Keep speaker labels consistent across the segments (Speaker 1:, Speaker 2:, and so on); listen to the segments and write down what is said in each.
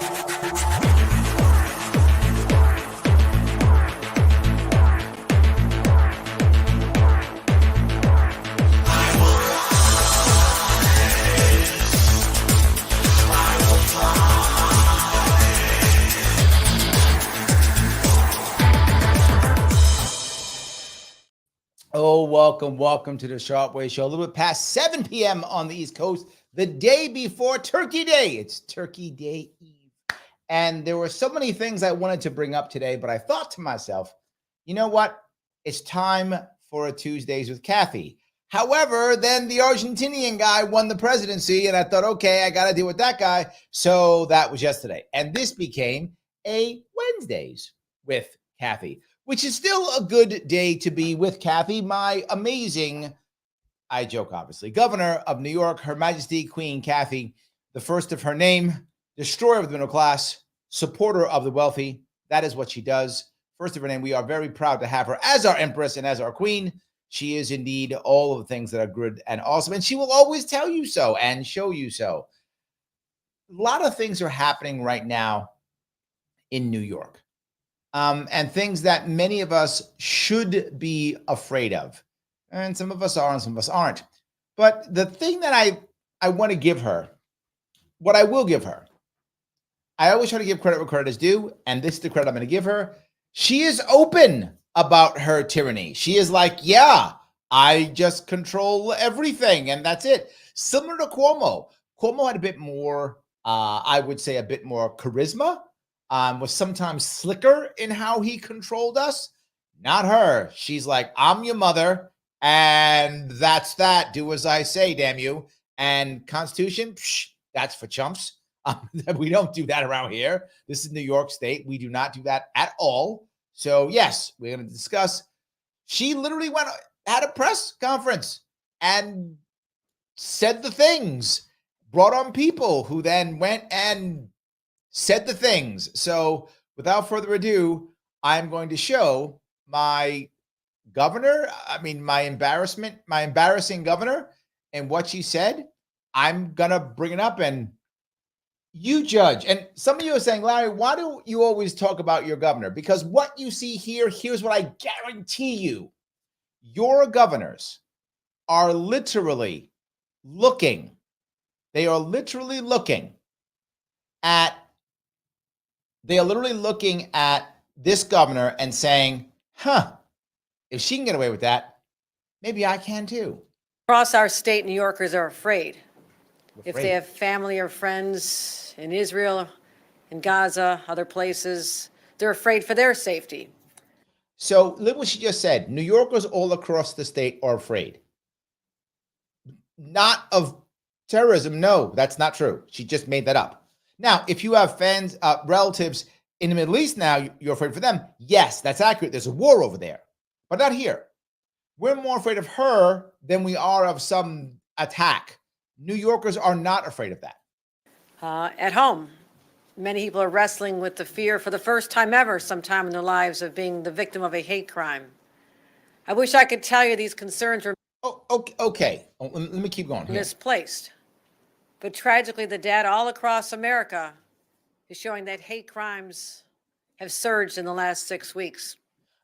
Speaker 1: Oh, welcome to the Sharp Way Show. A little bit past 7 p.m. on the East Coast, the day before Turkey Day. It's Turkey Day Eve. And there were so many things I wanted to bring up today, but I thought to myself, you know what? It's time for a Tuesdays with Kathy. However, then the Argentinian guy won the presidency, and I thought, okay, I got to deal with that guy. So that was yesterday. And this became a Wednesdays with Kathy, which is still a good day to be with Kathy, my amazing, I joke obviously, governor of New York, Her Majesty Queen Kathy, the first of her name, destroyer of the middle class, supporter of the wealthy. That is what she does. First of her name, we are very proud to have her as our empress and as our queen. She is indeed all of the things that are good and awesome, and she will always tell you so and show you so. A lot of things are happening right now in New York. And things that many of us should be afraid of. And some of us are and some of us aren't. But the thing that I want to give her, what I will give her, I always try to give credit where credit is due, and this is the credit I'm going to give her. She is open about her tyranny. She is like, yeah, I just control everything, and that's it. Similar to Cuomo. Cuomo had a bit more, I would say, a bit more charisma. Was sometimes slicker in how he controlled us. Not her. She's like, I'm your mother, and that's that. Do as I say, damn you. And Constitution, that's for chumps. We don't do that around here. This is New York State. We do not do that at all. So, yes, we're going to discuss. She literally had a press conference and said the things, brought on people who then went and said the things. So without further ado, I'm going to show my my embarrassing governor and what she said. I'm going to bring it up and you judge. And some of you are saying, Larry, why do you always talk about your governor? Because what you see here, here's what I guarantee you. Your governors are literally looking. They are literally looking at this governor and saying, if she can get away with that, maybe I can too.
Speaker 2: Across our state, New Yorkers are afraid. If they have family or friends in Israel, in Gaza, other places, they're afraid for their safety.
Speaker 1: So look what she just said. New Yorkers all across the state are afraid. Not of terrorism. No, that's not true. She just made that up. Now, if you have fans, relatives in the Middle East now, you're afraid for them. Yes, that's accurate. There's a war over there, but not here. We're more afraid of her than we are of some attack. New Yorkers are not afraid of that.
Speaker 2: At home, many people are wrestling with the fear for the first time ever sometime in their lives of being the victim of a hate crime. I wish I could tell you these concerns were
Speaker 1: okay. Let me keep going here.
Speaker 2: Misplaced. But tragically, the data all across America is showing that hate crimes have surged in the last 6 weeks.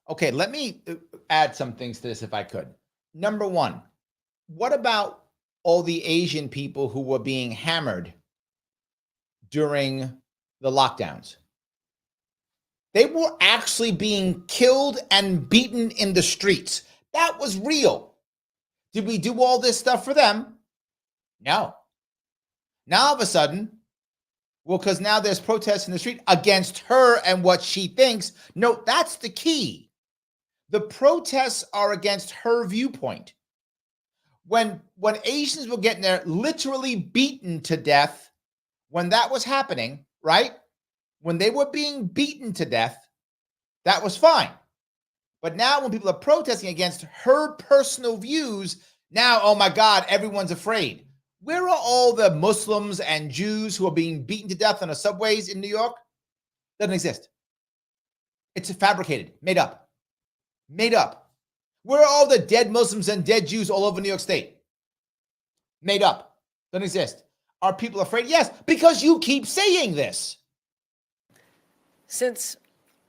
Speaker 1: Okay, let me add some things to this if I could. Number one, what about all the Asian people who were being hammered during the lockdowns? They were actually being killed and beaten in the streets. That was real. Did we do all this stuff for them? No. Now, all of a sudden, well, because now there's protests in the street against her and what she thinks. No, that's the key. The protests are against her viewpoint. When Asians were getting there, literally beaten to death, when that was happening, right? When they were being beaten to death, that was fine. But now when people are protesting against her personal views, now, oh my God, everyone's afraid. Where are all the Muslims and Jews who are being beaten to death on the subways in New York? Doesn't exist. It's fabricated, made up. Made up. Where are all the dead Muslims and dead Jews all over New York State? Made up. Doesn't exist. Are people afraid? Yes, because you keep saying this.
Speaker 2: Since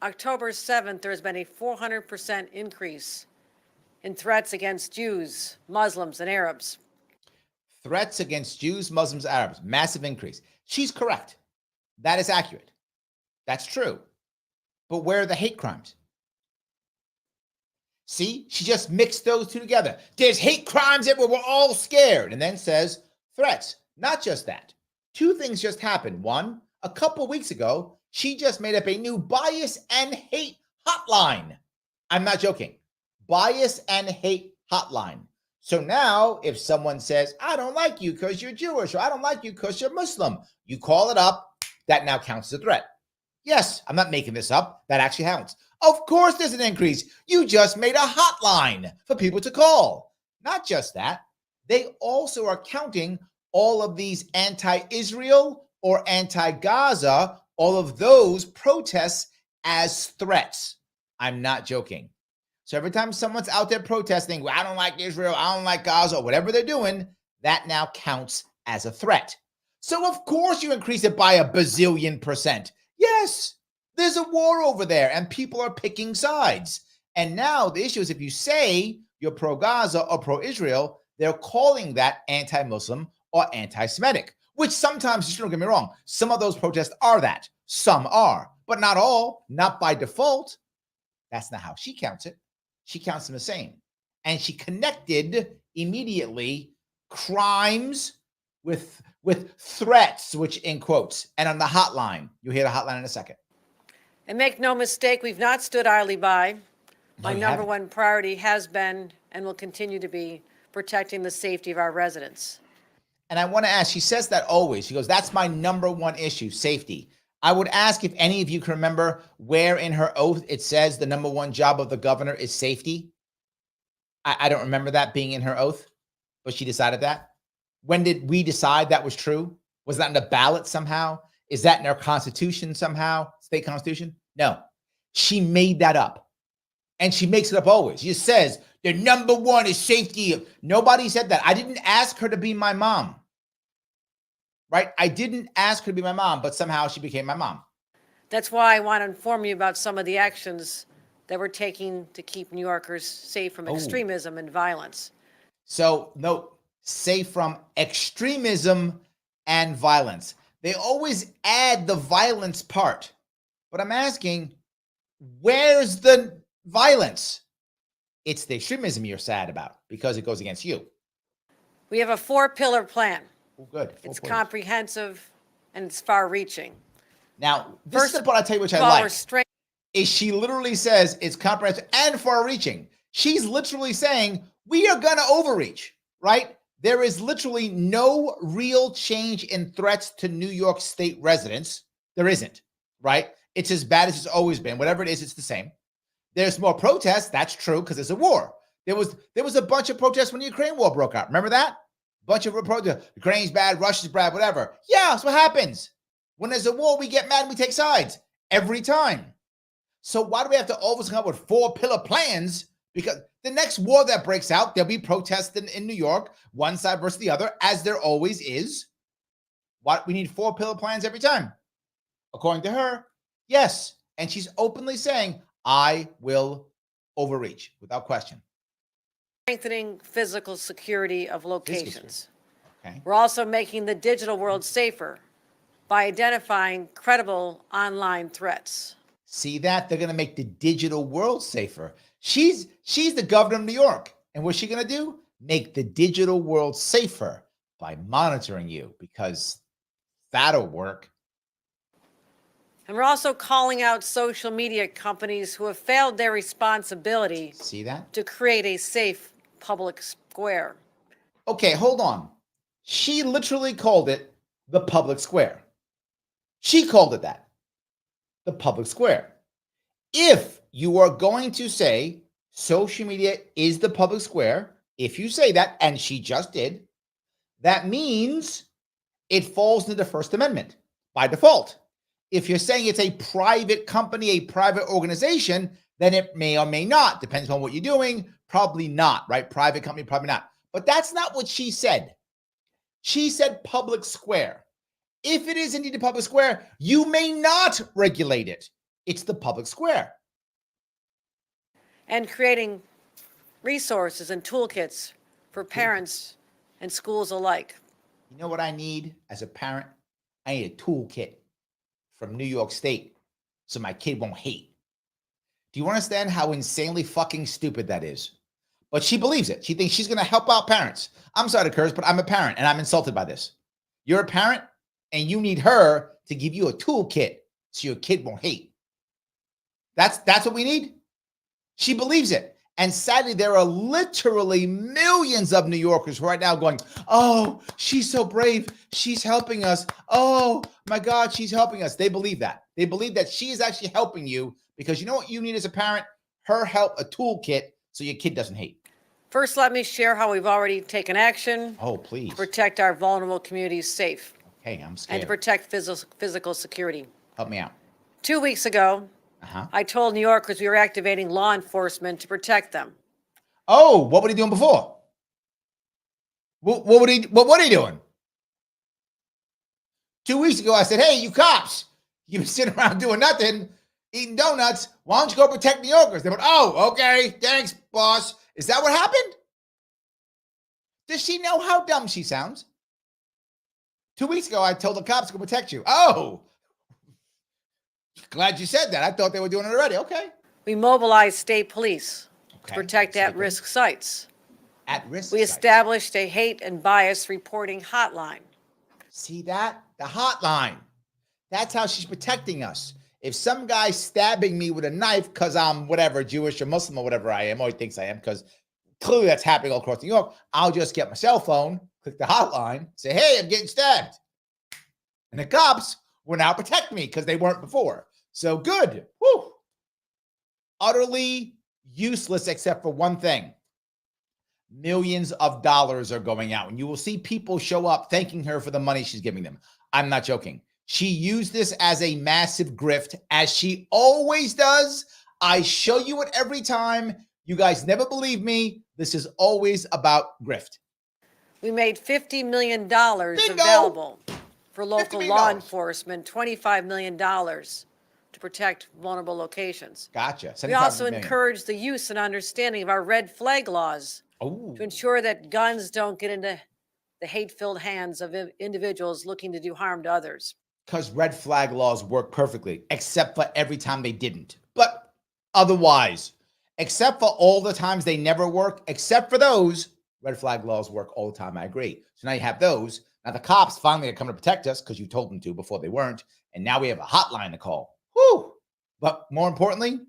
Speaker 2: October 7th, there's been a 400% increase in threats against Jews, Muslims, and Arabs.
Speaker 1: Threats against Jews, Muslims, Arabs, massive increase. She's correct. That is accurate. That's true. But where are the hate crimes? See, she just mixed those two together. There's hate crimes everywhere. We're all scared. And then says threats. Not just that. Two things just happened. One, a couple weeks ago, she just made up a new bias and hate hotline. I'm not joking. Bias and hate hotline. So now if someone says, I don't like you because you're Jewish, or I don't like you because you're Muslim, you call it up. That now counts as a threat. Yes, I'm not making this up. That actually happens. Of course there's an increase. You just made a hotline for people to call. Not just that. They also are counting all of these anti-Israel or anti-Gaza, all of those protests as threats. I'm not joking. So every time someone's out there protesting, well, I don't like Israel, I don't like Gaza, or whatever they're doing, that now counts as a threat. So of course you increase it by a bazillion percent. Yes, there's a war over there and people are picking sides. And now the issue is if you say you're pro-Gaza or pro-Israel, they're calling that anti-Muslim or anti-Semitic, which sometimes, just don't get me wrong, some of those protests are that. Some are, but not all, not by default. That's not how she counts it. She counts them the same. And she connected immediately crimes with threats, which in quotes, and on the hotline. You'll hear the hotline in a second.
Speaker 2: And make no mistake, we've not stood idly by. My number one priority has been and will continue to be protecting the safety of our residents.
Speaker 1: And I want to ask, she says that always. She goes, that's my number one issue, safety. I would ask if any of you can remember where in her oath it says the number one job of the governor is safety. I don't remember that being in her oath, but she decided that. When did we decide that was true? Was that in the ballot somehow? Is that in our constitution somehow? State constitution? No. She made that up. And she makes it up always. She just says, the number one is safety. Nobody said that. I didn't ask her to be my mom. Right? I didn't ask her to be my mom, but somehow she became my mom.
Speaker 2: That's why I want to inform you about some of the actions that we're taking to keep New Yorkers safe from extremism and violence.
Speaker 1: So, no, safe from extremism and violence. They always add the violence part. But I'm asking, where's the violence? It's the extremism you're sad about because it goes against you.
Speaker 2: We have a 4-pillar plan.
Speaker 1: Oh, good.
Speaker 2: It's comprehensive and it's far-reaching.
Speaker 1: Now, this is the part I tell you which I like.
Speaker 2: Strength
Speaker 1: is she literally says it's comprehensive and far-reaching. She's literally saying we are going to overreach, right? There is literally no real change in threats to New York State residents. There isn't, right? It's as bad as it's always been. Whatever it is, it's the same. There's more protests. That's true because there's a war. There was a bunch of protests when the Ukraine war broke out. Remember that? Bunch of protests. Ukraine's bad, Russia's bad, whatever. Yeah, that's what happens. When there's a war, we get mad and we take sides every time. So why do we have to always come up with 4-pillar plans? Because the next war that breaks out, there'll be protests in New York, one side versus the other, as there always is. What we need 4-pillar plans every time. According to her, yes. And she's openly saying, I will overreach without question.
Speaker 2: Strengthening physical security of locations.
Speaker 1: Okay.
Speaker 2: We're also making the digital world safer by identifying credible online threats.
Speaker 1: See that? They're going to make the digital world safer. She's the governor of New York. And what's she going to do? Make the digital world safer by monitoring you because that'll work.
Speaker 2: And we're also calling out social media companies who have failed their responsibility.
Speaker 1: See that?
Speaker 2: To create a safe public square.
Speaker 1: Okay, hold on. She literally called it the public square. She called it that. The public square. If you are going to say social media is the public square, if you say that, and she just did, that means it falls into the First Amendment by default. If you're saying it's a private company, a private organization, then it may or may not. Depends on what you're doing. Probably not, right? Private company, probably not. But that's not what she said. She said public square. If it is indeed a public square, you may not regulate it. It's the public square.
Speaker 2: And creating resources and toolkits for parents and schools alike.
Speaker 1: You know what I need as a parent? I need a toolkit from New York State so my kid won't hate. Do you understand how insanely fucking stupid that is? But she believes it. She thinks she's going to help out parents. I'm sorry to curse, but I'm a parent and I'm insulted by this. You're a parent and you need her to give you a toolkit so your kid won't hate. That's what we need. She believes it. And sadly, there are literally millions of New Yorkers right now going, oh, she's so brave. She's helping us. Oh, my God, she's helping us. They believe that. They believe that she is actually helping you because you know what you need as a parent? Her help, a toolkit, so your kid doesn't hate.
Speaker 2: First, let me share how we've already taken action.
Speaker 1: Oh, please.
Speaker 2: To protect our vulnerable communities safe.
Speaker 1: Hey, I'm scared.
Speaker 2: And to protect physical security.
Speaker 1: Help me out.
Speaker 2: 2 weeks ago, I told New Yorkers we were activating law enforcement to protect them.
Speaker 1: Oh, what were he doing before? What were he doing? 2 weeks ago, I said, hey, you cops, you've been sitting around doing nothing, eating donuts. Why don't you go protect New Yorkers? They went, oh, okay, thanks, boss. Is that what happened? Does she know how dumb she sounds? 2 weeks ago, I told the cops to go protect you. Oh, glad you said that. I thought they were doing it already. Okay.
Speaker 2: We mobilized state police to protect at-risk sites.
Speaker 1: At-risk
Speaker 2: We established a hate and bias reporting hotline.
Speaker 1: See that? The hotline. That's how she's protecting us. If some guy's stabbing me with a knife because I'm whatever, Jewish or Muslim or whatever I am, or he thinks I am, because clearly that's happening all across New York, I'll just get my cell phone, click the hotline, say, hey, I'm getting stabbed. And the cops will now protect me because they weren't before. So good. Woo. Utterly useless except for one thing. Millions of dollars are going out, and you will see people show up thanking her for the money she's giving them. I'm not joking. She used this as a massive grift, as she always does. I show you it every time. You guys never believe me. This is always about grift.
Speaker 2: We made $50 million available for local law enforcement, $25 million to protect vulnerable locations.
Speaker 1: Gotcha.
Speaker 2: We also encourage the use and understanding of our red flag laws to ensure that guns don't get into the hate-filled hands of individuals looking to do harm to others.
Speaker 1: Because red flag laws work perfectly, except for every time they didn't. But otherwise, except for all the times they never work, except for those, red flag laws work all the time. I agree. So now you have those. Now the cops finally are coming to protect us because you told them to before they weren't. And now we have a hotline to call. Whew. But more importantly,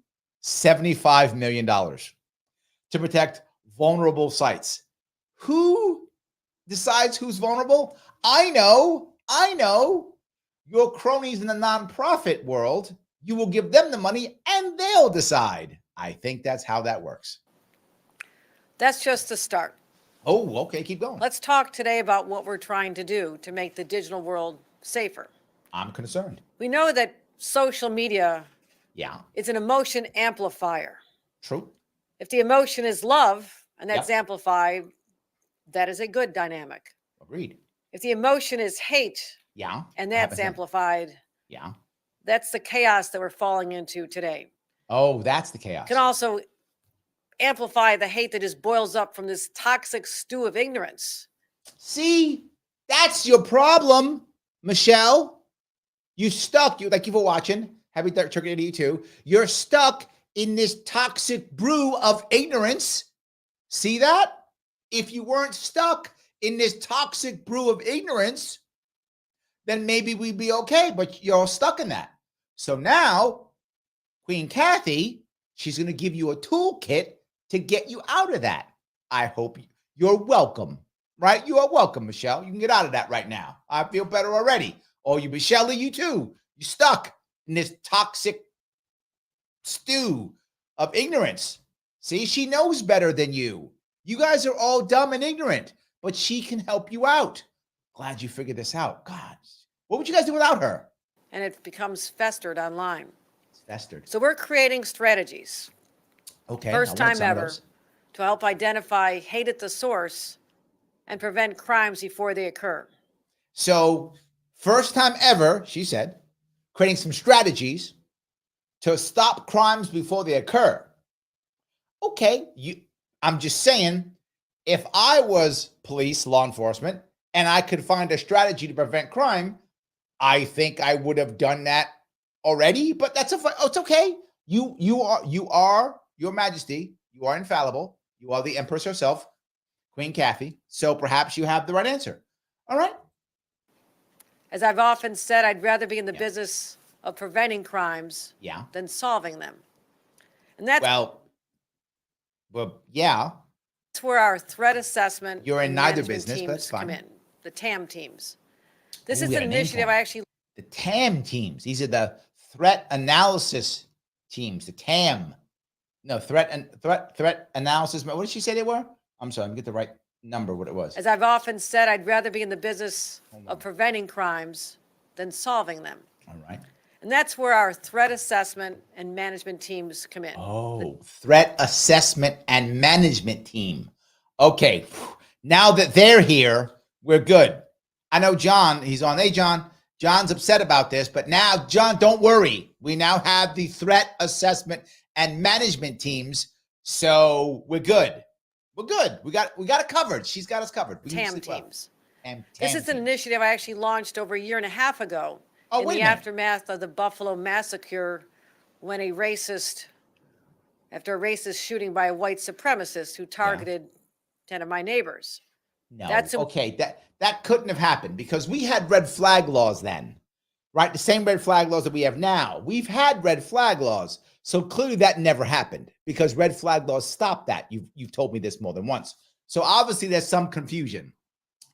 Speaker 1: $75 million to protect vulnerable sites. Who decides who's vulnerable? I know. Your cronies in the nonprofit world, you will give them the money and they'll decide. I think that's how that works.
Speaker 2: That's just the start.
Speaker 1: Oh, okay. Keep going.
Speaker 2: Let's talk today about what we're trying to do to make the digital world safer.
Speaker 1: I'm concerned.
Speaker 2: We know that social media
Speaker 1: Yeah.
Speaker 2: is an emotion amplifier.
Speaker 1: True.
Speaker 2: If the emotion is love and that's amplified, that is a good dynamic.
Speaker 1: Agreed.
Speaker 2: If the emotion is hate, and that's amplified, that's the chaos that we're falling into today.
Speaker 1: Oh, that's the chaos.
Speaker 2: Can also amplify the hate that just boils up from this toxic stew of ignorance.
Speaker 1: See, that's your problem, Michelle. You stuck. You were watching. Happy Turkey Day to you too. You're stuck in this toxic brew of ignorance. See that? If you weren't stuck in this toxic brew of ignorance, then maybe we'd be okay, but you're stuck in that. So now, Queen Kathy, she's going to give you a toolkit to get you out of that. I hope you're welcome, right? You are welcome, Michelle. You can get out of that right now. I feel better already. Oh, you, Michelle, you too. You're stuck in this toxic stew of ignorance. See, she knows better than you. You guys are all dumb and ignorant, but she can help you out. Glad you figured this out. God, what would you guys do without her?
Speaker 2: And it becomes festered online.
Speaker 1: It's festered.
Speaker 2: So we're creating strategies.
Speaker 1: Okay.
Speaker 2: First time ever to help identify hate at the source and prevent crimes before they occur.
Speaker 1: So first time ever, she said, creating some strategies to stop crimes before they occur. Okay, I'm just saying, if I was police, law enforcement, and I could find a strategy to prevent crime, I think I would have done that already. But it's okay. You are Your Majesty. You are infallible. You are the Empress herself, Queen Kathy. So perhaps you have the right answer. All right.
Speaker 2: As I've often said, I'd rather be in the business of preventing crimes than solving them. And that's
Speaker 1: yeah.
Speaker 2: That's where our threat assessment
Speaker 1: You're in
Speaker 2: and
Speaker 1: neither
Speaker 2: management
Speaker 1: business, but that's
Speaker 2: teams
Speaker 1: fine.
Speaker 2: come in. The TAM teams. This
Speaker 1: Ooh,
Speaker 2: is
Speaker 1: we
Speaker 2: an
Speaker 1: got a name for
Speaker 2: initiative
Speaker 1: them.
Speaker 2: I actually
Speaker 1: The TAM teams. These are the threat analysis teams. The TAM. No, threat analysis. What did she say they were? I'm sorry, I'm gonna get the right number, what it was.
Speaker 2: As I've often said, I'd rather be in the business of preventing crimes than solving them.
Speaker 1: All right.
Speaker 2: And that's where our threat assessment and management teams come in.
Speaker 1: Oh, threat assessment and management team. Okay. Now that they're here, we're good. I know John, he's on. Hey, John. John's upset about this, but now, John, don't worry. We now have the threat assessment and management teams, so we're good. We're good. We got it covered. She's got us covered.
Speaker 2: TAM teams.
Speaker 1: TAM
Speaker 2: This is an initiative I actually launched over a year and a half ago in the aftermath of the Buffalo massacre, when after a racist shooting by a white supremacist who targeted 10 of my neighbors.
Speaker 1: No, okay, that couldn't have happened because we had red flag laws then, right? The same red flag laws that we have now. We've had red flag laws. So clearly that never happened because red flag laws stopped that. You've told me this more than once. So obviously there's some confusion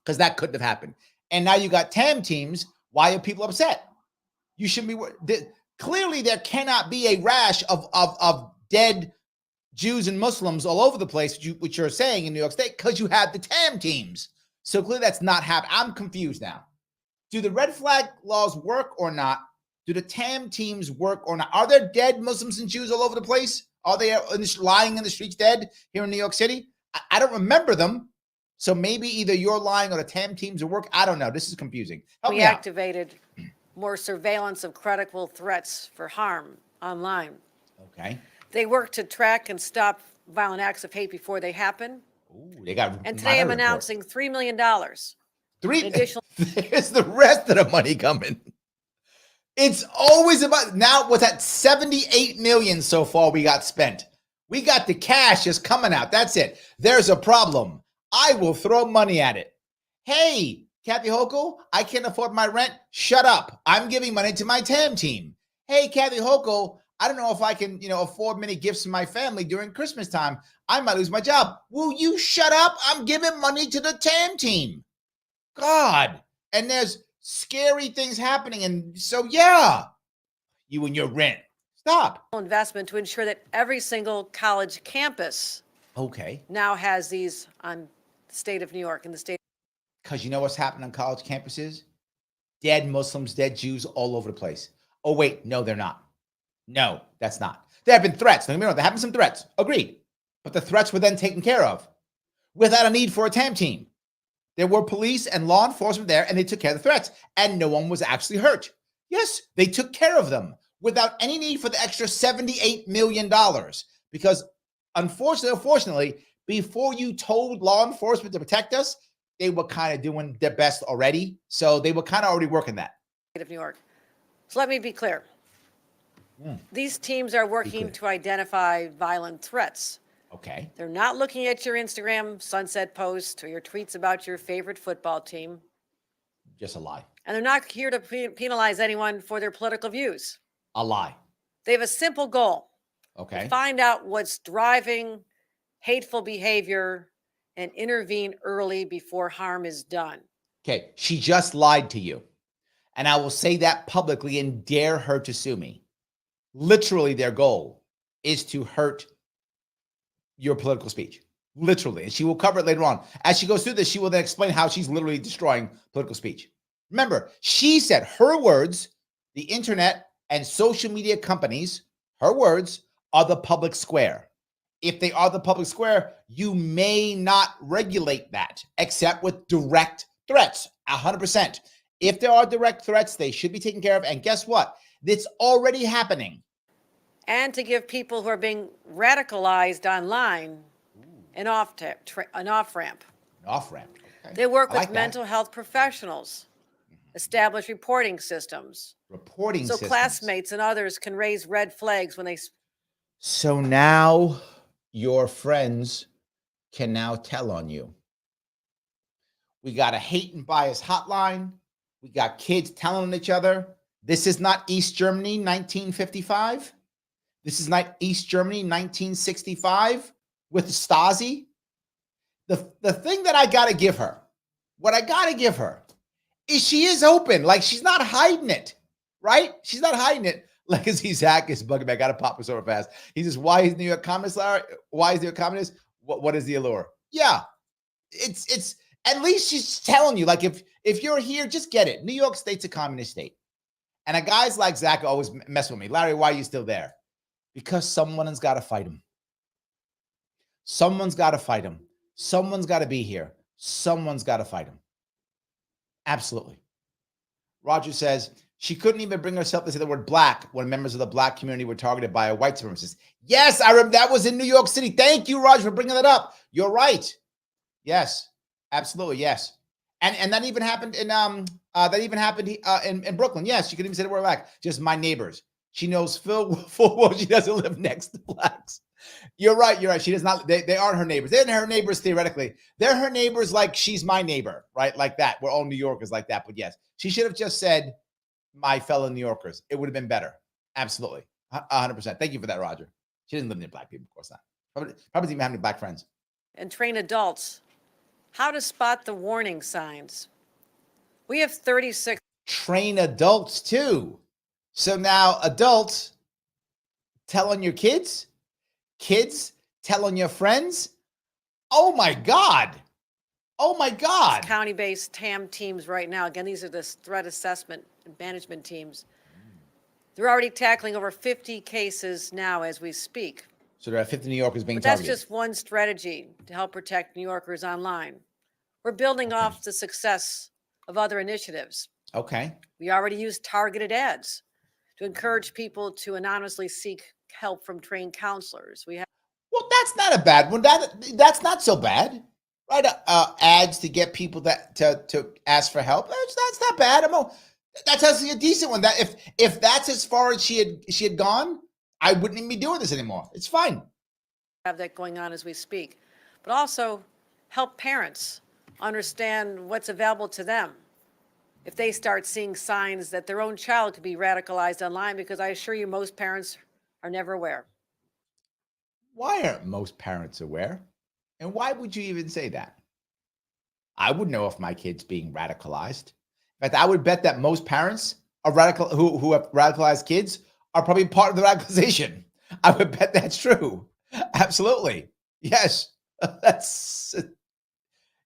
Speaker 1: because that couldn't have happened. And now you got TAM teams. Why are people upset? You shouldn't be. Clearly there cannot be a rash of dead Jews and Muslims all over the place, which you're saying in New York State, because you have the TAM teams. So clearly that's not happening. I'm confused now. Do the red flag laws work or not? Do the TAM teams work or not? Are there dead Muslims and Jews all over the place? Are they lying in the streets dead here in New York City? I don't remember them. So maybe either you're lying or the TAM teams are work. I don't know. This is confusing. Help me out.
Speaker 2: We activated more surveillance of credible threats for harm online.
Speaker 1: Okay.
Speaker 2: They work to track and stop violent acts of hate before they happen.
Speaker 1: Ooh, they got.
Speaker 2: And today I'm announcing $3 million.
Speaker 1: Additional. There's the rest of the money coming. It's always about now. What's that? 78 million so far we got spent. We got the cash just coming out. That's it. There's a problem. I will throw money at it. Hey, Kathy Hochul, I can't afford my rent. Shut up. I'm giving money to my TAM team. Hey, Kathy Hochul, I don't know if I can, afford many gifts to my family during Christmas time. I might lose my job. Will you shut up? I'm giving money to the TAM team. God. And there's scary things happening. And so, you and your rent. Stop.
Speaker 2: Investment to ensure that every single college campus now has these on the state of New York and the state.
Speaker 1: Because you know what's happening on college campuses? Dead Muslims, dead Jews all over the place. Oh, wait. No, they're not. No, that's not. There have been threats. Don't get me wrong. There have been some threats. Agreed. But the threats were then taken care of without a need for a TAM team. There were police and law enforcement there, and they took care of the threats, and no one was actually hurt. Yes, they took care of them without any need for the extra $78 million. Because unfortunately, or fortunately, before you told law enforcement to protect us, they were kind of doing their best already. So they were kind of already working that.
Speaker 2: Of New York. So let me be clear. These teams are working to identify violent threats.
Speaker 1: Okay.
Speaker 2: They're not looking at your Instagram sunset post or your tweets about your favorite football team.
Speaker 1: Just a lie.
Speaker 2: And they're not here to penalize anyone for their political views.
Speaker 1: A lie.
Speaker 2: They have a simple goal.
Speaker 1: Okay.
Speaker 2: To find out what's driving hateful behavior and intervene early before harm is done.
Speaker 1: Okay. She just lied to you. And I will say that publicly and dare her to sue me. Literally, their goal is to hurt your political speech. Literally. And she will cover it later on. As she goes through this, she will then explain how she's literally destroying political speech. Remember, she said her words, the internet and social media companies, her words, are the public square. If they are the public square, you may not regulate that except with direct threats, 100%. If there are direct threats, they should be taken care of. And guess what? It's already happening.
Speaker 2: and to give people who are being radicalized online an off-ramp.
Speaker 1: An off ramp. Okay.
Speaker 2: They work
Speaker 1: I
Speaker 2: with
Speaker 1: like that.
Speaker 2: mental health professionals, establish reporting systems,
Speaker 1: Reporting
Speaker 2: so
Speaker 1: systems.
Speaker 2: classmates and others can raise red flags when they.
Speaker 1: So now your friends can now tell on you. We got a hate and bias hotline. We got kids telling on each other. This is not East Germany 1955. This is not East Germany 1965 with Stasi. The thing that I got to give her, what I got to give her is she is open. Like she's not hiding it, right? She's not hiding it. Legacy Zach is bugging me. I got to pop this over fast. He says, why is New York communist, Larry? Why is New York communist? What is the allure? Yeah, it's at least she's telling you, like, if you're here, just get it. New York State's a communist state. And a guys like Zach always mess with me. Larry, why are you still there? Because someone's got to fight him. Someone's got to fight him. Someone's got to be here. Someone's got to fight him. Absolutely. Roger says, she couldn't even bring herself to say the word black when members of the black community were targeted by a white supremacist. Yes, I remember that was in New York City. Thank you, Roger, for bringing that up. You're right. Yes, absolutely. Yes. And that even happened in in Brooklyn. Yes, she could even say the word black. Just my neighbors. She knows full well she doesn't live next to blacks. You're right. You're right. She does not. They aren't her neighbors. They're her neighbors theoretically. They're her neighbors like she's my neighbor, right? Like that. We're all New Yorkers like that. But yes, she should have just said my fellow New Yorkers. It would have been better. Absolutely. 100%. Thank you for that, Roger. She didn't live near black people, of course not. Probably doesn't even have any black friends.
Speaker 2: And train adults how to spot the warning signs. We have 36.
Speaker 1: Train adults too. So now adults tell on your kids, kids tell on your friends. Oh my God. Oh my God.
Speaker 2: County-based TAM teams right now. Again, these are the threat assessment and management teams. They're already tackling over 50 cases now as we speak.
Speaker 1: So there are 50 New Yorkers being
Speaker 2: targeted.
Speaker 1: targeted.
Speaker 2: That's just one strategy to help protect New Yorkers online. We're building off the success of other initiatives.
Speaker 1: Okay.
Speaker 2: We already use targeted ads to encourage people to anonymously seek help from trained counselors.
Speaker 1: Well, that's not a bad one. That's not so bad, right? Ads to get people to ask for help. That's not bad. That's actually a decent one. That if that's as far as she had gone, I wouldn't even be doing this anymore. It's fine.
Speaker 2: Have that going on as we speak, but also help parents understand what's available to them if they start seeing signs that their own child could be radicalized online, because I assure you most parents are never aware.
Speaker 1: Why aren't most parents aware? And why would you even say that? I would know if my kid's being radicalized. In fact, I would bet that most parents are who have radicalized kids are probably part of the radicalization. I would bet that's true. Absolutely. Yes.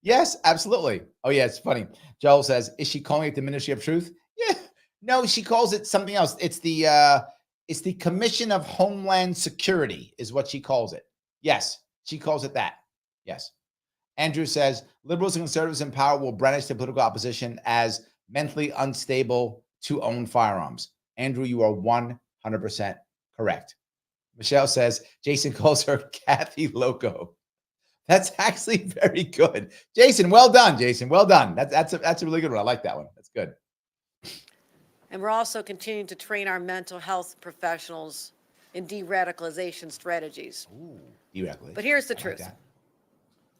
Speaker 1: Yes, absolutely. Oh, yeah, it's funny. Joel says, is she calling it the Ministry of Truth? Yeah. No, she calls it something else. It's the Commission of Homeland Security is what she calls it. Yes, she calls it that. Yes. Andrew says, liberals and conservatives in power will brandish the political opposition as mentally unstable to own firearms. Andrew, you are 100% correct. Michelle says, Jason calls her Kathy Loco. That's actually very good. Jason, well done, Jason. Well done. That's a really good one. I like that one. That's good.
Speaker 2: And we're also continuing to train our mental health professionals in de-radicalization strategies.
Speaker 1: Ooh, de-radicalization.
Speaker 2: But here's the truth.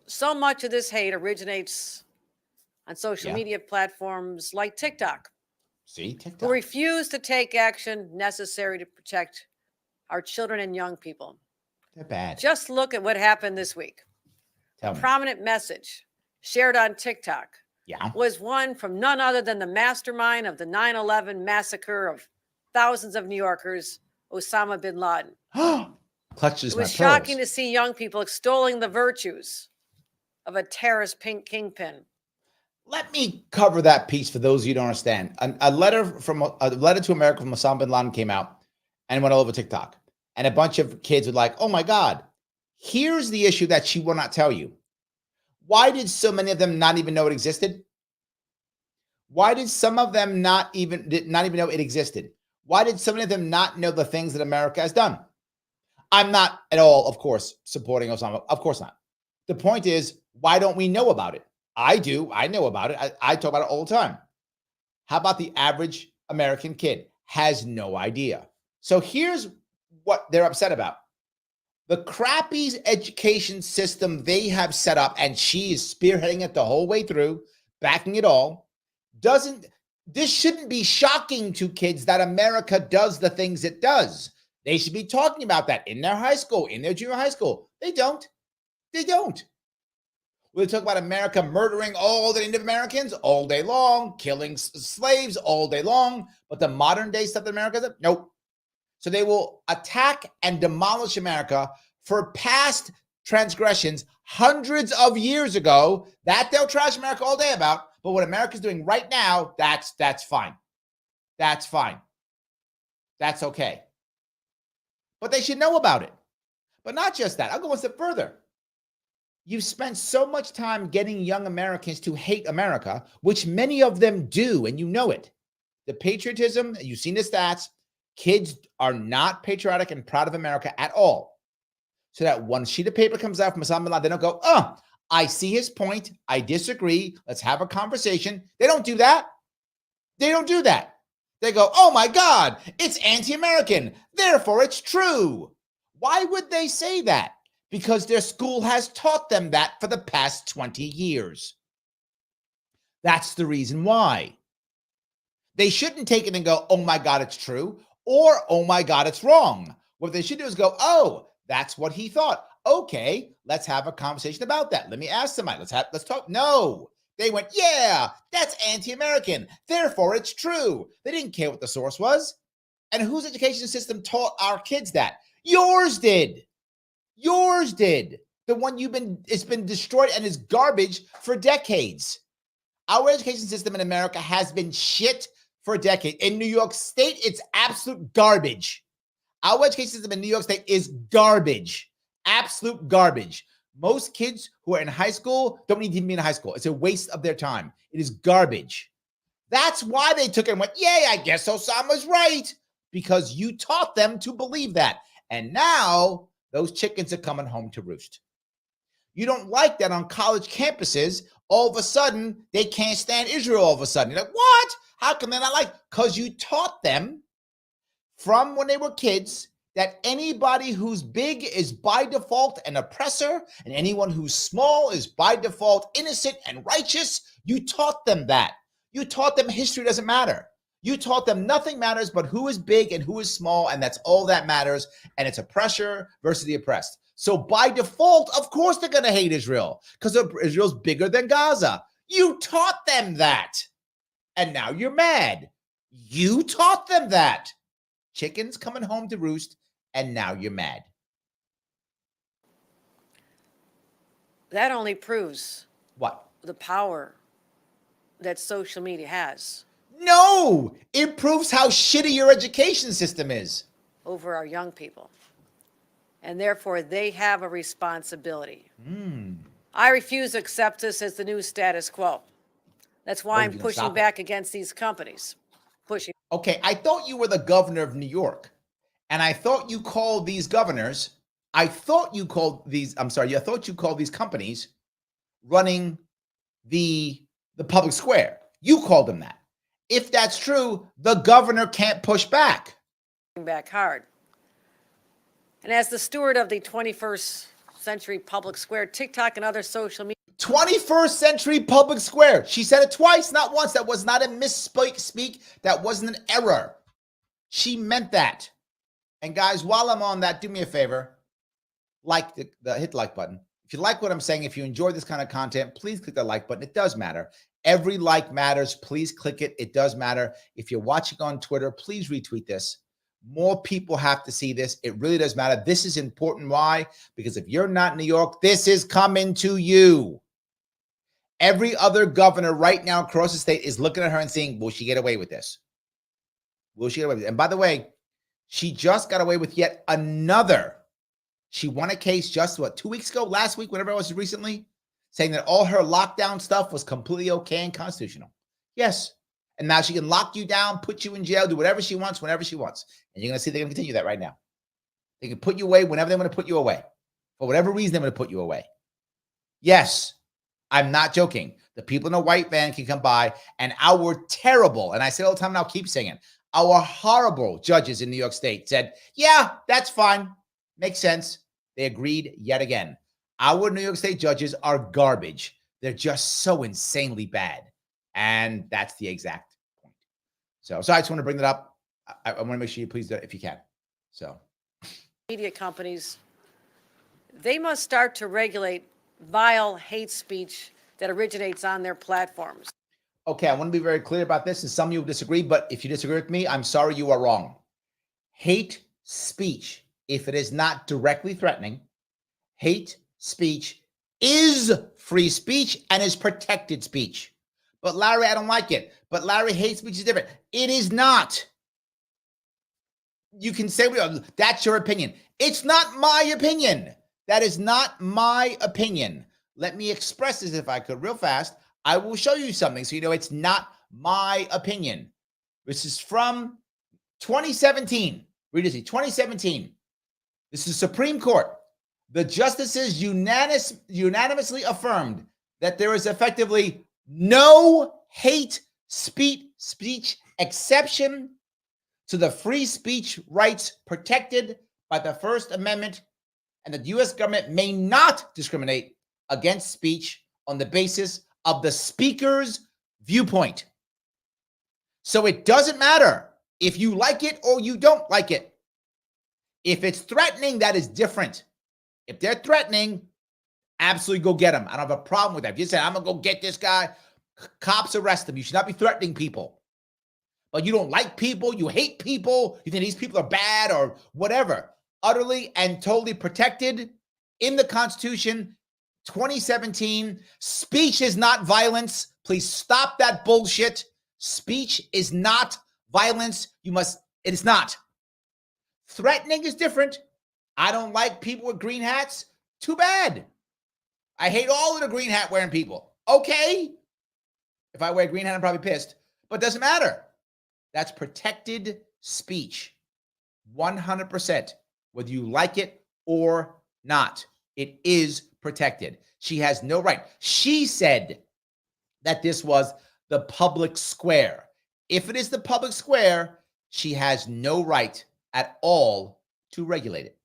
Speaker 2: So much of this hate originates on social media platforms like TikTok.
Speaker 1: See, TikTok.
Speaker 2: Who refuse to take action necessary to protect our children and young people.
Speaker 1: They're bad.
Speaker 2: Just look at what happened this week. A prominent message shared on TikTok was one from none other than the mastermind of the 9/11 massacre of thousands of New Yorkers, Osama bin Laden.
Speaker 1: Clutches
Speaker 2: it was shocking to see young people extolling the virtues of a terrorist kingpin.
Speaker 1: Let me cover that piece for those of you who don't understand. A letter to America from Osama bin Laden came out and went all over TikTok. And a bunch of kids were like, oh my God, here's the issue that she will not tell you. Why did so many of them not even know it existed? Why did some of them not even know it existed? Why did so many of them not know the things that America has done? I'm not at all, of course, supporting Osama. Of course not. The point is, why don't we know about it? I do. I know about it. I talk about it all the time. How about the average American kid? Has no idea. So here's what they're upset about. The crappy education system they have set up, and she is spearheading it the whole way through, backing it all, this shouldn't be shocking to kids that America does the things it does. They should be talking about that in their high school, in their junior high school. They don't. They don't. We talk about America murdering all the Native Americans all day long, killing slaves all day long, but the modern day stuff that America does, nope. So they will attack and demolish America for past transgressions hundreds of years ago. That they'll trash America all day about, but what America's doing right now, that's fine. That's fine. That's okay. But they should know about it. But not just that. I'll go one step further. You've spent so much time getting young Americans to hate America, which many of them do, and you know it. The patriotism, you've seen the stats, kids are not patriotic and proud of America at all. So that one sheet of paper comes out from Osama bin Laden, they don't go, oh, I see his point. I disagree. Let's have a conversation. They don't do that. They don't do that. They go, oh my God, it's anti-American. Therefore, it's true. Why would they say that? Because their school has taught them that for the past 20 years. That's the reason why. They shouldn't take it and go, oh my God, it's true, or oh my God, it's wrong. What they should do is go, oh, that's what he thought. Okay, let's have a conversation about that. Let me ask somebody. Let's talk. No, they went, yeah, that's anti-American. Therefore, it's true. They didn't care what the source was. And whose education system taught our kids that? Yours did. Yours did. The one it's been destroyed and is garbage for decades. Our education system in America has been shit for decades. In New York State, it's absolute garbage. Our education system in New York State is garbage. Absolute garbage. Most kids who are in high school don't need to be in high school. It's a waste of their time. It is garbage. That's why they took it and went, yay, I guess Osama's right. Because you taught them to believe that. And now those chickens are coming home to roost. You don't like that on college campuses. All of a sudden, they can't stand Israel all of a sudden. You're like, what? How come they're not like? Because you taught them from when they were kids that anybody who's big is by default an oppressor, and anyone who's small is by default innocent and righteous. You taught them that. You taught them history doesn't matter. You taught them nothing matters but who is big and who is small, and that's all that matters. And it's oppressor versus the oppressed. So by default, of course, they're going to hate Israel because Israel's bigger than Gaza. You taught them that. And now you're mad. You taught them that. Chickens coming home to roost, and now you're mad.
Speaker 2: That only proves
Speaker 1: What?
Speaker 2: the power that social media has
Speaker 1: No, it proves how shitty your education system is.
Speaker 2: over our young people. And therefore, they have a responsibility. I refuse to accept this as the new status quo. That's why I'm
Speaker 1: you're gonna
Speaker 2: pushing
Speaker 1: stop it?
Speaker 2: back against these companies. Pushing.
Speaker 1: Okay, I thought you were the governor of New York. And I thought you called these governors, I thought you called these companies running the public square. You called them that. If that's true, the governor can't push back.
Speaker 2: Back hard. And as the steward of the 21st century public square, TikTok and other social media.
Speaker 1: 21st century public square. She said it twice, not once. That was not a misspeak. That wasn't an error. She meant that. And guys, while I'm on that, do me a favor. Hit the like button. If you like what I'm saying, if you enjoy this kind of content, please click the like button. It does matter. Every like matters. Please click it. It does matter. If you're watching on Twitter, please retweet this. More people have to see this. It really does matter. This is important. Why? Because if you're not in New York, this is coming to you. Every other governor right now across the state is looking at her and saying, will she get away with this? Will she get away with it? And by the way, she just got away with yet another. She won a case just, 2 weeks ago, last week, whatever it was recently, saying that all her lockdown stuff was completely okay and constitutional. Yes. And now she can lock you down, put you in jail, do whatever she wants, whenever she wants. And you're going to see they're going to continue that right now. They can put you away whenever they want to put you away. For whatever reason, they're going to put you away. Yes, I'm not joking. The people in a white van can come by, and our terrible, and I say it all the time and I'll keep saying it, our horrible judges in New York State said, yeah, that's fine. Makes sense. They agreed yet again. Our New York State judges are garbage. They're just so insanely bad. And that's the exact point. So I just want to bring that up. I want to make sure you please do it if you can. So
Speaker 2: media companies, they must start to regulate vile hate speech that originates on their platforms.
Speaker 1: Okay, I want to be very clear about this, and some of you will disagree, but if you disagree with me, I'm sorry, you are wrong. Hate speech, if it is not directly threatening, hate speech is free speech and is protected speech. But Larry, I don't like it. But Larry, hate speech is different. It is not. You can say, that's your opinion. It's not my opinion. That is not my opinion. Let me express this if I could real fast. I will show you something so you know it's not my opinion. This is from 2017. Read this, 2017. This is Supreme Court. The justices unanimously affirmed that there is effectively no hate speech exception to the free speech rights protected by the First Amendment, and that the U.S. government may not discriminate against speech on the basis of the speaker's viewpoint. So it doesn't matter if you like it or you don't like it. If it's threatening, that is different. If they're threatening, absolutely go get them. I don't have a problem with that. If you say, I'm going to go get this guy, cops arrest him. You should not be threatening people. But you don't like people, you hate people, you think these people are bad or whatever. Utterly and totally protected in the Constitution, 2017. Speech is not violence. Please stop that bullshit. Speech is not violence. It is not. Threatening is different. I don't like people with green hats. Too bad. I hate all of the green hat wearing people. Okay. If I wear a green hat, I'm probably pissed. But it doesn't matter. That's protected speech. 100%. Whether you like it or not. It is protected. She has no right. She said that this was the public square. If it is the public square, she has no right at all to regulate it.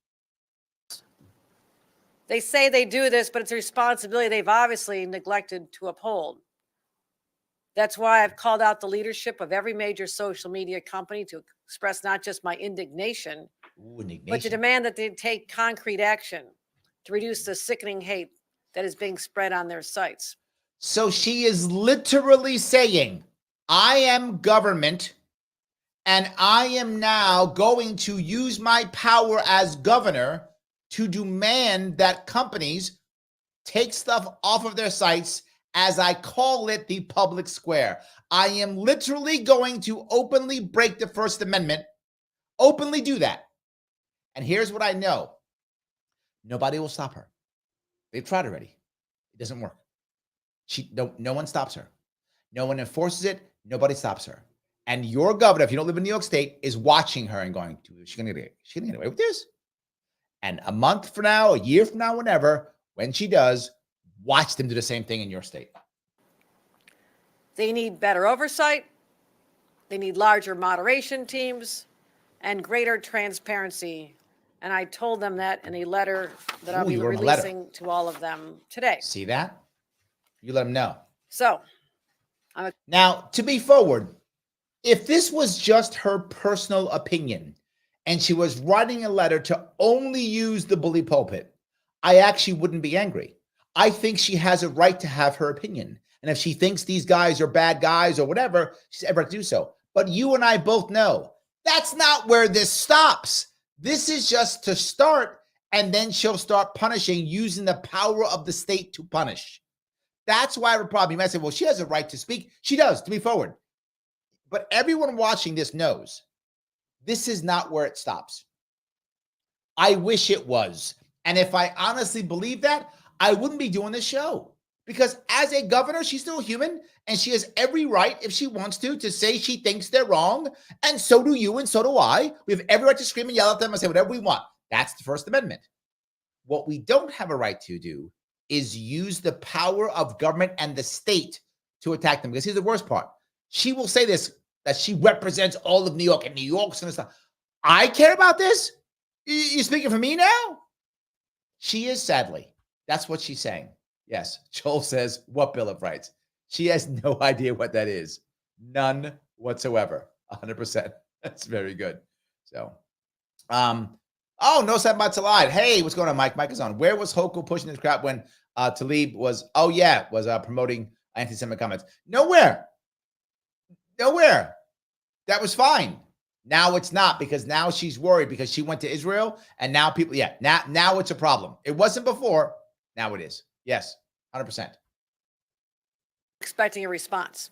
Speaker 2: They say they do this, but it's a responsibility they've obviously neglected to uphold. That's why I've called out the leadership of every major social media company to express not just my indignation, but to demand that they take concrete action to reduce the sickening hate that is being spread on their sites.
Speaker 1: So she is literally saying, I am government, and I am now going to use my power as governor to demand that companies take stuff off of their sites, as I call it, the public square. I am literally going to openly break the First Amendment, openly do that. And here's what I know. Nobody will stop her. They've tried already. It doesn't work. No one stops her. No one enforces it. Nobody stops her. And your governor, if you don't live in New York State, is watching her and going, she's going to get away with this? And a month from now, a year from now, whenever, when she does, watch them do the same thing in your state.
Speaker 2: They need better oversight. They need larger moderation teams and greater transparency. And I told them that in a letter that I'll be releasing to all of them today.
Speaker 1: See that? You let them know.
Speaker 2: So,
Speaker 1: now, to be forward, if this was just her personal opinion and she was writing a letter to only use the bully pulpit, I actually wouldn't be angry. I think she has a right to have her opinion. And if she thinks these guys are bad guys or whatever, she's ever to do so. But you and I both know that's not where this stops. This is just to start, and then she'll start punishing using the power of the state to punish. That's why I have a problem. You might say, well, she has a right to speak. She does, to be forward. But everyone watching this knows this is not where it stops. I wish it was. And if I honestly believe that, I wouldn't be doing this show. Because as a governor, she's still human, and she has every right, if she wants to say she thinks they're wrong. And so do you, and so do I. We have every right to scream and yell at them and say whatever we want. That's the First Amendment. What we don't have a right to do is use the power of government and the state to attack them. Because here's the worst part. She will say this, that she represents all of New York, and New York's going to stop. I care about this? You're speaking for me now? She is, sadly. That's what she's saying. Yes. Joel says, what Bill of Rights? She has no idea what that is. None whatsoever. 100%. That's very good. So, oh, no Sam Matsalide. Hey, what's going on, Mike? Mike is on. Where was Hochul pushing this crap when Talib was, promoting anti-Semitic comments? Nowhere. Nowhere. That was fine. Now it's not, because now she's worried because she went to Israel, and now people, now it's a problem. It wasn't before. Now it is. Yes, 100%.
Speaker 2: Expecting a response.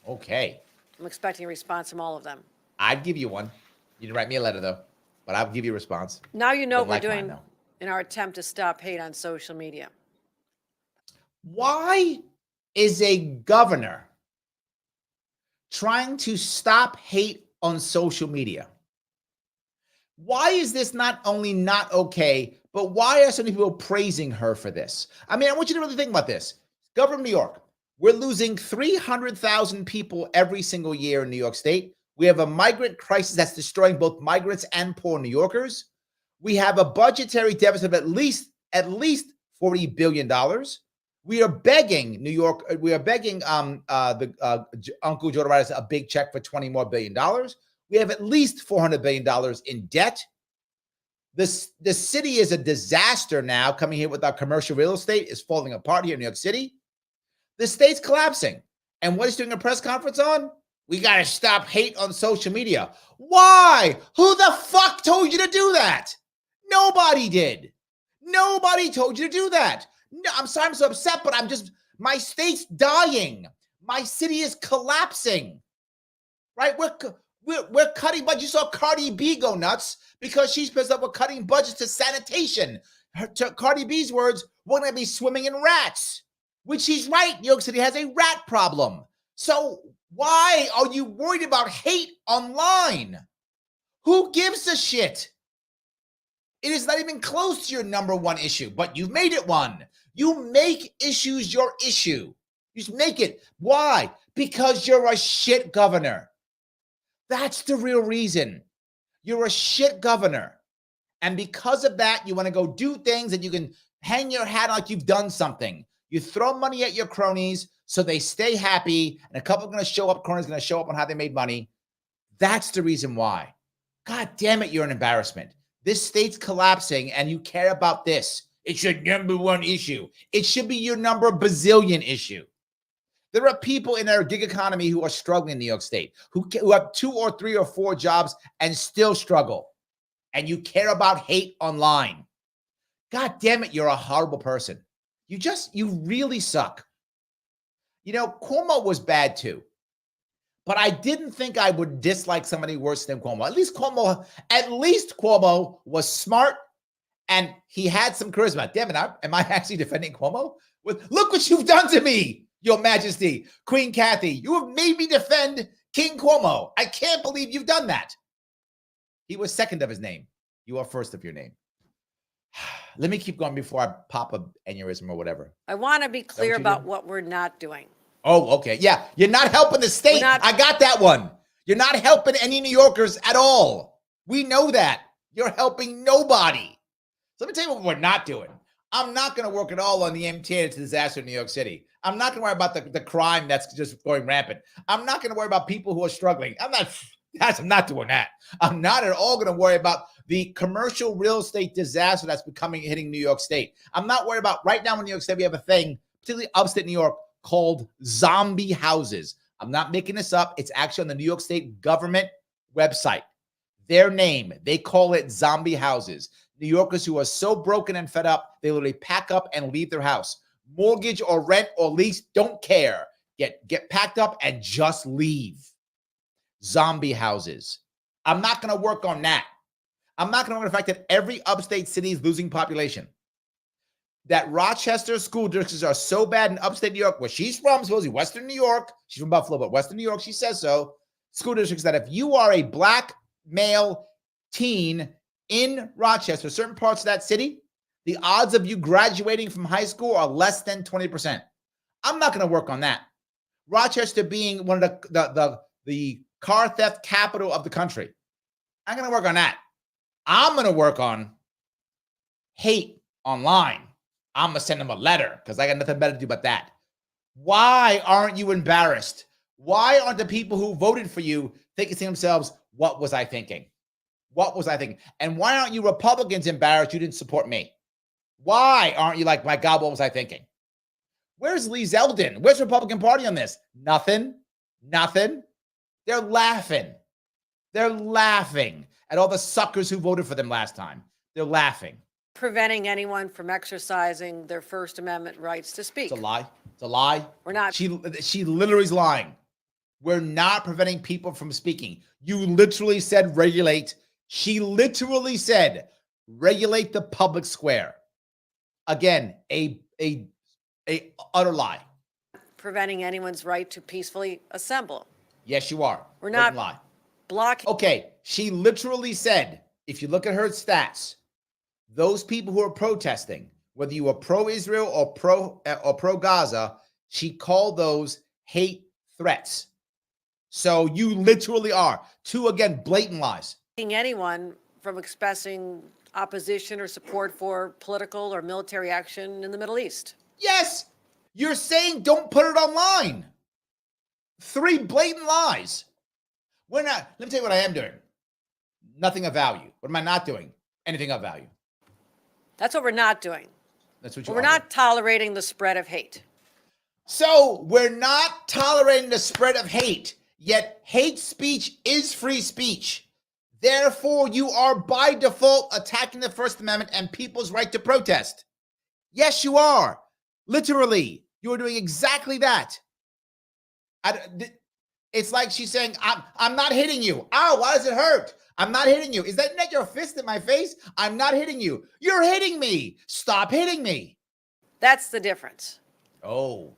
Speaker 1: Okay.
Speaker 2: I'm expecting a response from all of them.
Speaker 1: I'd give you one. You didn't write me a letter, though, but I'll give you a response.
Speaker 2: Now you know what we're
Speaker 1: Like mine,
Speaker 2: doing
Speaker 1: though.
Speaker 2: in our attempt to stop hate on social media.
Speaker 1: Why is a governor trying to stop hate on social media? Why is this not only not okay, but why are so many people praising her for this? I mean, I want you to really think about this. Governor of New York, we're losing 300,000 people every single year in New York State. We have a migrant crisis that's destroying both migrants and poor New Yorkers. We have a budgetary deficit of at least $40 billion. We are begging New York. We are begging Uncle Joe to a big check for $20 more billion. We have at least $400 billion in debt. The city is a disaster now. Coming here with our commercial real estate is falling apart here in New York City. The state's collapsing. And what is doing a press conference on? We got to stop hate on social media. Why? Who the fuck told you to do that? Nobody did. Nobody told you to do that. No, I'm sorry I'm so upset, but my state's dying. My city is collapsing. Right? We're cutting budgets. You saw Cardi B go nuts because she's pissed off with cutting budgets to sanitation. To Cardi B's words, we're going to be swimming in rats, which she's right. New York City has a rat problem. So why are you worried about hate online? Who gives a shit? It is not even close to your number one issue, but you've made it one. You make issues your issue. You just make it. Why? Because you're a shit governor. That's the real reason. You're a shit governor. And because of that, you want to go do things that you can hang your hat on like you've done something. You throw money at your cronies so they stay happy, and a couple are going to show up, cronies are going to show up on how they made money. That's the reason why. God damn it, you're an embarrassment. This state's collapsing, and you care about this. It's your number one issue. It should be your number bazillion issue. There are people in our gig economy who are struggling in New York State, who have 2 or 3 or 4 jobs and still struggle. And you care about hate online. God damn it, you're a horrible person. You really suck. You know, Cuomo was bad too. But I didn't think I would dislike somebody worse than Cuomo. At least Cuomo was smart and he had some charisma. Damn it, am I actually defending Cuomo? Look what you've done to me, Your Majesty, Queen Kathy. You have made me defend King Cuomo. I can't believe you've done that. He was second of his name. You are first of your name. Let me keep going before I pop an aneurysm or whatever.
Speaker 2: I want to be clear about what we're not doing.
Speaker 1: Oh, okay. Yeah, you're not helping the state. I got that one. You're not helping any New Yorkers at all. We know that. You're helping nobody. So let me tell you what we're not doing. I'm not going to work at all on the MTA. It's a disaster in New York City. I'm not going to worry about the crime that's just going rampant. I'm not going to worry about people who are struggling. I'm not doing that. I'm not at all going to worry about the commercial real estate disaster that's hitting New York State. I'm not worried about right now in New York State, we have a thing, particularly upstate New York, called zombie houses. I'm not making this up. It's actually on the New York State government website. Their name, they call it zombie houses. New Yorkers who are so broken and fed up, they literally pack up and leave their house. Mortgage or rent or lease, don't care. Get packed up and just leave. Zombie houses. I'm not going to work on that. I'm not going to work on the fact that every upstate city is losing population. that Rochester school districts are so bad in upstate New York, where she's from, supposedly Western New York. She's from Buffalo, but Western New York, she says so. School districts that if you are a black male teen in Rochester, certain parts of that city, the odds of you graduating from high school are less than 20%. I'm not going to work on that. Rochester being one of the car theft capital of the country, I'm going to work on that. I'm going to work on hate online. I'm going to send them a letter because I got nothing better to do but that. Why aren't you embarrassed? Why aren't the people who voted for you thinking to themselves, what was I thinking? What was I thinking? And why aren't you Republicans embarrassed you didn't support me? Why aren't you like, my God, what was I thinking? Where's Lee Zeldin? Where's the Republican Party on this? Nothing. They're laughing. They're laughing at all the suckers who voted for them last time. They're laughing.
Speaker 2: Preventing anyone from exercising their First Amendment rights to speak.
Speaker 1: It's a lie. It's a lie.
Speaker 2: We're not.
Speaker 1: She literally is lying. We're not preventing people from speaking. You literally said regulate. She literally said regulate the public square. Again, a utter lie.
Speaker 2: Preventing anyone's right to peacefully assemble.
Speaker 1: Yes, you are.
Speaker 2: We're not
Speaker 1: lie.
Speaker 2: Blocking.
Speaker 1: Okay, she literally said, if you look at her stats, those people who are protesting, whether you are pro-Israel or pro-Gaza, she called those hate threats. So you literally are. Two, again, blatant lies.
Speaker 2: Anyone from expressing opposition or support for political or military action in the Middle East.
Speaker 1: Yes, you're saying don't put it online. Three blatant lies. We're not. Let me tell you what I am doing. Nothing of value. What am I not doing? Anything of value.
Speaker 2: That's what we're not doing.
Speaker 1: That's what
Speaker 2: we're not tolerating the spread of hate.
Speaker 1: So we're not tolerating the spread of hate, yet hate speech is free speech. Therefore, you are by default attacking the First Amendment and people's right to protest. Yes, you are. Literally, you are doing exactly that. It's like she's saying, I'm not hitting you. Ow, why does it hurt? I'm not hitting you. Is that not your fist in my face? I'm not hitting you. You're hitting me. Stop hitting me.
Speaker 2: That's the difference.
Speaker 1: Oh.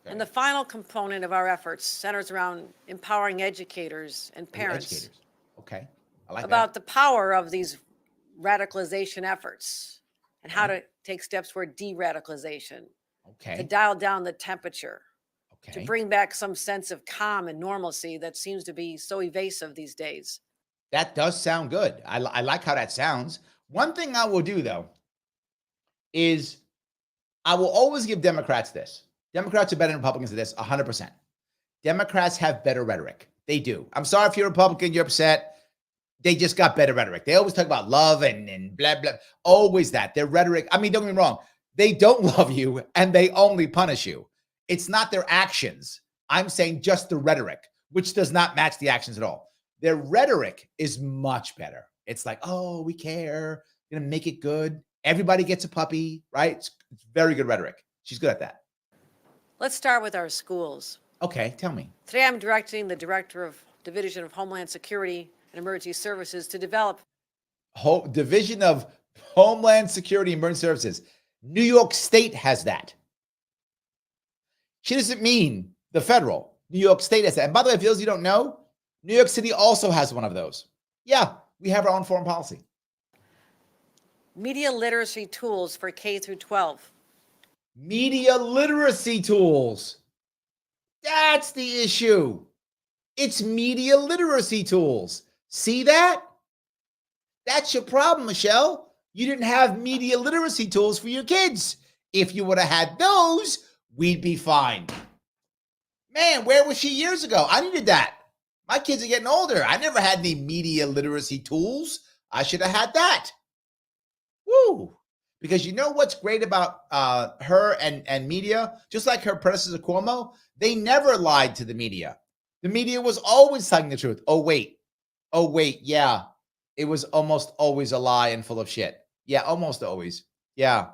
Speaker 1: Okay.
Speaker 2: And the final component of our efforts centers around empowering educators and parents.
Speaker 1: Educators. Okay. I like
Speaker 2: about
Speaker 1: that.
Speaker 2: the power of these radicalization efforts and how to take steps toward de-radicalization.
Speaker 1: Okay.
Speaker 2: To dial down the temperature.
Speaker 1: Okay.
Speaker 2: To bring back some sense of calm and normalcy that seems to be so evasive these days.
Speaker 1: That does sound good. I like how that sounds. One thing I will do, though, is I will always give Democrats this. Democrats are better than Republicans at this, 100%. Democrats have better rhetoric. They do. I'm sorry if you're a Republican, you're upset. They just got better rhetoric. They always talk about love and blah, blah. Always that. Their rhetoric, I mean, don't get me wrong. They don't love you and they only punish you. It's not their actions. I'm saying just the rhetoric, which does not match the actions at all. Their rhetoric is much better. It's like, oh, we care. We're going to make it good. Everybody gets a puppy, right? It's very good rhetoric. She's good at that.
Speaker 2: Let's start with our schools.
Speaker 1: Okay, tell me.
Speaker 2: Today I'm directing the Director of Division of Homeland Security and Emergency Services to develop
Speaker 1: Division of Homeland Security and Emergency Services. New York State has that. She doesn't mean the federal. New York State has that. And by the way, if those you don't know, New York City also has one of those. Yeah, we have our own foreign policy.
Speaker 2: Media literacy tools for K through 12.
Speaker 1: Media literacy tools. That's the issue. It's media literacy tools. See that? That's your problem, Michelle. You didn't have media literacy tools for your kids. If you would have had those, we'd be fine. Man, where was she years ago? I needed that. My kids are getting older. I never had any media literacy tools. I should have had that. Woo. Because you know what's great about her and media? Just like her predecessor, Cuomo, they never lied to the media. The media was always telling the truth. Oh, wait, yeah. It was almost always a lie and full of shit. Yeah, almost always. Yeah.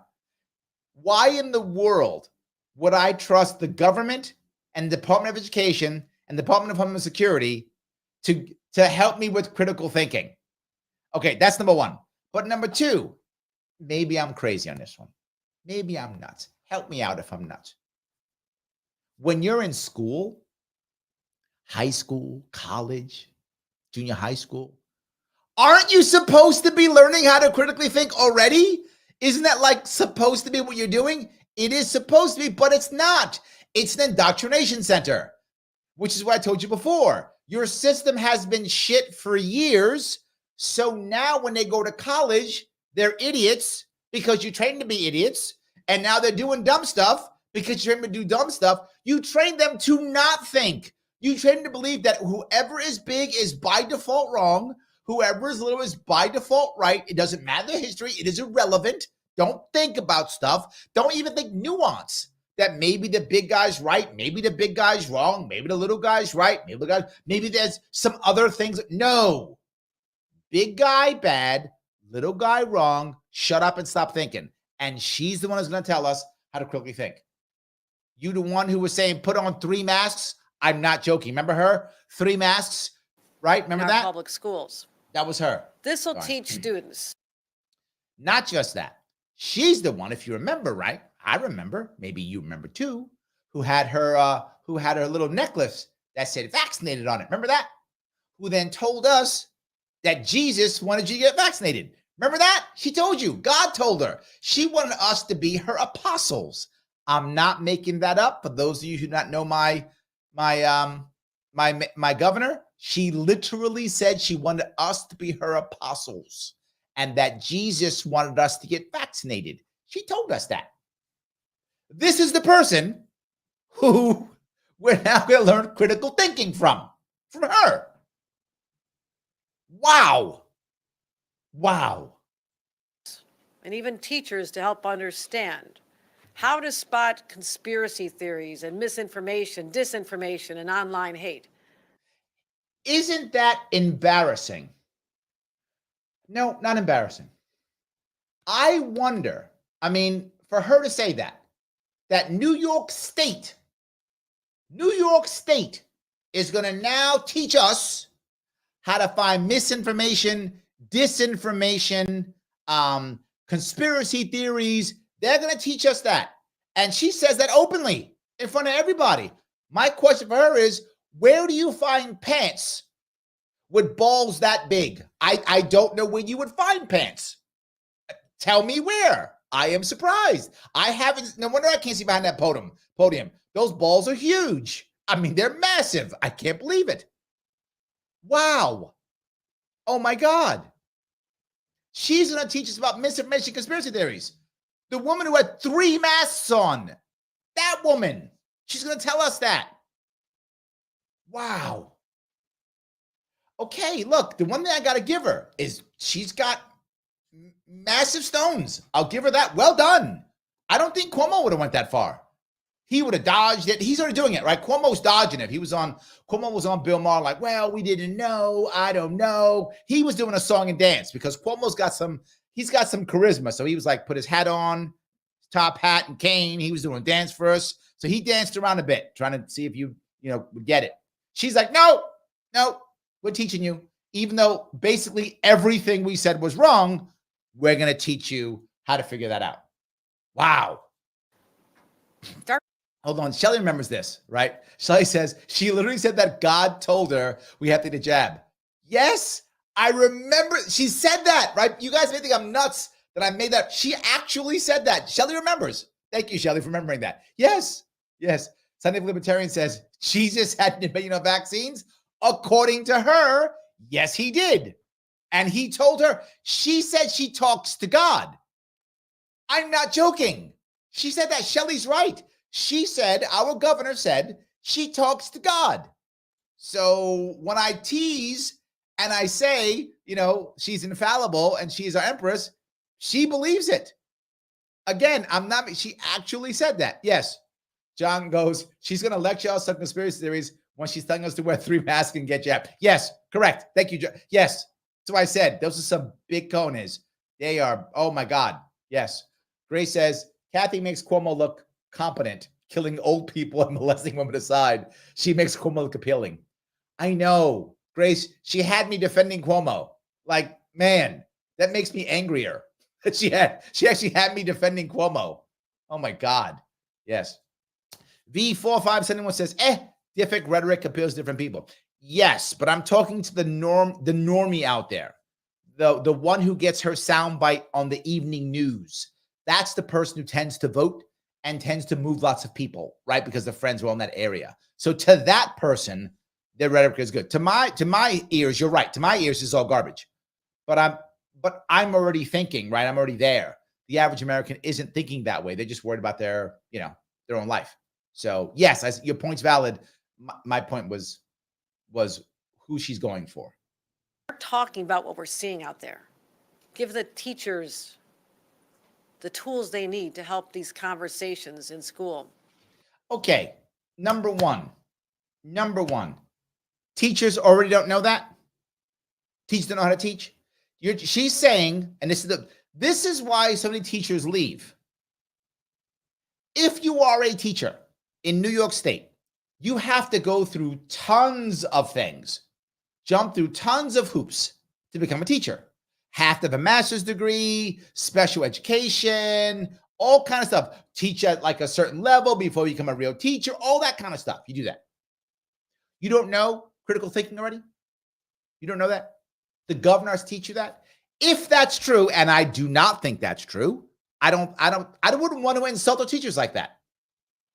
Speaker 1: Why in the world would I trust the government and the Department of Education and the Department of Homeland Security to help me with critical thinking? Okay, that's number one. But number two, maybe I'm crazy on this one. maybe I'm nuts. Help me out if I'm nuts. When you're in school, high school, college, junior high school, aren't you supposed to be learning how to critically think already? Isn't that like supposed to be what you're doing? It is supposed to be, but it's not. It's an indoctrination center, which is what I told you before. Your system has been shit for years. So now when they go to college, they're idiots because you train them to be idiots. And now they're doing dumb stuff because you train them to do dumb stuff. You train them to not think. You train them to believe that whoever is big is by default wrong. Whoever is little is by default right. It doesn't matter the history. It is irrelevant. Don't think about stuff. Don't even think nuance. That maybe the big guy's right, maybe the big guy's wrong, maybe the little guy's right, maybe there's some other things. No. Big guy bad, little guy wrong. Shut up and stop thinking. And she's the one who's going to tell us how to critically think. You the one who was saying put on 3 masks? I'm not joking. Remember her? 3 masks, right? Remember
Speaker 2: in our
Speaker 1: that?
Speaker 2: public schools.
Speaker 1: That was her.
Speaker 2: This will teach students.
Speaker 1: Not just that. She's the one, if you remember, right? I remember, maybe you remember too, who had her little necklace that said vaccinated on it. Remember that? Who then told us that Jesus wanted you to get vaccinated. Remember that? She told you. God told her. She wanted us to be her apostles. I'm not making that up. For those of you who do not know my governor, she literally said she wanted us to be her apostles and that Jesus wanted us to get vaccinated. She told us that. This is the person who we're now going to learn critical thinking from her. Wow. Wow.
Speaker 2: And even teachers to help understand how to spot conspiracy theories and misinformation, disinformation, and online hate.
Speaker 1: Isn't that embarrassing? No, not embarrassing. I wonder, for her to say that New York State is going to now teach us how to find misinformation, disinformation, conspiracy theories. They're going to teach us that. And she says that openly in front of everybody. My question for her is, where do you find pants with balls that big? I don't know where you would find pants. Tell me where. I am surprised. No wonder I can't see behind that podium. Those balls are huge. They're massive. I can't believe it. Wow. Oh my God. She's going to teach us about misinformation, conspiracy theories. The woman who had 3 masks on, that woman, she's going to tell us that. Wow. Okay, look, the one thing I got to give her is she's got massive stones. I'll give her that. Well done. I don't think Cuomo would have went that far. He would have dodged it. He's already doing it, right? Cuomo's dodging it. Cuomo was on Bill Maher like, well, we didn't know. I don't know. He was doing a song and dance because Cuomo's got some charisma. So he was like, put his hat on, top hat and cane. He was doing a dance for us. So he danced around a bit, trying to see if you would get it. She's like, no, we're teaching you. Even though basically everything we said was wrong, we're going to teach you how to figure that out. Wow. Hold on. Shelly remembers this, right? Shelly says, she literally said that God told her we have to get a jab. Yes, I remember. She said that, right? You guys may think I'm nuts that I made that. She actually said that. Shelly remembers. Thank you, Shelly, for remembering that. Yes. Scientific Libertarian says, Jesus had a million vaccines. According to her, yes, he did. And he told her, she said she talks to God. I'm not joking. She said that. Shelly's right. She said, our governor said, she talks to God. So when I tease and I say, she's infallible and she's our empress, she believes it. Again, she actually said that. Yes. John goes, she's going to lecture us on conspiracy theories when she's telling us to wear 3 masks and get jabbed. Yes, correct. Thank you, John. Yes. That's what I said. Those are some big cojones. They are, oh my God. Yes. Grace says, Kathy makes Cuomo look competent, killing old people and molesting women aside. She makes Cuomo look appealing. I know. Grace, she had me defending Cuomo. Like, man, that makes me angrier. She actually had me defending Cuomo. Oh my God. Yes. V4571 says, different rhetoric appeals to different people. Yes, but I'm talking to the normie out there. The one who gets her soundbite on the evening news. That's the person who tends to vote and tends to move lots of people, right? Because the friends are in that area. So to that person, their rhetoric is good. To my ears, you're right. To my ears, it's all garbage. But I'm already thinking, right? I'm already there. The average American isn't thinking that way. They're just worried about their own life. So yes, your point's valid. My point was who she's going for.
Speaker 2: We're talking about what we're seeing out there. Give the teachers the tools they need to help these conversations in school.
Speaker 1: Okay, number one, teachers already don't know that. Teachers don't know how to teach. She's saying, and this is why so many teachers leave. If you are a teacher in New York State, you have to go through tons of things, jump through tons of hoops to become a teacher. Have to have a master's degree, special education, all kind of stuff. Teach at like a certain level before you become a real teacher, all that kind of stuff. You do that. You don't know critical thinking already? You don't know that? The governors teach you that? If that's true, and I do not think that's true, I wouldn't want to insult our teachers like that.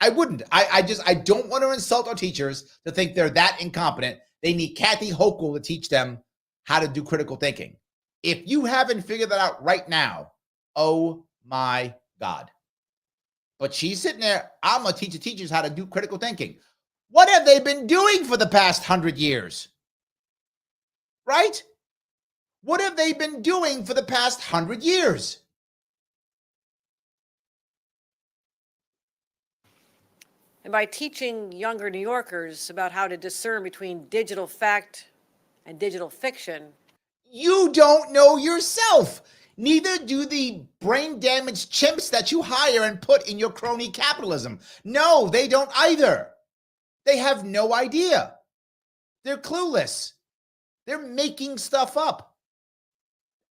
Speaker 1: I wouldn't. I don't want to insult our teachers to think they're that incompetent. They need Kathy Hochul to teach them how to do critical thinking. If you haven't figured that out right now, oh my God. But she's sitting there, I'm going to teach the teachers how to do critical thinking. What have they been doing for the past 100 years? Right? What have they been doing for the past 100 years?
Speaker 2: And by teaching younger New Yorkers about how to discern between digital fact and digital fiction.
Speaker 1: You don't know yourself. Neither do the brain damaged chimps that you hire and put in your crony capitalism. No, they don't either. They have no idea. They're clueless. They're making stuff up.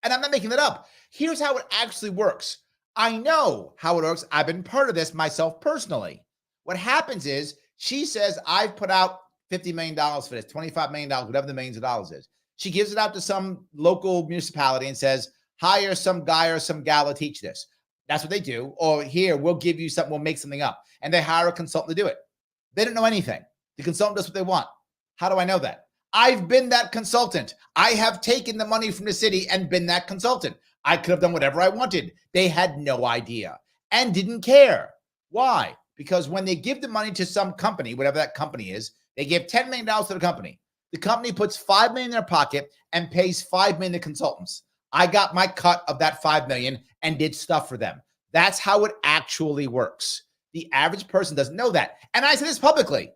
Speaker 1: And I'm not making that up. Here's how it actually works. I know how it works. I've been part of this myself personally. What happens is she says, I've put out $50 million for this, $25 million, whatever the millions of dollars is. She gives it out to some local municipality and says, hire some guy or some gal to teach this. That's what they do. Or here, we'll give you something, we'll make something up. And they hire a consultant to do it. They don't know anything. The consultant does what they want. How do I know that? I've been that consultant. I have taken the money from the city and been that consultant. I could have done whatever I wanted. They had no idea and didn't care. Why? Because when they give the money to some company, whatever that company is, they give $10 million to the company. The company puts $5 million in their pocket and pays $5 million to consultants. I got my cut of that $5 million and did stuff for them. That's how it actually works. The average person doesn't know that. And I say this publicly.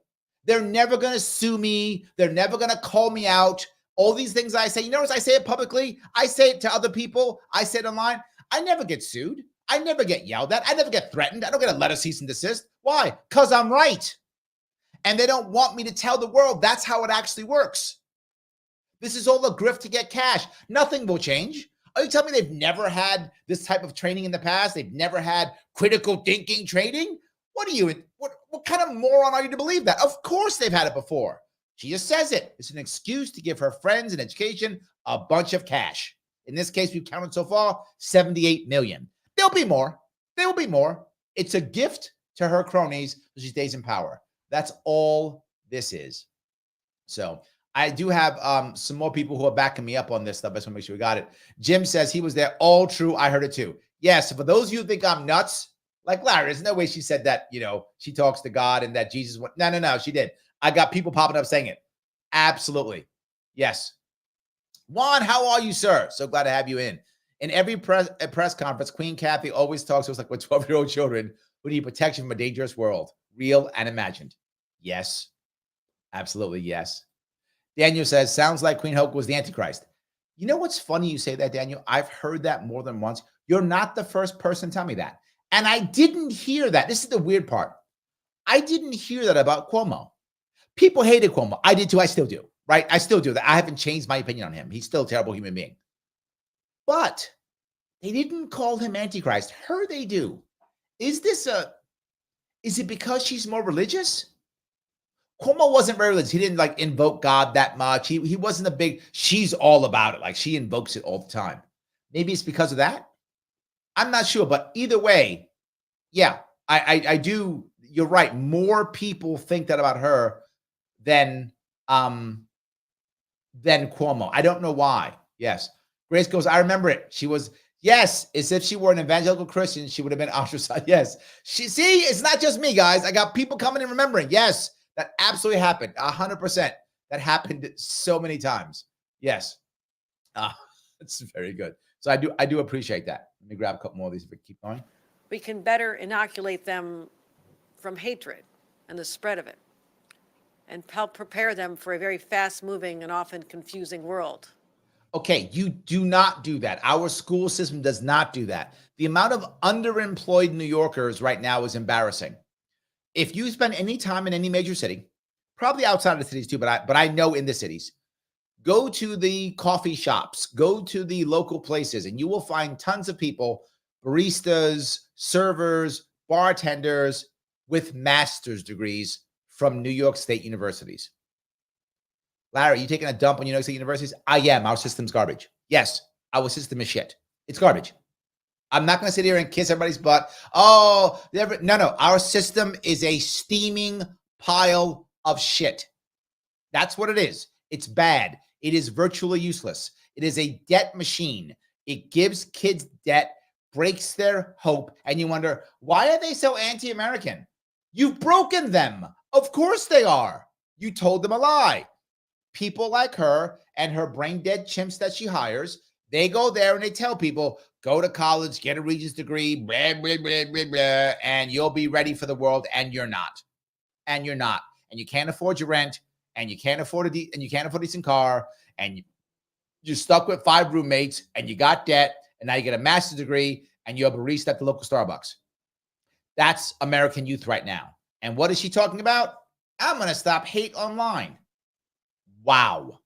Speaker 1: They're never going to sue me. They're never going to call me out. All these things I say, you notice I say it publicly. I say it to other people. I say it online. I never get sued. I never get yelled at. I never get threatened. I don't get a letter cease and desist. Why? Because I'm right. And they don't want me to tell the world that's how it actually works. This is all a grift to get cash. Nothing will change. Are you telling me they've never had this type of training in the past? They've never had critical thinking training? What kind of moron are you to believe that? Of course they've had it before. She just says it. It's an excuse to give her friends in education a bunch of cash. In this case, we've counted so far 78 million. There'll be more. There will be more. It's a gift to her cronies so she stays in power. That's all this is. So I do have some more people who are backing me up on this stuff. I just want to make sure we got it. Jim says he was there. All true. I heard it too. Yes. So for those of you who think I'm nuts, like Larry, there's no way she said that, she talks to God and that Jesus went. No, she did. I got people popping up saying it. Absolutely. Yes. Juan, how are you, sir? So glad to have you in. In every press conference, Queen Kathy always talks to us like we're 12-year-old children who need protection from a dangerous world, real and imagined. Yes. Absolutely, yes. Daniel says, sounds like Queen Hope was the Antichrist. You know what's funny you say that, Daniel? I've heard that more than once. You're not the first person to tell me that. And I didn't hear that. This is the weird part. I didn't hear that about Cuomo. People hated Cuomo. I did too. I still do, right? I still do that. I haven't changed my opinion on him. He's still a terrible human being. But they didn't call him Antichrist. Her they do. is it because she's more religious? Cuomo wasn't very religious. He didn't like invoke God that much. He wasn't a big, she's all about it. Like she invokes it all the time. Maybe it's because of that. I'm not sure, but either way, yeah, I do. You're right. More people think that about her than um than Cuomo. I don't know why. Yes. Grace goes, I remember it. She was, yes, as if she were an evangelical Christian, she would have been ostracized. Yes. See, it's not just me, guys. I got people coming and remembering. Yes, that absolutely happened. 100%. That happened so many times. Yes. It's very good. So I do appreciate that. Let me grab a couple more of these if we keep going.
Speaker 2: We can better inoculate them from hatred and the spread of it, and help prepare them for a very fast-moving and often confusing world.
Speaker 1: Okay, you do not do that. Our school system does not do that. The amount of underemployed New Yorkers right now is embarrassing. If you spend any time in any major city, probably outside of the cities too, but I know in the cities, go to the coffee shops, go to the local places, and you will find tons of people, baristas, servers, bartenders with master's degrees from New York State universities. Larry, you taking a dump on New York State universities? I am. Our system's garbage. Yes, our system is shit. It's garbage. I'm not going to sit here and kiss everybody's butt. Oh, no. Our system is a steaming pile of shit. That's what it is. It's bad. It is virtually useless. It is a debt machine. It gives kids debt, breaks their hope, and you wonder, why are they so anti-American? You've broken them. Of course they are. You told them a lie. People like her and her brain-dead chimps that she hires, they go there and they tell people, go to college, get a Regents degree, blah, blah, blah, blah, blah, and you'll be ready for the world, and you're not. And you're not. And you can't afford your rent, and you can't afford a decent car, and you're stuck with 5 roommates, and you got debt, and now you get a master's degree, and you're a barista at the local Starbucks. That's American youth right now. And what is she talking about? I'm going to stop hate online. Wow.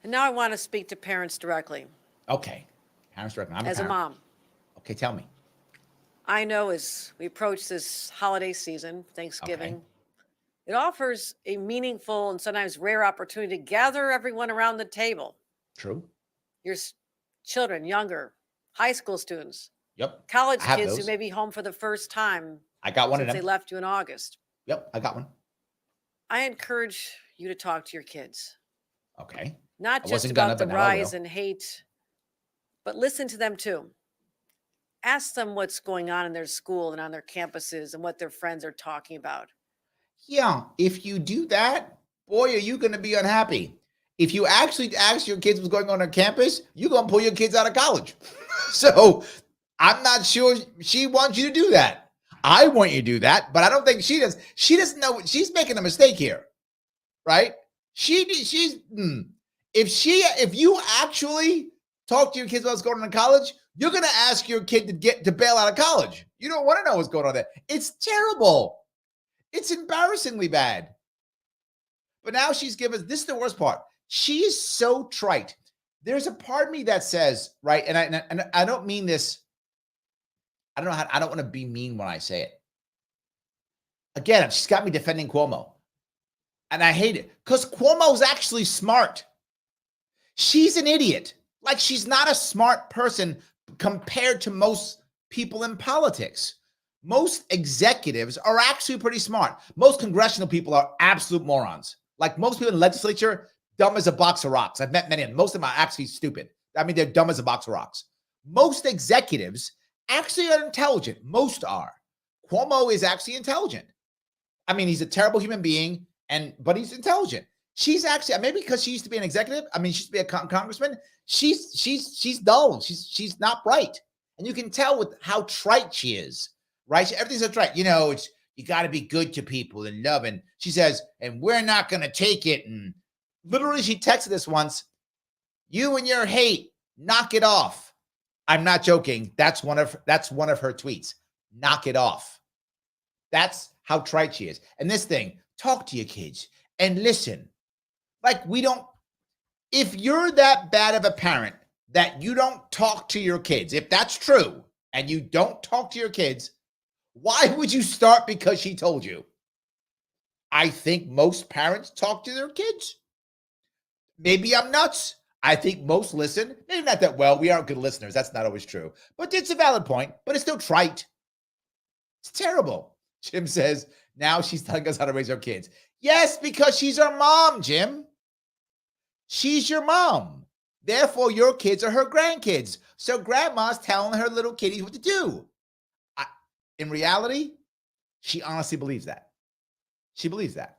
Speaker 2: And now I want to speak to parents directly.
Speaker 1: Okay. Parents directly. I'm
Speaker 2: as a mom.
Speaker 1: Okay, tell me.
Speaker 2: I know as we approach this holiday season, Thanksgiving, it offers a meaningful and sometimes rare opportunity to gather everyone around the table.
Speaker 1: True.
Speaker 2: Your children, younger, high school students,
Speaker 1: Yep.
Speaker 2: college kids
Speaker 1: those.
Speaker 2: who may be home for the first time
Speaker 1: I got one
Speaker 2: since
Speaker 1: of
Speaker 2: they
Speaker 1: them.
Speaker 2: left you in August.
Speaker 1: Yep, I got one.
Speaker 2: I encourage you to talk to your kids.
Speaker 1: Okay.
Speaker 2: Not just about the rise in hate, but listen to them too. Ask them what's going on in their school and on their campuses and what their friends are talking about.
Speaker 1: Yeah, if you do that, boy, are you going to be unhappy. If you actually ask your kids what's going on campus, you're going to pull your kids out of college. So I'm not sure she wants you to do that. I want you to do that, but I don't think she does. She doesn't know. She's making a mistake here, right? If you actually talk to your kids about what's going on in college, you're going to ask your kid to bail out of college. You don't want to know what's going on there. It's terrible. It's embarrassingly bad. But now she's given, this is the worst part. She is so trite. There's a part of me that says, right, and I don't mean this, I don't want to be mean when I say it. Again, she's got me defending Cuomo. And I hate it because Cuomo's actually smart. She's an idiot. Like, she's not a smart person compared to most people in politics. Most executives are actually pretty smart. Most congressional people are absolute morons. Like, most people in the legislature, dumb as a box of rocks. I've met many of them. Most of them are actually stupid. I mean, they're dumb as a box of rocks. Most executives actually are intelligent. Most are. Cuomo is actually intelligent. I mean, he's a terrible human being, but he's intelligent. She's actually, maybe because she used to be an executive. I mean, she used to be a congressman. She's dull. She's not bright. And you can tell with how trite she is, right? Everything's so trite. You know, you got to be good to people and love. And she says, and we're not going to take it. And literally, she texted this once. You and your hate, knock it off. I'm not joking. That's one of her tweets. Knock it off. That's how trite she is. And this thing, talk to your kids and listen. Like, if you're that bad of a parent, that you don't talk to your kids, if that's true and you don't talk to your kids, why would you start because she told you? I think most parents talk to their kids. Maybe I'm nuts. I think most listen. Maybe not that well. We aren't good listeners. That's not always true. But it's a valid point, but it's still trite. It's terrible. Jim says, now she's telling us how to raise our kids. Yes, because she's our mom, Jim. She's your mom. Therefore, your kids are her grandkids. So grandma's telling her little kiddies what to do. In reality, she honestly believes that. She believes that.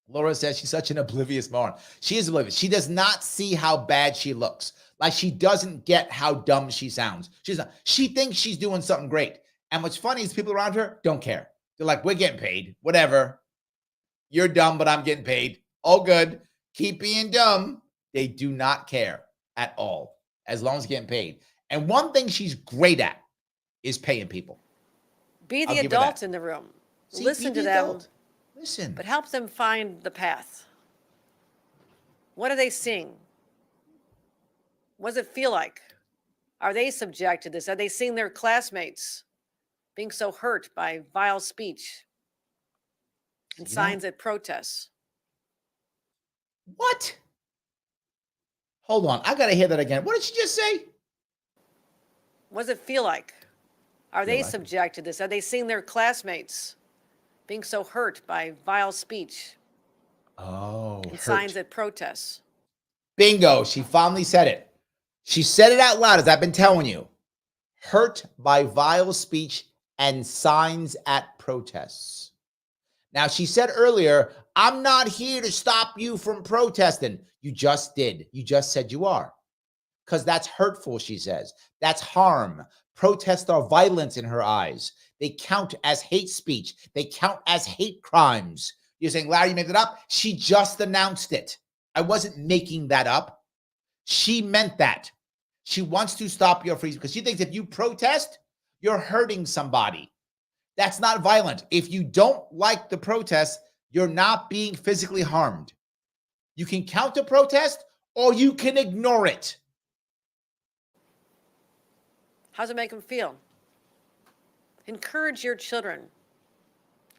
Speaker 1: Laura says she's such an oblivious moron. She is oblivious. She does not see how bad she looks. Like she doesn't get how dumb she sounds. She's not. She thinks she's doing something great. And what's funny is people around her don't care. They're like, we're getting paid. Whatever. You're dumb, but I'm getting paid. All good. Keep being dumb. They do not care at all, as long as getting paid. And one thing she's great at is paying people.
Speaker 2: Be the adult in the room.
Speaker 1: See,
Speaker 2: listen to them.
Speaker 1: Adult. Listen.
Speaker 2: But help them find the path. What are they seeing? What does it feel like? Are they subject to this? Are they seeing their classmates being so hurt by vile speech and signs at protests?
Speaker 1: What? Hold on. I got to hear that again. What did she just say?
Speaker 2: What does it feel like? Are they subject to this? Are they seeing their classmates being so hurt by vile speech?
Speaker 1: Oh,
Speaker 2: and signs at protests.
Speaker 1: Bingo. She finally said it. She said it out loud, as I've been telling you. Hurt by vile speech and signs at protests. Now, she said earlier, I'm not here to stop you from protesting. You just did. You just said you are. Because that's hurtful, she says. That's harm. Protests are violence in her eyes. They count as hate speech. They count as hate crimes. You're saying, Larry, you made it up? She just announced it. I wasn't making that up. She meant that. She wants to stop your free because she thinks if you protest, you're hurting somebody. That's not violent. If you don't like the protest, you're not being physically harmed. You can counter protest or you can ignore it.
Speaker 2: How does it make them feel? Encourage your children,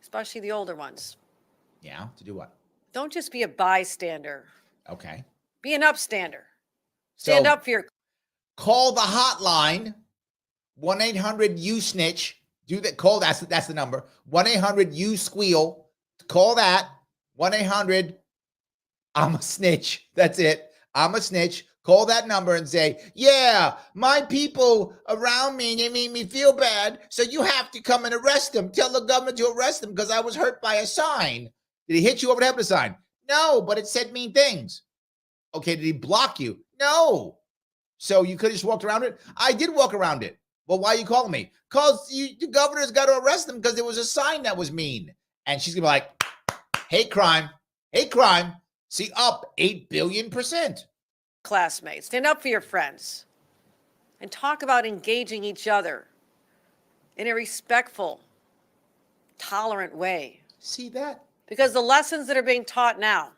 Speaker 2: especially the older ones.
Speaker 1: Yeah, to do what?
Speaker 2: Don't just be a bystander.
Speaker 1: Okay.
Speaker 2: Be an upstander. Stand up for your...
Speaker 1: Call the hotline, 1-800-YOU-SNITCH. Do that. Call, that's the number. 1-800-YOU-SQUEAL. Call that. 1-800, I'm a snitch. That's it. I'm a snitch. Call that number and say, yeah, my people around me, they made me feel bad, so you have to come and arrest them. Tell the government to arrest them because I was hurt by a sign. Did he hit you over the head with a sign? No, but it said mean things. Okay, did he block you? No. So you could have just walked around it? I did walk around it. Well, why are you calling me? Because the governor's got to arrest them because there was a sign that was mean. And she's going to be like, hate crime, hate crime. See, up 8 billion%.
Speaker 2: Classmates, stand up for your friends and talk about engaging each other in a respectful, tolerant way.
Speaker 1: See that?
Speaker 2: Because the lessons that are being taught now,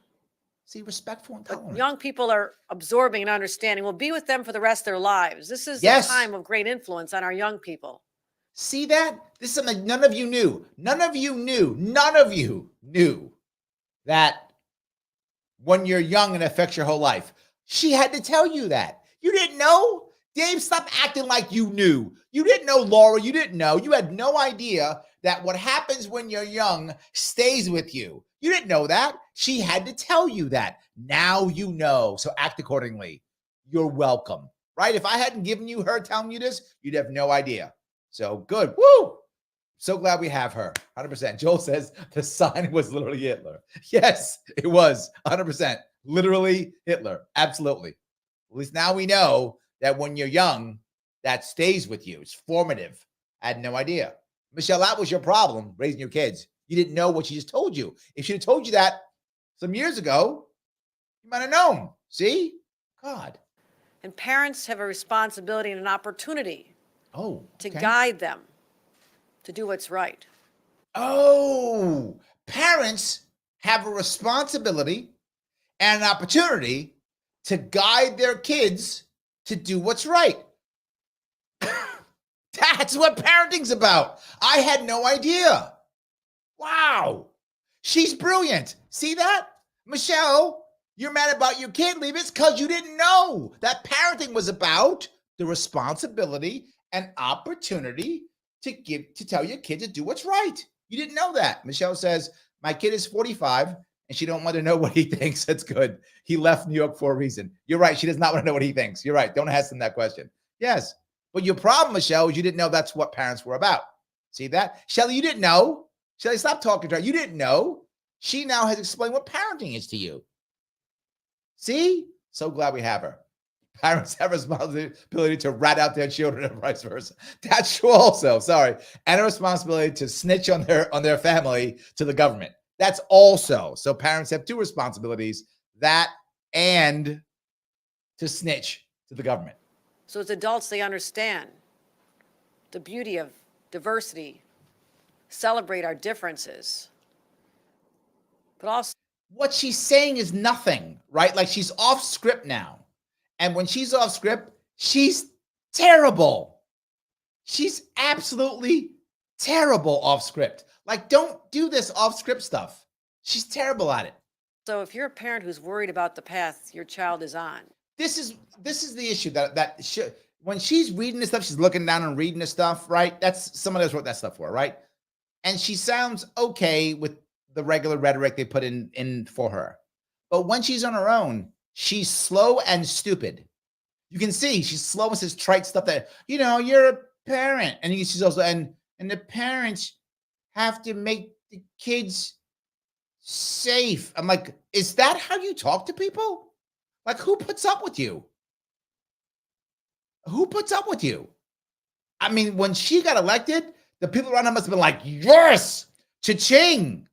Speaker 1: respectful and tolerant.
Speaker 2: Young people are absorbing and understanding. Will be with them for the rest of their lives. This is a time of great influence on our young people.
Speaker 1: See that? This is something none of you knew. None of you knew that when you're young, it affects your whole life. She had to tell you that. You didn't know? Dave, stop acting like you knew. You didn't know, Laura. You didn't know. You had no idea that what happens when you're young stays with you. You didn't know that. She had to tell you that. Now you know. So act accordingly. You're welcome. Right? If I hadn't given you her telling you this, you'd have no idea. So good. Woo! So glad we have her. 100%. Joel says the sign was literally Hitler. Yes, it was. 100%. Literally Hitler. Absolutely. At least now we know that when you're young, that stays with you. It's formative. I had no idea. Michelle, that was your problem, raising your kids. You didn't know what she just told you. If she had told you that some years ago, you might have known. See? God.
Speaker 2: And parents have a responsibility and an opportunity to guide them to do what's right.
Speaker 1: Oh, parents have a responsibility and an opportunity to guide their kids to do what's right. That's what parenting's about. I had no idea. Wow. She's brilliant. See that? Michelle, you're mad about your kid leaving. It's because you didn't know that parenting was about the responsibility and opportunity to tell your kid to do what's right. You didn't know that. Michelle says, my kid is 45 and she don't want to know what he thinks. That's good. He left New York for a reason. You're right. She does not want to know what he thinks. You're right. Don't ask him that question. Yes. But your problem, Michelle, is you didn't know that's what parents were about. See that? Shelly, you didn't know. Shelly, stop talking to her. You didn't know. She now has explained what parenting is to you. See? So glad we have her. Parents have a responsibility to rat out their children and vice versa. That's true also. Sorry. And a responsibility to snitch on their family to the government. That's also. So parents have two responsibilities, that and to snitch to the government.
Speaker 2: So as adults, they understand the beauty of diversity, celebrate our differences, but also
Speaker 1: what she's saying is nothing, right? Like she's off script now. And when she's off script, she's terrible. She's absolutely terrible off script. Like, don't do this off script stuff. She's terrible at it.
Speaker 2: So if you're a parent who's worried about the path your child is on,
Speaker 1: This is the issue when she's reading this stuff, she's looking down and reading this stuff, right? That's someone else wrote that stuff for her, right? And she sounds okay with the regular rhetoric they put in for her. But when she's on her own, she's slow and stupid. You can see she's slow and says trite stuff that, you're a parent. And she's also, and the parents have to make the kids safe. I'm like, is that how you talk to people? Like, who puts up with you? Who puts up with you? I mean, when she got elected, the people around her must have been like, yes, cha-ching.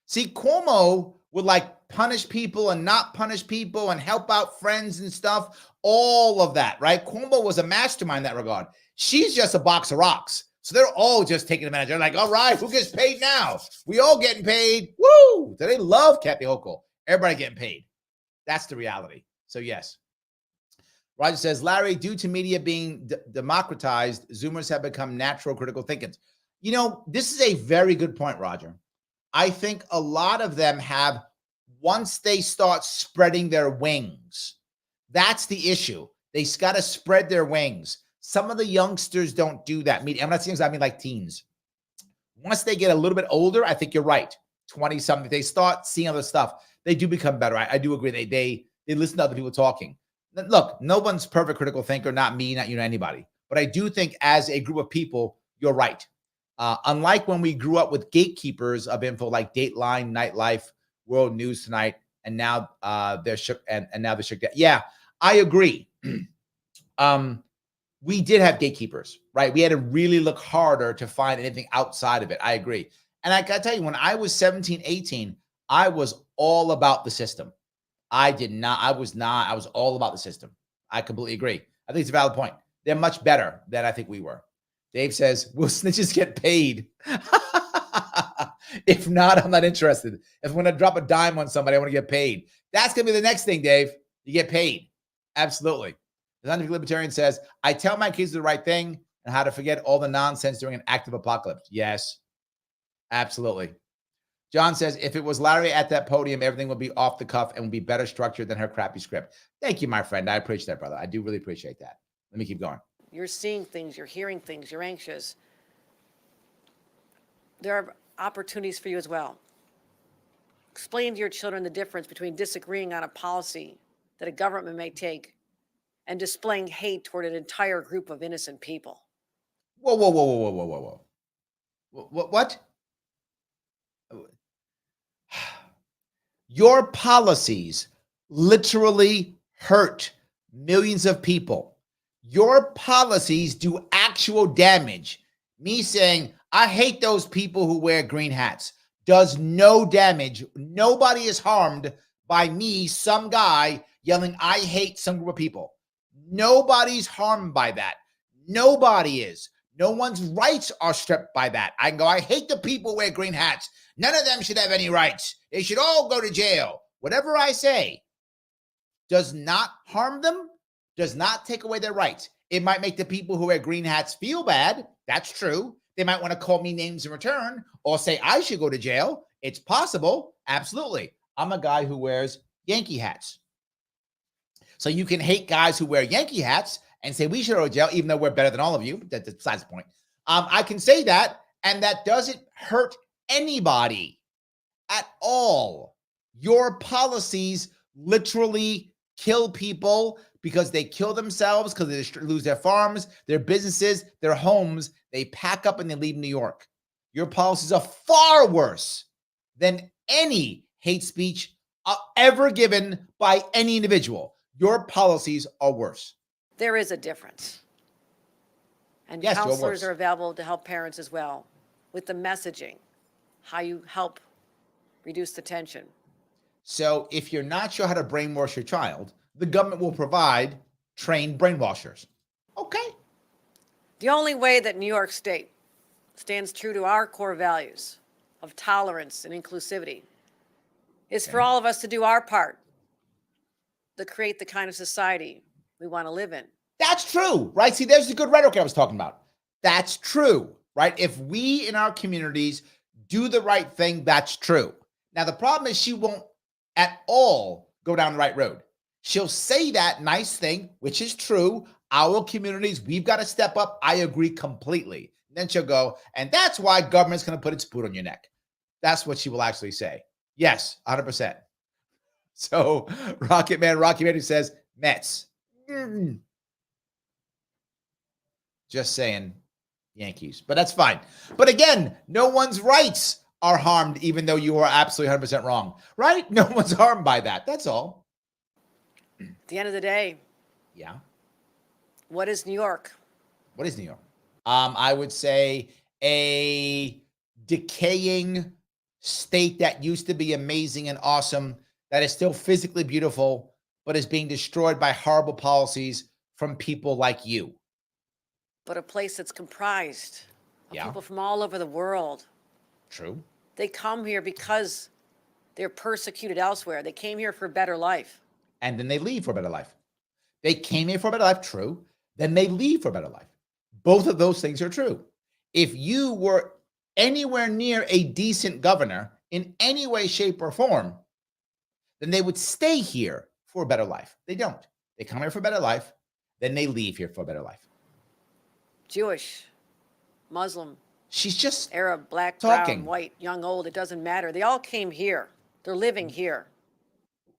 Speaker 1: See, Cuomo would punish people and not punish people and help out friends and stuff. All of that, right? Cuomo was a mastermind in that regard. She's just a box of rocks. So they're all just taking advantage. They're like, all right, who gets paid now? We all getting paid. Woo! Do they love Kathy Hochul? Everybody getting paid. That's the reality. So yes. Roger says, Larry, due to media being democratized, Zoomers have become natural critical thinkers. This is a very good point, Roger. I think a lot of them have, once they start spreading their wings, that's the issue. They got to spread their wings. Some of the youngsters don't do that. I'm not saying, I mean like teens. Once they get a little bit older, I think you're right. 20-something, they start seeing other stuff. They do become better. I do agree. They listen to other people talking. Look, no one's perfect critical thinker, not me, not you, not anybody. But I do think as a group of people, you're right. Unlike when we grew up with gatekeepers of info like Dateline, Nightlife, World News Tonight, and now they're shook and now they're shook down. Yeah, I agree. We did have gatekeepers, right? We had to really look harder to find anything outside of it. I agree. And I got to tell you, when I was 17, 18, I was all about the system. I was all about the system. I completely agree. I think it's a valid point. They're much better than I think we were. Dave says, will snitches get paid? If not, I'm not interested. If I'm going to drop a dime on somebody, I want to get paid. That's going to be the next thing, Dave. You get paid. Absolutely. The scientific libertarian says, I tell my kids the right thing and how to forget all the nonsense during an active apocalypse. Yes, absolutely. John says, if it was Larry at that podium, everything would be off the cuff and would be better structured than her crappy script. Thank you, my friend. I appreciate that, brother. I do really appreciate that. Let me keep going.
Speaker 2: you're seeing things, you're hearing things, you're anxious. There are opportunities for you as well. Explain to your children the difference between disagreeing on a policy that a government may take and displaying hate toward an entire group of innocent people.
Speaker 1: Whoa, whoa, whoa, whoa, whoa, whoa, whoa. What? Your policies literally hurt millions of people. Your policies do actual damage. Me saying, I hate those people who wear green hats does no damage. Nobody is harmed by me, some guy yelling, I hate some group of people. Nobody's harmed by that. Nobody is. No one's rights are stripped by that. I can go, I hate the people who wear green hats. None of them should have any rights. They should all go to jail. Whatever I say does not harm them, does not take away their rights. It might make the people who wear green hats feel bad. That's true. They might want to call me names in return or say I should go to jail. It's possible. Absolutely. I'm a guy who wears Yankee hats. So you can hate guys who wear Yankee hats and say we should go to jail, even though we're better than all of you. That's besides the point. I can say that, and that doesn't hurt anybody at all. Your policies literally kill people because they kill themselves, because they lose their farms, their businesses, their homes. They pack up and they leave New York. Your policies are far worse than any hate speech ever given by any individual. Your policies are worse.
Speaker 2: There is a difference. And
Speaker 1: yes,
Speaker 2: counselors are available to help parents as well with the messaging, how you help reduce the tension.
Speaker 1: So if you're not sure how to brainwash your child, the government will provide trained brainwashers. Okay.
Speaker 2: The only way that New York State stands true to our core values of tolerance and inclusivity is for all of us to do our part to create the kind of society we want to live in.
Speaker 1: That's true, right? See, there's the good rhetoric I was talking about. That's true, right? If we in our communities do the right thing, that's true. Now, the problem is she won't at all go down the right road. She'll say that nice thing, which is true. Our communities, we've got to step up. I agree completely. Then she'll go, and that's why government's going to put its boot on your neck. That's what she will actually say. Yes, 100%. So Rocky Man who says, Mets. Just saying Yankees, but that's fine. But again, no one's rights are harmed, even though you are absolutely 100% wrong, right? No one's harmed by that. That's all.
Speaker 2: At the end of the day.
Speaker 1: Yeah.
Speaker 2: What is New York?
Speaker 1: What is New York? I would say a decaying state that used to be amazing and awesome, that is still physically beautiful, but is being destroyed by horrible policies from people like you.
Speaker 2: But a place that's comprised of people from all over the world.
Speaker 1: True.
Speaker 2: They come here because they're persecuted elsewhere. They came here for a better life.
Speaker 1: And then they leave for a better life. They came here for a better life, true. Then they leave for a better life. Both of those things are true. If you were anywhere near a decent governor in any way, shape, or form, then they would stay here for a better life. They don't. They come here for a better life, then they leave here for a better life.
Speaker 2: Jewish, Muslim,
Speaker 1: she's just
Speaker 2: Arab, black,
Speaker 1: talking.
Speaker 2: Brown, white, young, old, it doesn't matter. They all came here. They're living here.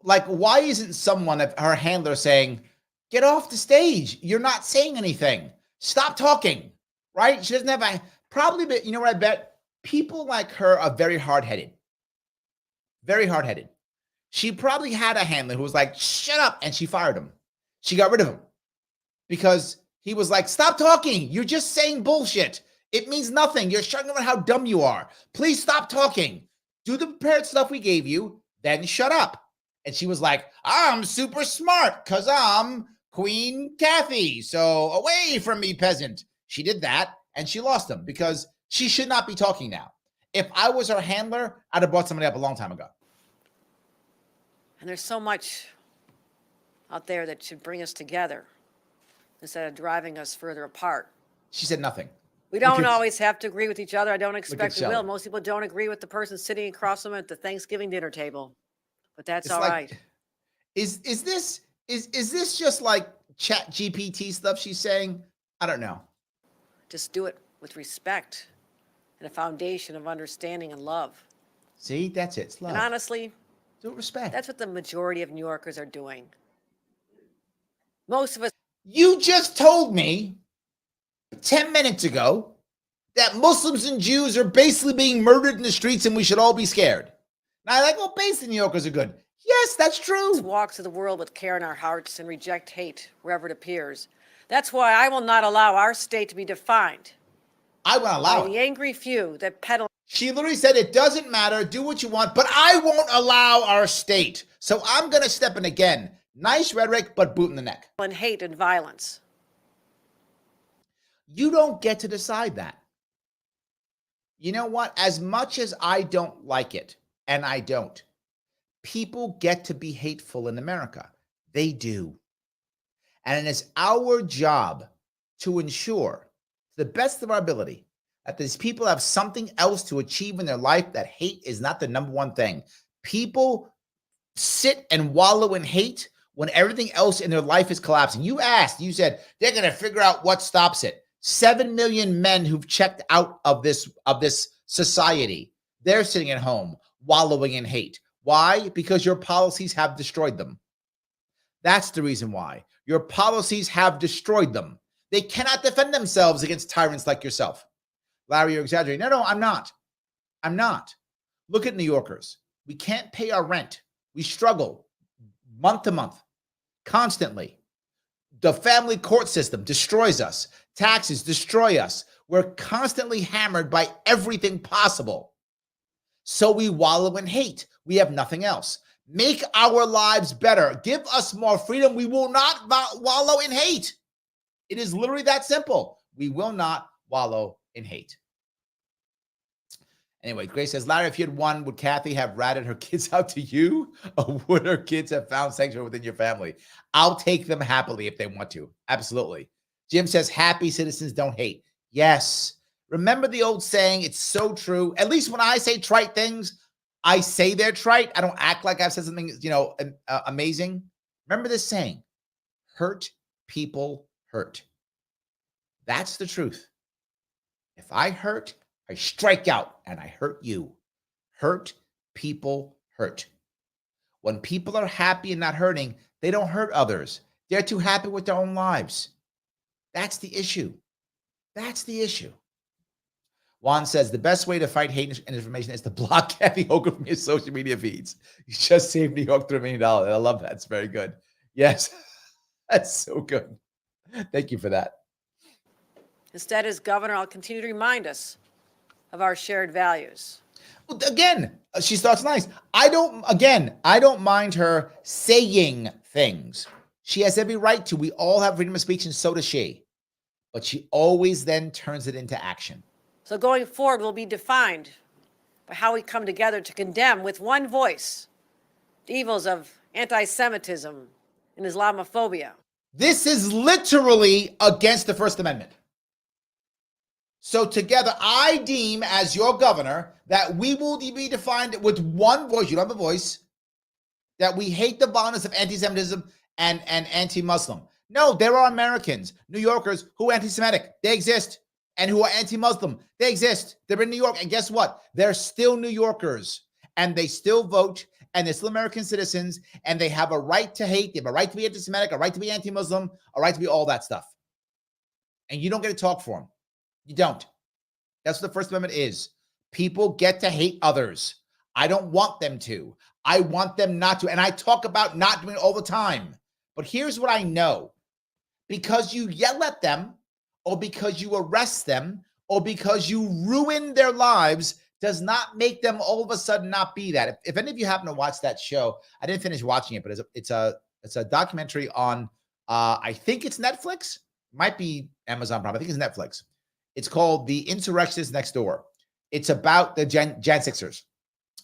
Speaker 1: Like, why isn't someone, her handler, saying, get off the stage? You're not saying anything. Stop talking, right? She doesn't have a, probably, but you know what I bet? People like her are very hard-headed. Very hard-headed. She probably had a handler who was like, shut up, and she fired him. She got rid of him because he was like, stop talking. You're just saying bullshit. It means nothing. You're showing them how dumb you are. Please stop talking. Do the prepared stuff we gave you, then shut up. And she was like, I'm super smart because I'm Queen Kathy. So away from me, peasant. She did that, and she lost him because she should not be talking now. If I was her handler, I'd have brought somebody up a long time ago.
Speaker 2: And there's so much out there that should bring us together instead of driving us further apart.
Speaker 1: She said nothing.
Speaker 2: We don't always have to agree with each other. I don't expect we will. Most people don't agree with the person sitting across from them at the Thanksgiving dinner table, but that's all right.
Speaker 1: Is this just like Chat GPT stuff she's saying? I don't know.
Speaker 2: Just do it with respect and a foundation of understanding and love.
Speaker 1: See, that's it. It's love.
Speaker 2: And honestly,
Speaker 1: do it with respect.
Speaker 2: That's what the majority of New Yorkers are doing. Most of us.
Speaker 1: You just told me 10 minutes ago that Muslims and Jews are basically being murdered in the streets and we should all be scared. And I'm like, well, basically New Yorkers are good. Yes, that's true.
Speaker 2: Let's walk through the world with care in our hearts and reject hate wherever it appears. That's why I will not allow our state to be defined.
Speaker 1: I won't allow it.
Speaker 2: The angry few that peddle.
Speaker 1: She literally said, it doesn't matter, do what you want, but I won't allow our state. So I'm going to step in again. Nice rhetoric, but boot in the neck.
Speaker 2: And hate and violence.
Speaker 1: You don't get to decide that. You know what? As much as I don't like it, and I don't, people get to be hateful in America. They do. And it is our job to ensure, to the best of our ability, that these people have something else to achieve in their life, that hate is not the number one thing. People sit and wallow in hate when everything else in their life is collapsing. You said they're going to figure out what stops it. 7 million men who've checked out of this society, they're sitting at home wallowing in hate. Why? Because your policies have destroyed them. That's the reason why. Your policies have destroyed them. They cannot defend themselves against tyrants like yourself. Larry, you're exaggerating. No, I'm not. I'm not. Look at New Yorkers. We can't pay our rent. We struggle month to month, constantly. The family court system destroys us. Taxes destroy us. We're constantly hammered by everything possible. So we wallow in hate. We have nothing else. Make our lives better. Give us more freedom. We will not wallow in hate. It is literally that simple. We will not wallow in hate. Anyway, Grace says, Larry, if you had won, would Kathy have ratted her kids out to you, or would her kids have found sanctuary within your family? I'll take them happily if they want to. Absolutely. Jim says, happy citizens don't hate. Yes. Remember the old saying, it's so true. At least when I say trite things, I say they're trite. I don't act like I've said something, amazing. Remember this saying, hurt people hurt. That's the truth. If I hurt, I strike out and I hurt you. Hurt people hurt. When people are happy and not hurting, they don't hurt others. They're too happy with their own lives. That's the issue. That's the issue. Juan says, the best way to fight hate and information is to block Kathy Hochul from your social media feeds. You just saved New York $3 million. I love that. It's very good. Yes, that's so good. Thank you for that.
Speaker 2: Instead, as governor, I'll continue to remind us of our shared values.
Speaker 1: Well, again, she starts nice. I don't mind her saying things. She has every right to. We all have freedom of speech, and so does she. But she always then turns it into action.
Speaker 2: So going forward will be defined by how we come together to condemn with one voice the evils of anti-Semitism and Islamophobia.
Speaker 1: This is literally against the First Amendment. So together, I deem as your governor that we will be defined with one voice. You don't have a voice. That we hate the violence of anti-Semitism and anti-Muslim. No, there are Americans, New Yorkers, who are anti-Semitic. They exist. And who are anti-Muslim. They exist. They're in New York. And guess what? They're still New Yorkers. And they still vote. And they're still American citizens. And they have a right to hate. They have a right to be anti-Semitic, a right to be anti-Muslim, a right to be all that stuff. And you don't get to talk for them. You don't. That's what the First Amendment is. People get to hate others. I don't want them to. I want them not to. And I talk about not doing it all the time. But here's what I know. Because you yell at them, or because you arrest them, or because you ruin their lives, does not make them all of a sudden not be that. If any of you happen to watch that show, I didn't finish watching it, but it's a documentary on, I think it's Netflix, might be Amazon Prime, I think it's Netflix. It's called The Insurrectionists Next Door. It's about the Jan Sixers.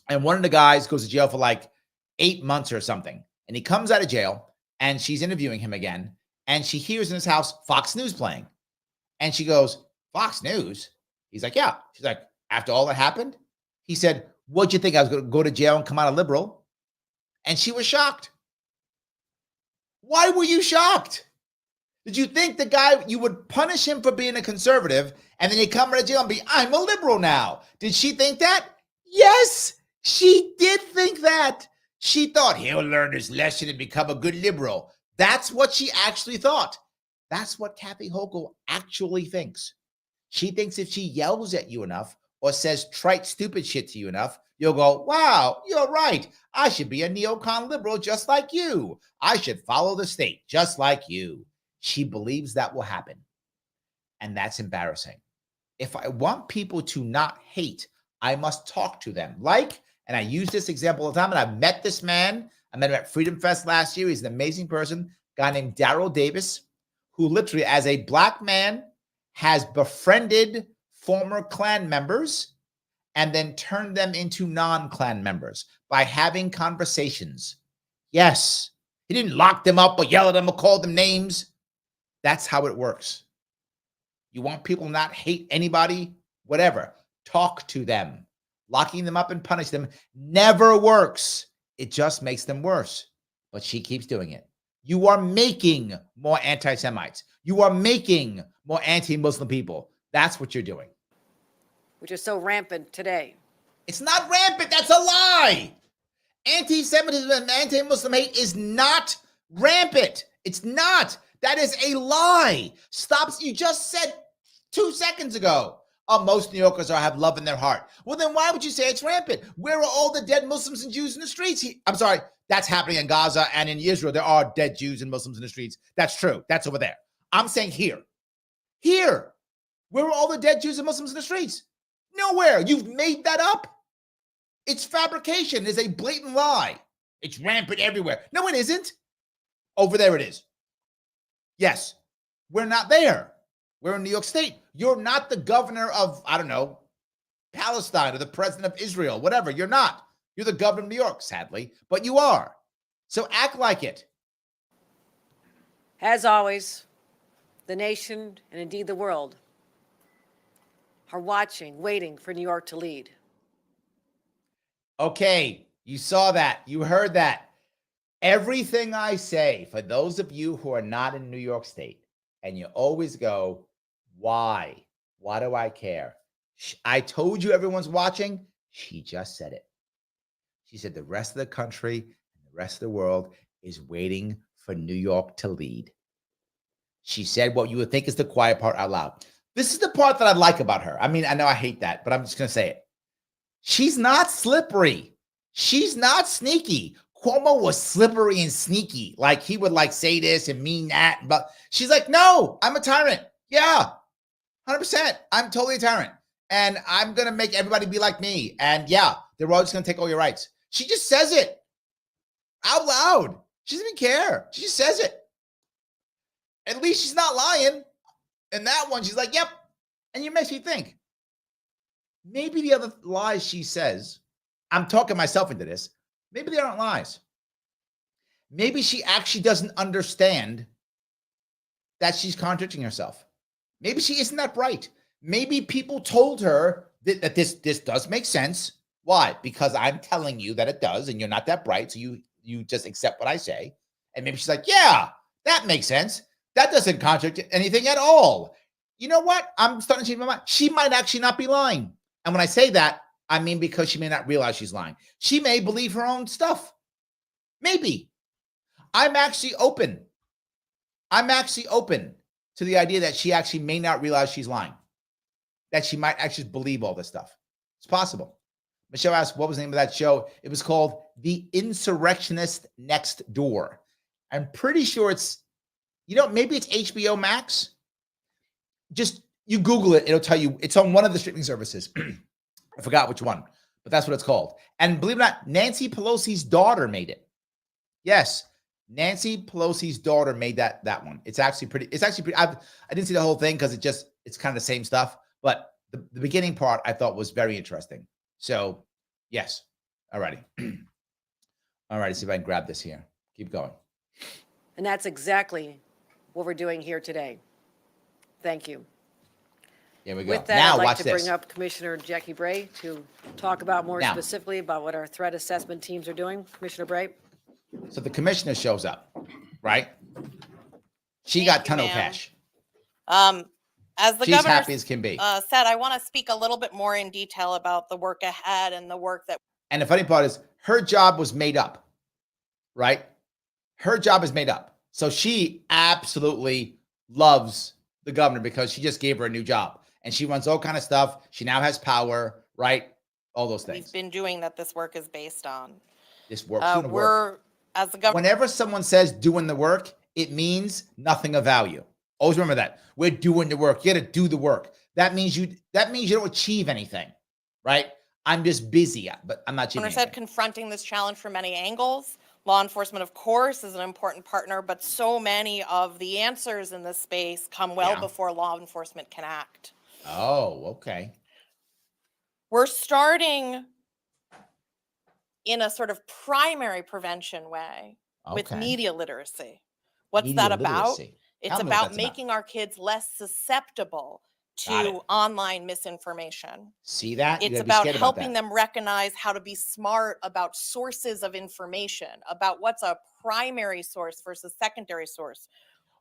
Speaker 1: And one of the guys goes to jail for like 8 months or something. And he comes out of jail, and she's interviewing him again. And she hears in his house Fox News playing. And she goes, Fox News? He's like, yeah. She's like, after all that happened? He said, what'd you think? I was going to go to jail and come out a liberal? And she was shocked. Why were you shocked? Did you think the guy, you would punish him for being a conservative, and then he'd come out of jail and be, I'm a liberal now? Did she think that? Yes, she did think that. She thought he'll learn his lesson and become a good liberal. That's what she actually thought. That's what Kathy Hochul actually thinks. She thinks if she yells at you enough or says trite, stupid shit to you enough, you'll go, wow, you're right. I should be a neocon liberal just like you. I should follow the state just like you. She believes that will happen. And that's embarrassing. If I want people to not hate, I must talk to them. And I use this example all the time, and I've met this man. I met him at Freedom Fest last year. He's an amazing person, a guy named Daryl Davis, who literally, as a Black man, has befriended former Klan members and then turned them into non-Klan members by having conversations. Yes, he didn't lock them up or yell at them or call them names. That's how it works. You want people to not hate anybody, whatever. Talk to them. Locking them up and punish them never works. It just makes them worse. But she keeps doing it. You are making more anti-Semites. You are making more anti-Muslim people. That's what you're doing.
Speaker 2: Which is so rampant today.
Speaker 1: It's not rampant. That's a lie. Anti-Semitism and anti-Muslim hate is not rampant. It's not. That is a lie. Stop. You just said 2 seconds ago, most New Yorkers have love in their heart. Well, then why would you say it's rampant? Where are all the dead Muslims and Jews in the streets? I'm sorry. That's happening in Gaza and in Israel. There are dead Jews and Muslims in the streets. That's true. That's over there. I'm saying here. Here. Where are all the dead Jews and Muslims in the streets? Nowhere. You've made that up. It's fabrication. It's a blatant lie. It's rampant everywhere. No, it isn't. Over there it is. Yes. We're not there. We're in New York State. You're not the governor of, I don't know, Palestine or the president of Israel, whatever. You're not. You're the governor of New York, sadly, but you are. So act like it.
Speaker 2: As always, the nation and indeed the world are watching, waiting for New York to lead.
Speaker 1: Okay, you saw that. You heard that. Everything I say, for those of you who are not in New York State, and you always go, why? Why do I care? I told you everyone's watching. She just said it. She said the rest of the country and the rest of the world is waiting for New York to lead. She said what you would think is the quiet part out loud. This is the part that I like about her. I mean, I know I hate that, but I'm just going to say it. She's not slippery. She's not sneaky. Cuomo was slippery and sneaky. Like he would like say this and mean that. But she's like, no, I'm a tyrant. Yeah, 100%. I'm totally a tyrant. And I'm going to make everybody be like me. And yeah, they're all just going to take all your rights. She just says it out loud. She doesn't even care. She just says it. At least she's not lying. And that one, she's like, yep. And it makes me think, maybe the other lies she says, I'm talking myself into this, maybe they aren't lies. Maybe she actually doesn't understand that she's contradicting herself. Maybe she isn't that bright. Maybe people told her that this does make sense. Why? Because I'm telling you that it does, and you're not that bright, so you just accept what I say. And maybe she's like, yeah, that makes sense. That doesn't contradict anything at all. You know what? I'm starting to change my mind. She might actually not be lying. And when I say that, I mean because she may not realize she's lying. She may believe her own stuff. Maybe. I'm actually open to the idea that she actually may not realize she's lying. That she might actually believe all this stuff. It's possible. Michelle asked, what was the name of that show? It was called The Insurrectionist Next Door. I'm pretty sure it's, maybe it's HBO Max. Just, you Google it. It'll tell you. It's on one of the streaming services. I forgot which one, but that's what it's called. And believe it or not, Nancy Pelosi's daughter made it. Yes, Nancy Pelosi's daughter made that one. It's actually pretty. I didn't see the whole thing because it's kind of the same stuff. But the beginning part I thought was very interesting. So, yes. Alrighty. Alrighty, see if I can grab this here. Keep going.
Speaker 2: And that's exactly what we're doing here today. Thank you.
Speaker 1: Here we go.
Speaker 2: With that,
Speaker 1: Now,
Speaker 2: I'd like
Speaker 1: watch
Speaker 2: to
Speaker 1: this.
Speaker 2: bring up Commissioner Jackie Bray to talk about more specifically about what our threat assessment teams are doing. Commissioner Bray.
Speaker 1: So the commissioner shows up, right? She
Speaker 3: Thank
Speaker 1: got
Speaker 3: you,
Speaker 1: ton of
Speaker 3: ma'am.
Speaker 1: cash.
Speaker 3: As the
Speaker 1: She's
Speaker 3: governor
Speaker 1: happy as can be.
Speaker 3: said, I want to speak a little bit more in detail about the work ahead and the work that.
Speaker 1: And the funny part is her job was made up, right? Her job is made up. So she absolutely loves the governor because she just gave her a new job and she runs all kind of stuff. She now has power, right? All those things.
Speaker 3: We've been doing that. This work is based on.
Speaker 1: This work's gonna work.
Speaker 3: As the governor.
Speaker 1: Whenever someone says doing the work, it means nothing of value. Always remember that. We're doing the work. You got to do the work. That means you don't achieve anything, right? I'm just busy, but I'm not achieving
Speaker 3: Governor said
Speaker 1: anything.
Speaker 3: confronting this challenge from many angles. Law enforcement, of course, is an important partner, but so many of the answers in this space come well before law enforcement can act.
Speaker 1: Oh, okay.
Speaker 3: We're starting in a sort of primary prevention way with media literacy. What's that about? It's
Speaker 1: Tell me what
Speaker 3: about
Speaker 1: that's about.
Speaker 3: making our kids less susceptible
Speaker 1: Got it.
Speaker 3: to online misinformation.
Speaker 1: See that? You
Speaker 3: It's
Speaker 1: gotta be
Speaker 3: about
Speaker 1: scared about
Speaker 3: helping
Speaker 1: that.
Speaker 3: them recognize how to be smart about sources of information, about what's a primary source versus secondary source.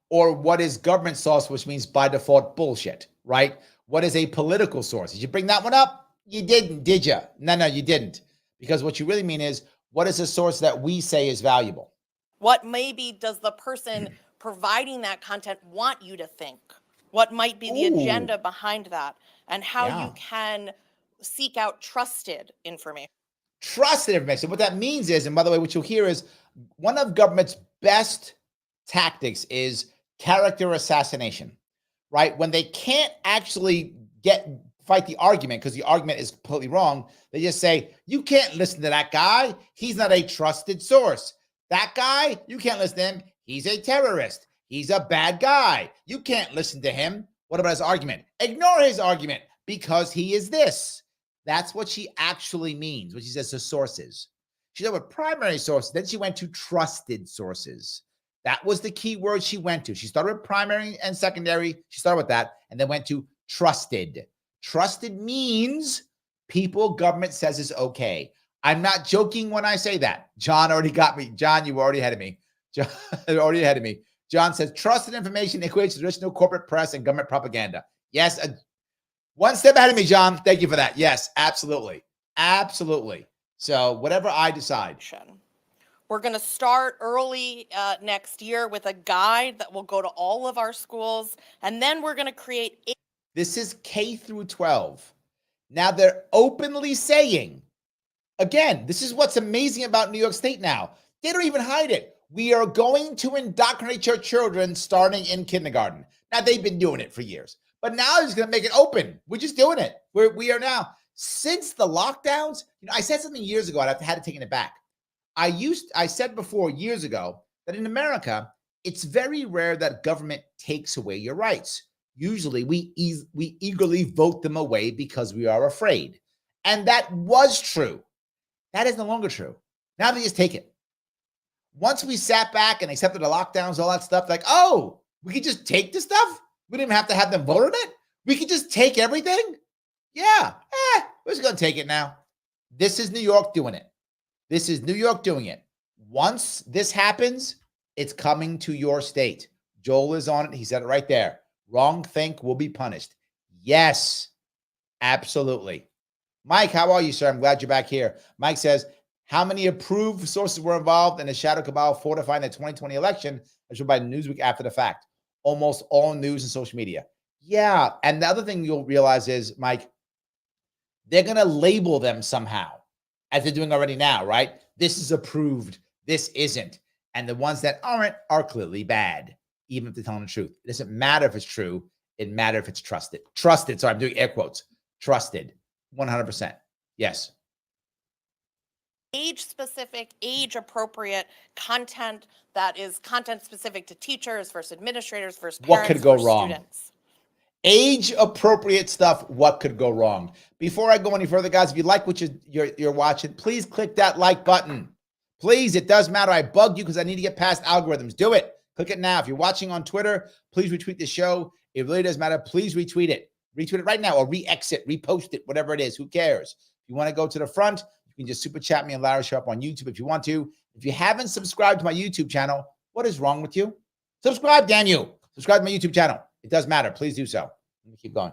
Speaker 1: Or what is government source, which means by default bullshit, right? What is a political source? Did you bring that one up? You didn't, did you? No, you didn't. Because what you really mean is, what is a source that we say is valuable?
Speaker 3: What maybe does the person providing that content want you to think? What might be the
Speaker 1: Ooh,
Speaker 3: agenda behind that? And how
Speaker 1: yeah.
Speaker 3: you can seek out trusted information.
Speaker 1: Trusted information. What that means is, and by the way, what you'll hear is one of government's best tactics is character assassination, right? When they can't actually fight the argument because the argument is completely wrong, they just say, you can't listen to that guy. He's not a trusted source. That guy, you can't listen to him. He's a terrorist. He's a bad guy. You can't listen to him. What about his argument? Ignore his argument because he is this. That's what she actually means when she says the sources. She said with primary sources, then she went to trusted sources. That was the key word she went to. She started with primary and secondary. She started with that and then went to trusted. Trusted means people government says is okay. I'm not joking when I say that. John already got me. John, you were already ahead of me. John, already ahead of me. John says trusted information equates to traditional corporate press and government propaganda. Yes, one step ahead of me, John. Thank you for that. Yes, absolutely. Absolutely. So whatever I decide.
Speaker 3: We're going to start early next year with a guide that will go to all of our schools. And then we're going to create.
Speaker 1: This is K through 12. Now they're openly saying, again, this is what's amazing about New York State now. They don't even hide it. We are going to indoctrinate your children starting in kindergarten. Now they've been doing it for years. But now he's going to make it open. We're just doing it. We are now. Since the lockdowns, I said something years ago, and I've had to take it back. I said before years ago that in America, it's very rare that government takes away your rights. Usually we eagerly vote them away because we are afraid. And that was true. That is no longer true. Now they just take it. Once we sat back and accepted the lockdowns, all that stuff, like, oh, we could just take the stuff? We didn't have to have them vote on it. We could just take everything. Yeah. We're just going to take it now. This is New York doing it. This is New York doing it. Once this happens, it's coming to your state. Joel is on it. He said it right there. Wrong think will be punished. Yes, absolutely. Mike, how are you, sir? I'm glad you're back here. Mike says, how many approved sources were involved in the shadow cabal fortifying the 2020 election, as shown by Newsweek after the fact? Almost all news and social media. Yeah. And the other thing you'll realize is, Mike, they're going to label them somehow, as they're doing already now, right? This is approved. This isn't. And the ones that aren't are clearly bad, even if they're telling the truth. It doesn't matter if it's true. It matters if it's trusted. Trusted. So I'm doing air quotes. Trusted. 100%. Yes.
Speaker 3: Age-specific, age-appropriate content that is content specific to teachers versus administrators versus parents.
Speaker 1: What could go wrong?
Speaker 3: Students.
Speaker 1: Age-appropriate stuff. What could go wrong? Before I go any further, guys, if you like what you're watching, please click that like button. Please, it does matter. I bugged you because I need to get past algorithms. Do it. Click it now. If you're watching on Twitter, please retweet the show. It really does matter. Please retweet it. Retweet it right now or re-exit, repost it, whatever it is. Who cares? If you want to go to the front, you can just super chat me and Larry Show up on YouTube if you want to. If you haven't subscribed to my YouTube channel, what is wrong with you? Subscribe, damn you. Subscribe to my YouTube channel. It does matter. Please do so. Let me keep going.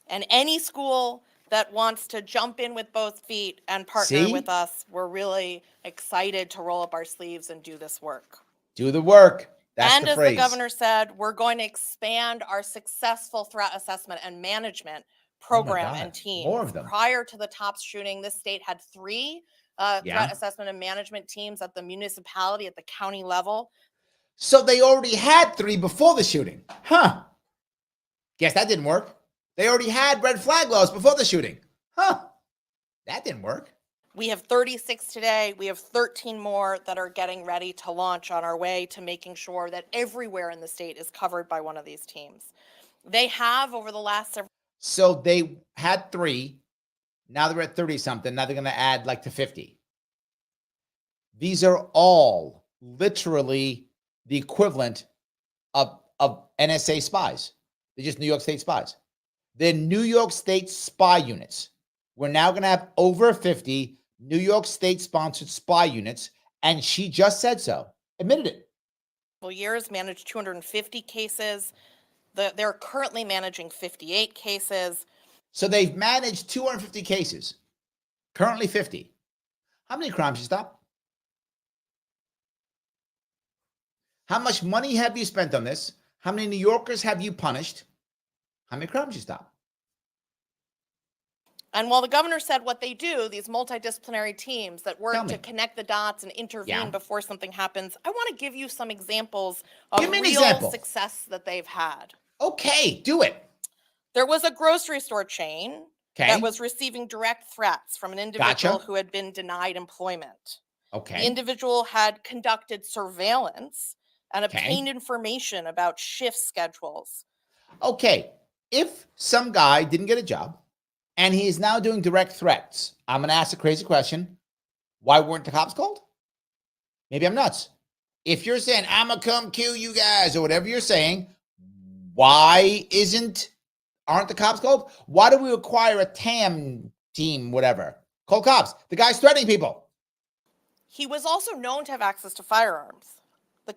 Speaker 3: And any school that wants to jump in with both feet and partner with us, we're really excited to roll up our sleeves and do this work.
Speaker 1: Do the work. That's
Speaker 3: and
Speaker 1: the
Speaker 3: as
Speaker 1: phrase.
Speaker 3: the governor said, we're going to expand our successful threat assessment and management program and team.
Speaker 1: More of them.
Speaker 3: Prior to the Tops shooting, this state had 3 threat assessment and management teams at the municipality, at the county level.
Speaker 1: So they already had 3 before the shooting. Huh. Guess that didn't work. They already had red flag laws before the shooting. Huh. That didn't work.
Speaker 3: We have 36 today. We have 13 more that are getting ready to launch on our way to making sure that everywhere in the state is covered by one of these teams. They have over the last several.
Speaker 1: So they had 3. Now they're at 30 something. Now they're going to add like to 50. These are all literally the equivalent of NSA spies. They're just New York State spies. They're New York State spy units. We're now going to have over 50 New York State sponsored spy units, and she just said so, admitted it.
Speaker 3: Years managed 250 cases. They're currently managing 58 cases.
Speaker 1: So they've managed 250 cases, currently 50. How many crimes you stop? How much money have you spent on this? How many New Yorkers have you punished? How many crimes you stop?
Speaker 3: And while the governor said what they do, these multidisciplinary teams that
Speaker 1: Tell
Speaker 3: work
Speaker 1: me.
Speaker 3: to connect the dots and intervene
Speaker 1: Yeah.
Speaker 3: before something happens, I want to give you some examples of
Speaker 1: Give me an
Speaker 3: real
Speaker 1: example.
Speaker 3: success that they've had.
Speaker 1: Okay, do it.
Speaker 3: There was a grocery store chain
Speaker 1: Okay.
Speaker 3: that was receiving direct threats from an individual
Speaker 1: Gotcha.
Speaker 3: who had been denied employment. The
Speaker 1: Okay.
Speaker 3: individual had conducted surveillance and
Speaker 1: Okay.
Speaker 3: obtained information about shift schedules.
Speaker 1: Okay. If some guy didn't get a job and he is now doing direct threats, I'm going to ask a crazy question. Why weren't the cops called? Maybe I'm nuts. If you're saying, I'm going to come kill you guys or whatever you're saying, why aren't the cops called? Why do we require a TAM team, whatever? Call cops. The guy's threatening people.
Speaker 3: He was also known to have access to firearms.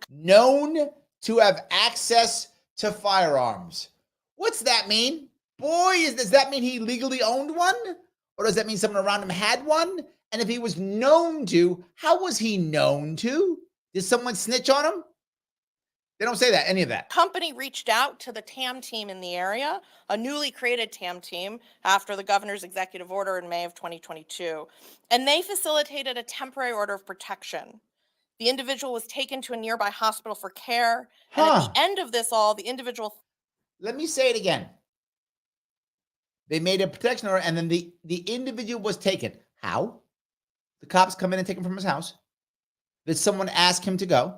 Speaker 1: Known to have access to firearms. What's that mean? Boy, does that mean he legally owned one? Or does that mean someone around him had one? And if he was known to, how was he known to? Did someone snitch on him? They don't say that, any of that.
Speaker 3: Company reached out to the TAM team in the area, a newly created TAM team after the governor's executive order in May of 2022, and they facilitated a temporary order of protection. The individual was taken to a nearby hospital for care, and at the end of this all, the individual...
Speaker 1: Let me say it again. They made a protection order, and then the individual was taken. How? The cops come in and take him from his house. Did someone ask him to go?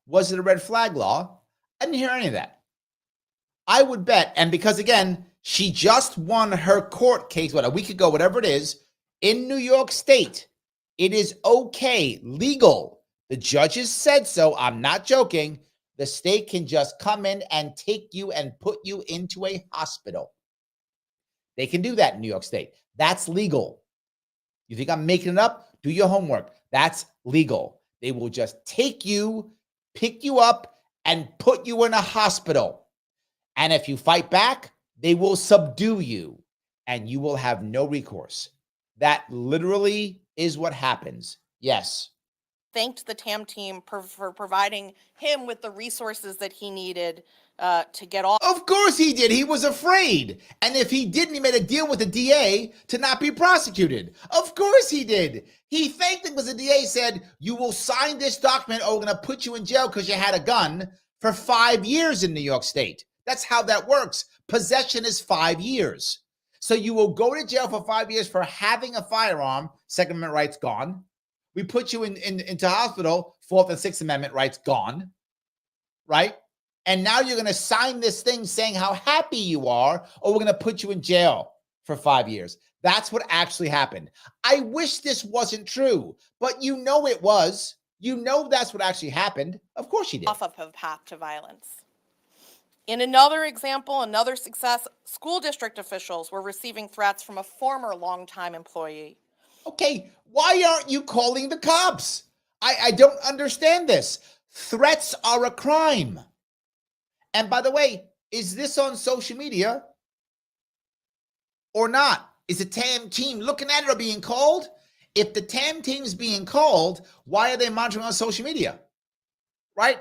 Speaker 1: Was it a red flag law? I didn't hear any of that. I would bet, and because again, she just won her court case, a week ago, whatever it is, in New York State. It is okay, legal. The judges said so. I'm not joking. The state can just come in and take you and put you into a hospital. They can do that in New York State. That's legal. You think I'm making it up? Do your homework. That's legal. They will just take you, pick you up, and put you in a hospital. And if you fight back, they will subdue you, and you will have no recourse. That literally is what happens. Yes.
Speaker 3: Thanked the TAM team for providing him with the resources that he needed to get off.
Speaker 1: Of course he did. He was afraid. And if he didn't, he made a deal with the DA to not be prosecuted. Of course he did. He thanked him because the DA said, you will sign this document or we're going to put you in jail because you had a gun for 5 years in New York State. That's how that works. Possession is 5 years. So you will go to jail for 5 years for having a firearm. Second Amendment rights gone. We put you into hospital, Fourth and Sixth Amendment rights gone, right? And now you're going to sign this thing saying how happy you are, or we're going to put you in jail for 5 years. That's what actually happened. I wish this wasn't true, but you know it was. You know that's what actually happened. Of course you did.
Speaker 3: Off of a path to violence. In another example, another success, school district officials were receiving threats from a former longtime employee.
Speaker 1: Okay, why aren't you calling the cops? I don't understand this. Threats are a crime. And by the way, is this on social media or not? Is the TAM team looking at it or being called? If the TAM team is being called, why are they monitoring on social media? Right?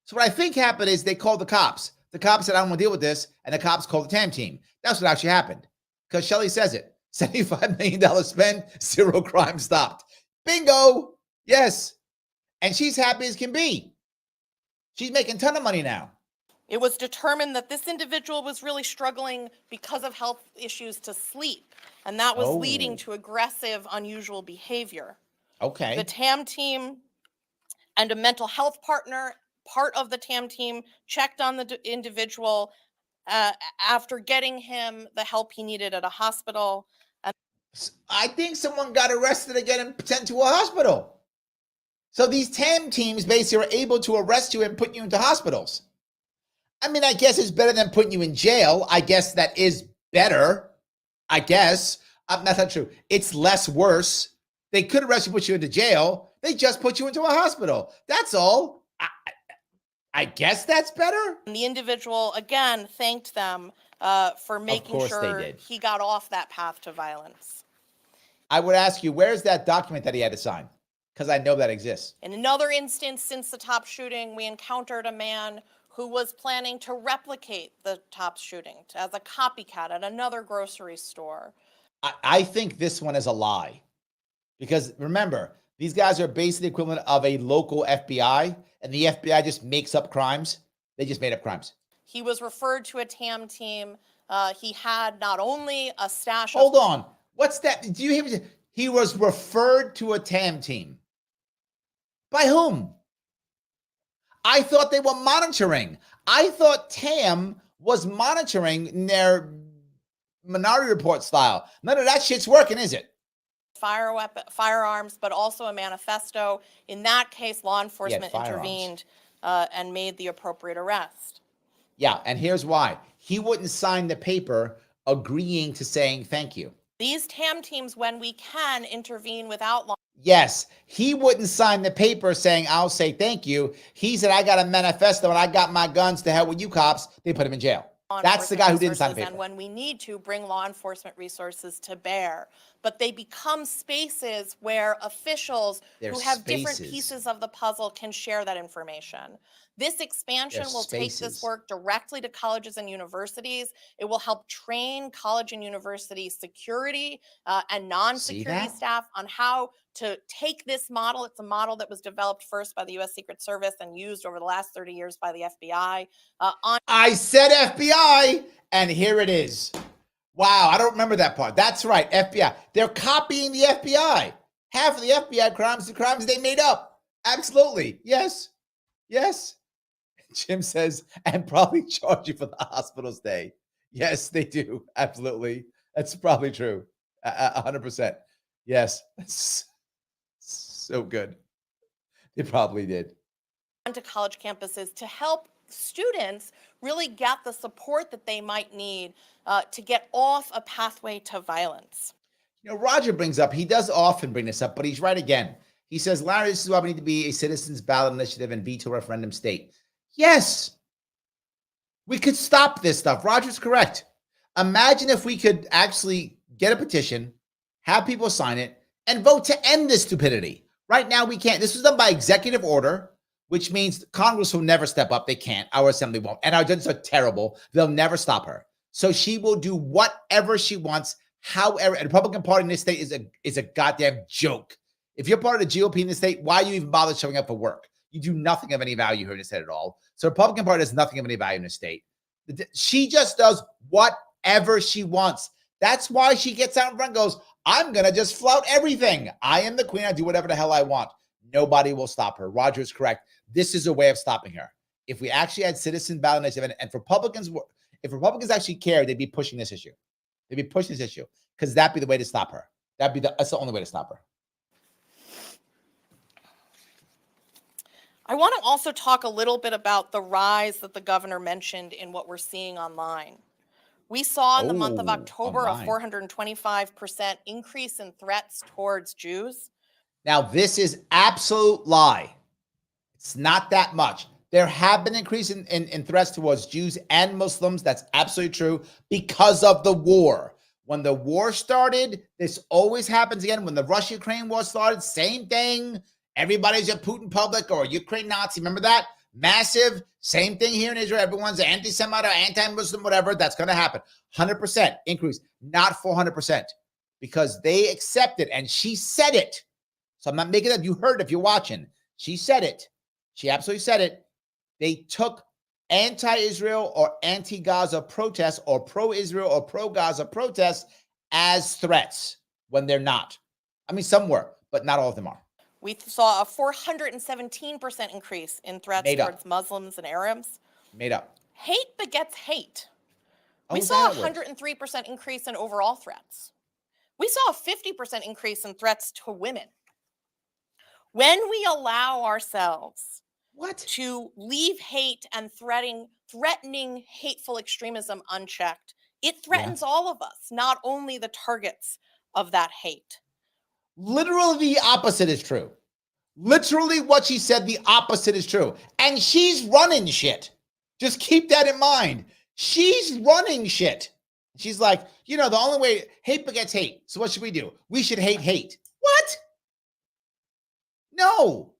Speaker 1: So what I think happened is they called the cops. The cops said, I don't want to deal with this. And the cops called the TAM team. That's what actually happened. Because Shelley says it. $75 million spent, 0 crime stopped. Bingo. Yes. And she's happy as can be. She's making a ton of money now.
Speaker 3: It was determined that this individual was really struggling because of health issues to sleep, and that was leading to aggressive, unusual behavior.
Speaker 1: Okay.
Speaker 3: The TAM team and a mental health partner, part of the TAM team, checked on the individual after getting him the help he needed at a hospital.
Speaker 1: I think someone got arrested again and sent to a hospital. So these TAM teams basically are able to arrest you and put you into hospitals. I mean, I guess it's better than putting you in jail. I guess that is better. I guess. That's not true. It's less worse. They could arrest you, put you into jail. They just put you into a hospital. That's all. I guess that's better.
Speaker 3: And the individual, again, thanked them for making
Speaker 1: course they
Speaker 3: sure
Speaker 1: did.
Speaker 3: he got off that path to violence.
Speaker 1: I would ask you, where's that document that he had to sign? Because I know that exists.
Speaker 3: In another instance, since the top shooting, we encountered a man who was planning to replicate the top shooting as a copycat at another grocery store.
Speaker 1: I think this one is a lie. Because remember, these guys are basically the equivalent of a local FBI, and the FBI just makes up crimes. They just made up crimes.
Speaker 3: He was referred to a TAM team. He had not only a stash
Speaker 1: Hold on. What's that? Do you hear me? He was referred to a TAM team. By whom? I thought they were monitoring. I thought TAM was monitoring their Minority Report style. None of that shit's working, is it?
Speaker 3: Firearms, but also a manifesto. In that case, law enforcement intervened and made the appropriate arrest.
Speaker 1: Yeah, and here's why. He wouldn't sign the paper agreeing to saying thank you.
Speaker 3: These TAM teams, when we can, intervene without law.
Speaker 1: Yes, he wouldn't sign the paper saying, I'll say thank you. He said, I got a manifesto and I got my guns, to hell with you cops. They put him in jail. That's the guy who didn't sign the paper.
Speaker 3: And when we need to, bring law enforcement resources to bear. But they become spaces where officials who have different pieces of the puzzle can share that information. This expansion will take this work directly to colleges and universities. It will help train college and university security and non-security staff on how to take this model. It's a model that was developed first by the U.S. Secret Service and used over the last 30 years by the FBI.
Speaker 1: I said FBI, and here it is. Wow, I don't remember that part. That's right, FBI. They're copying the FBI. Half of the FBI crimes, the crimes they made up. Absolutely. Yes. Yes. Jim says, and probably charge you for the hospital stay. Yes, they do. Absolutely. That's probably true. 100%. Yes. That's so good. They probably did.
Speaker 3: To college campuses to help students really get the support that they might need to get off a pathway to violence.
Speaker 1: You know, Roger brings up, he does often bring this up, but he's right again. He says, Larry, this is why we need to be a citizens ballot initiative and veto referendum state. Yes, we could stop this stuff. Roger's correct. Imagine if we could actually get a petition, have people sign it, and vote to end this stupidity. Right now, we can't. This was done by executive order, which means Congress will never step up. They can't. Our assembly won't. And our judges are terrible. They'll never stop her. So she will do whatever she wants, however. And the Republican Party in this state is a goddamn joke. If you're part of the GOP in this state, why do you even bother showing up for work? You do nothing of any value here in this state at all. So the Republican Party does nothing of any value in this state. She just does whatever she wants. That's why she gets out in front and goes, I'm going to just flout everything. I am the queen. I do whatever the hell I want. Nobody will stop her. Roger is correct. This is a way of stopping her. If we actually had citizen ballot initiative, and if Republicans actually cared, they'd be pushing this issue. They'd be pushing this issue because that'd be the way to stop her. That's the only way to stop her.
Speaker 3: I want to also talk a little bit about the rise that the governor mentioned in what we're seeing online. We saw in the month of October a 425% increase in threats towards Jews.
Speaker 1: Now, this is absolute lie. It's not that much. There have been increase in threats towards Jews and Muslims. That's absolutely true because of the war. When the war started, this always happens again. When the Russia-Ukraine war started, same thing. Everybody's a Putin public or a Ukraine Nazi. Remember that? Massive. Same thing here in Israel. Everyone's anti-Semite or anti-Muslim, whatever. That's going to happen. 100% increase, not 400%, because they accept it. And she said it. So I'm not making it up. You heard it if you're watching. She said it. She absolutely said it. They took anti-Israel or anti-Gaza protests or pro-Israel or pro-Gaza protests as threats when they're not. I mean, some were, but not all of them are.
Speaker 3: We saw a 417% increase in threats towards Muslims and Arabs.
Speaker 1: Made up.
Speaker 3: Hate begets hate. We saw a 103% increase in overall threats. We saw a 50% increase in threats to women. When we allow ourselves
Speaker 1: What?
Speaker 3: to leave hate and threatening hateful extremism unchecked. It threatens all of us, not only the targets of that hate.
Speaker 1: Literally the opposite is true. Literally what she said, the opposite is true. And she's running shit. Just keep that in mind. She's running shit. She's like, the only way hate begets hate. So what should we do? We should hate hate. What? No.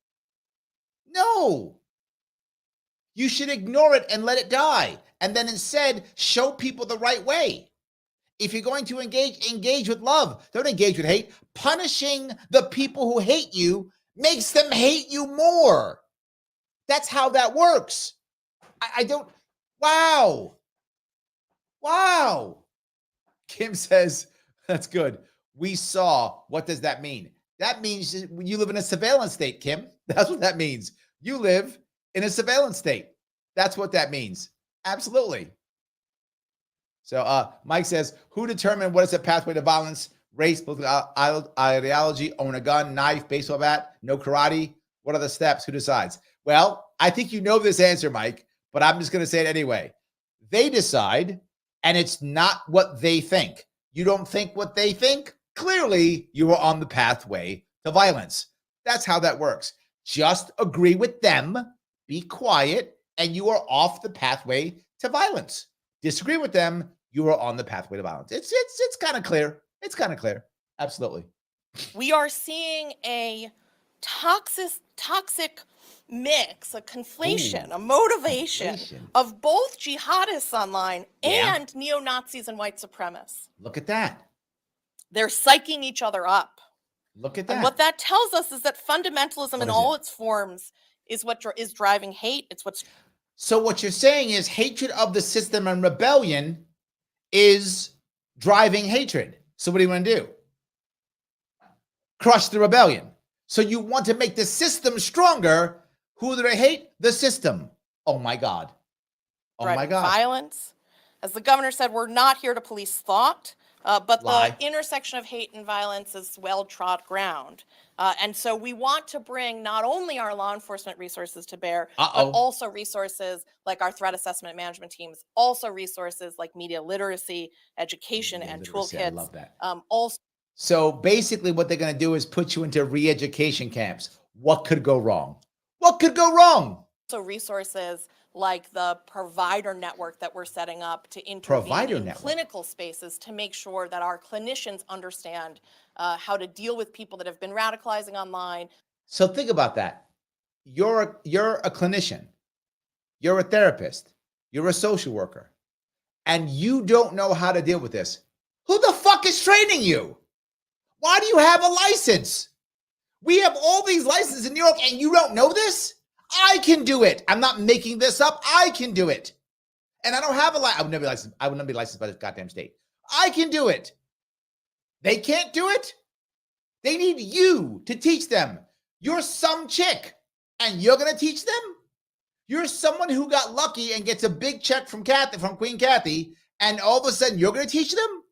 Speaker 1: You should ignore it and let it die. And then instead show people the right way. If you're going to engage with love. Don't engage with hate. Punishing the people who hate you makes them hate you more. That's how that works. I don't. Wow. Kim says, that's good. We saw. What does that mean? That means you live in a surveillance state, Kim. That's what that means. You live in a surveillance state. That's what that means. Absolutely. So Mike says, who determined what is a pathway to violence? Race, political ideology, own a gun, knife, baseball bat, no karate. What are the steps? Who decides? Well, I think you know this answer, Mike, but I'm just going to say it anyway. They decide, and it's not what they think. You don't think what they think? Clearly, you are on the pathway to violence. That's how that works. Just agree with them, be quiet, and you are off the pathway to violence. Disagree with them, you are on the pathway to violence. It's kind of clear. It's kind of clear. Absolutely.
Speaker 3: We are seeing a toxic mix, a conflation, a motivation of both jihadists online and neo-Nazis and white supremacists.
Speaker 1: Look at that.
Speaker 3: They're psyching each other up.
Speaker 1: Look at that.
Speaker 3: And what that tells us is that fundamentalism in all its forms is what is driving hate. It's what's.
Speaker 1: So what you're saying is hatred of the system and rebellion is driving hatred. So what do you want to do? Crush the rebellion. So you want to make the system stronger. Who do they hate? The system. Oh my God. Oh my God.
Speaker 3: Violence. As the governor said, we're not here to police thought, but the intersection of hate and violence is well-trod ground. And so we want to bring not only our law enforcement resources to bear, but also resources like our threat assessment management teams, also resources like media literacy, education, and toolkits.
Speaker 1: I love that. So basically what they're going to do is put you into re-education camps. What could go wrong? What could go wrong?
Speaker 3: So resources like the provider network that we're setting up to intervene in clinical spaces to make sure that our clinicians understand how to deal with people that have been radicalizing online.
Speaker 1: So think about that. You're a clinician. You're a therapist. You're a social worker. And you don't know how to deal with this. Who the fuck is training you? Why do you have a license? We have all these licenses in New York and you don't know this? I can do it. I'm not making this up. I can do it. And I don't have a license. I would never be licensed by this goddamn state. I can do it. They can't do it. They need you to teach them. You're some chick and you're going to teach them? You're someone who got lucky and gets a big check from Queen Kathy, and all of a sudden you're going to teach them?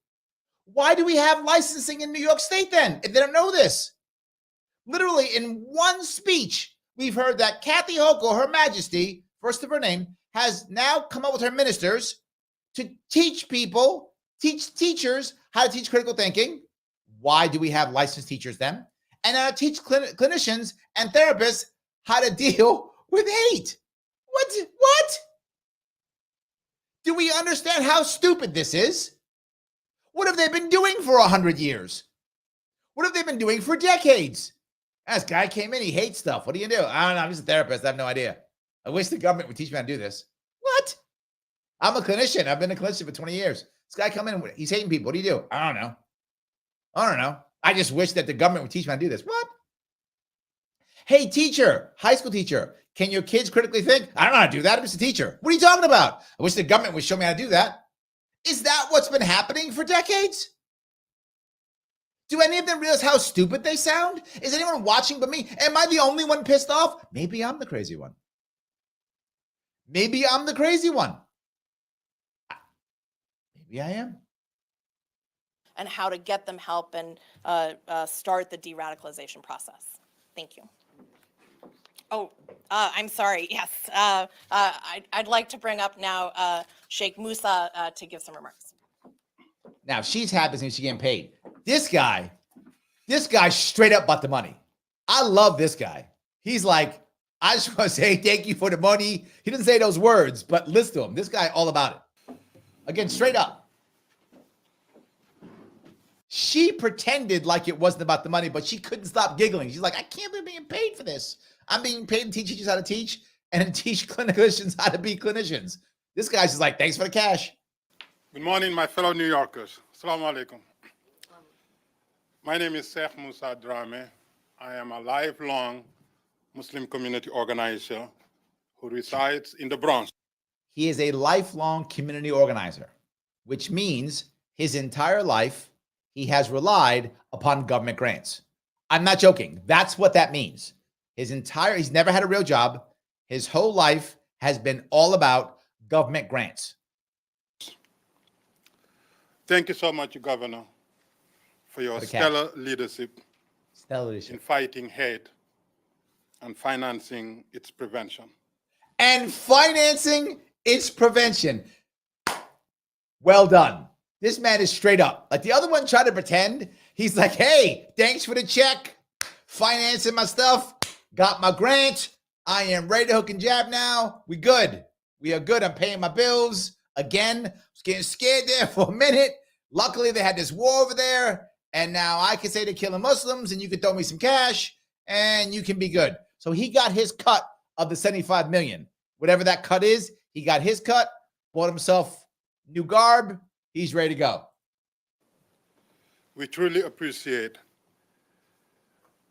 Speaker 1: Why do we have licensing in New York State then, if they don't know this? Literally in one speech, we've heard that Kathy Hochul, Her Majesty, first of her name, has now come up with her ministers to teach teachers how to teach critical thinking. Why do we have licensed teachers then? And how to teach clinicians and therapists how to deal with hate. What? Do we understand how stupid this is? What have they been doing for 100 years? What have they been doing for decades? This guy came in, he hates stuff. What do you do? I don't know. I'm just a therapist. I have no idea. I wish the government would teach me how to do this. What? I'm a clinician. I've been a clinician for 20 years. This guy come in, he's hating people. What do you do? I don't know. I just wish that the government would teach me how to do this. What? Hey, teacher, high school teacher, can your kids critically think? I don't know how to do that. I'm just a teacher. What are you talking about? I wish the government would show me how to do that. Is that what's been happening for decades? Do any of them realize how stupid they sound? Is anyone watching but me? Am I the only one pissed off? Maybe I'm the crazy one. Maybe I am.
Speaker 3: And how to get them help and start the de-radicalization process. Thank you.
Speaker 2: Oh,
Speaker 3: I'm sorry. Yes. I'd like to bring up now Sheikh Musa to give some remarks.
Speaker 1: Now she's happy since she's getting paid. This guy straight up bought the money. I love this guy. He's like, I just want to say thank you for the money. He didn't say those words, but listen to him. This guy all about it. Again, straight up. She pretended like it wasn't about the money, but she couldn't stop giggling. She's like, I can't believe I'm being paid for this. I'm being paid to teach teachers how to teach and to teach clinicians how to be clinicians. This guy's just like, thanks for the cash.
Speaker 4: Good morning, my fellow New Yorkers. Assalamu alaikum. My name is Sheikh Musa Drame. I am a lifelong Muslim community organizer who resides in the Bronx.
Speaker 1: He is a lifelong community organizer, which means his entire life he has relied upon government grants. I'm not joking. That's what that means. He's never had a real job. His whole life has been all about government grants.
Speaker 4: Thank you so much, Governor, for your stellar leadership in fighting hate and financing its prevention. Well done. This man is straight up. Like the other one tried to pretend. He's like, hey, thanks for the check. Financing my stuff. Got my grant. I am ready to hook and jab now. We good. We are good. I'm paying my bills. Again, I was getting scared there for a minute. Luckily, they had this war over there. And now I can say they're killing Muslims and you can throw me some cash and you can be good. So he got his cut of the 75 million. Whatever that cut is, he got his cut, bought himself new garb. He's ready to go. We truly appreciate,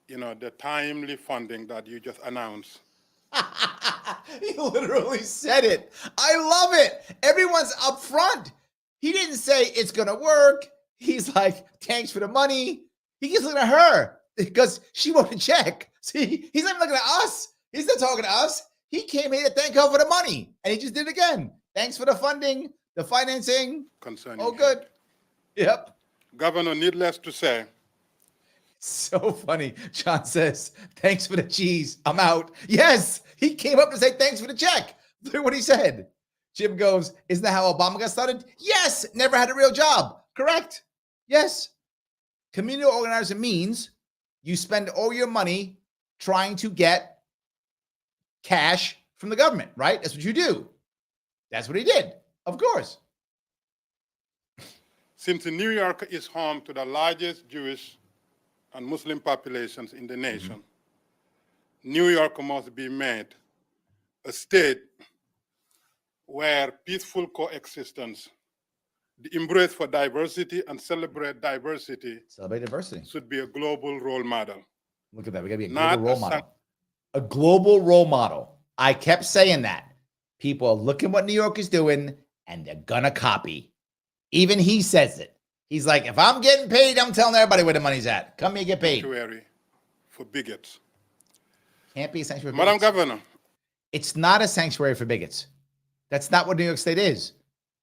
Speaker 4: the timely funding that you just announced.
Speaker 1: He literally said it. I love it. Everyone's up front. He didn't say it's going to work. He's like, thanks for the money. He keeps looking at her because she wrote a check. See, he's not even looking at us. He's not talking to us. He came here to thank her for the money. And he just did it again. Thanks for the funding, the financing.
Speaker 4: Concerning
Speaker 1: good.
Speaker 4: hate.
Speaker 1: Yep.
Speaker 4: Governor, needless to say.
Speaker 1: So funny. John says, thanks for the cheese. I'm out. Yes, he came up to say thanks for the check. Look what he said. Jim goes, isn't that how Obama got started? Yes, never had a real job. Correct. Yes. Community organizer means you spend all your money trying to get cash from the government, right? That's what you do. That's what he did. Of course.
Speaker 4: Since New York is home to the largest Jewish and Muslim populations in the nation, New York must be made a state where peaceful coexistence, the embrace for diversity and celebrate diversity should be a global role model.
Speaker 1: Look at that. We got to be a global role model. A global role model. I kept saying that. People are looking what New York is doing and they're going to copy. Even he says it. He's like, if I'm getting paid, I'm telling everybody where the money's at. Come here, get paid.
Speaker 4: Sanctuary for bigots.
Speaker 1: Can't be a sanctuary for
Speaker 4: Madam
Speaker 1: bigots.
Speaker 4: Governor.
Speaker 1: It's not a sanctuary for bigots. That's not what New York State is.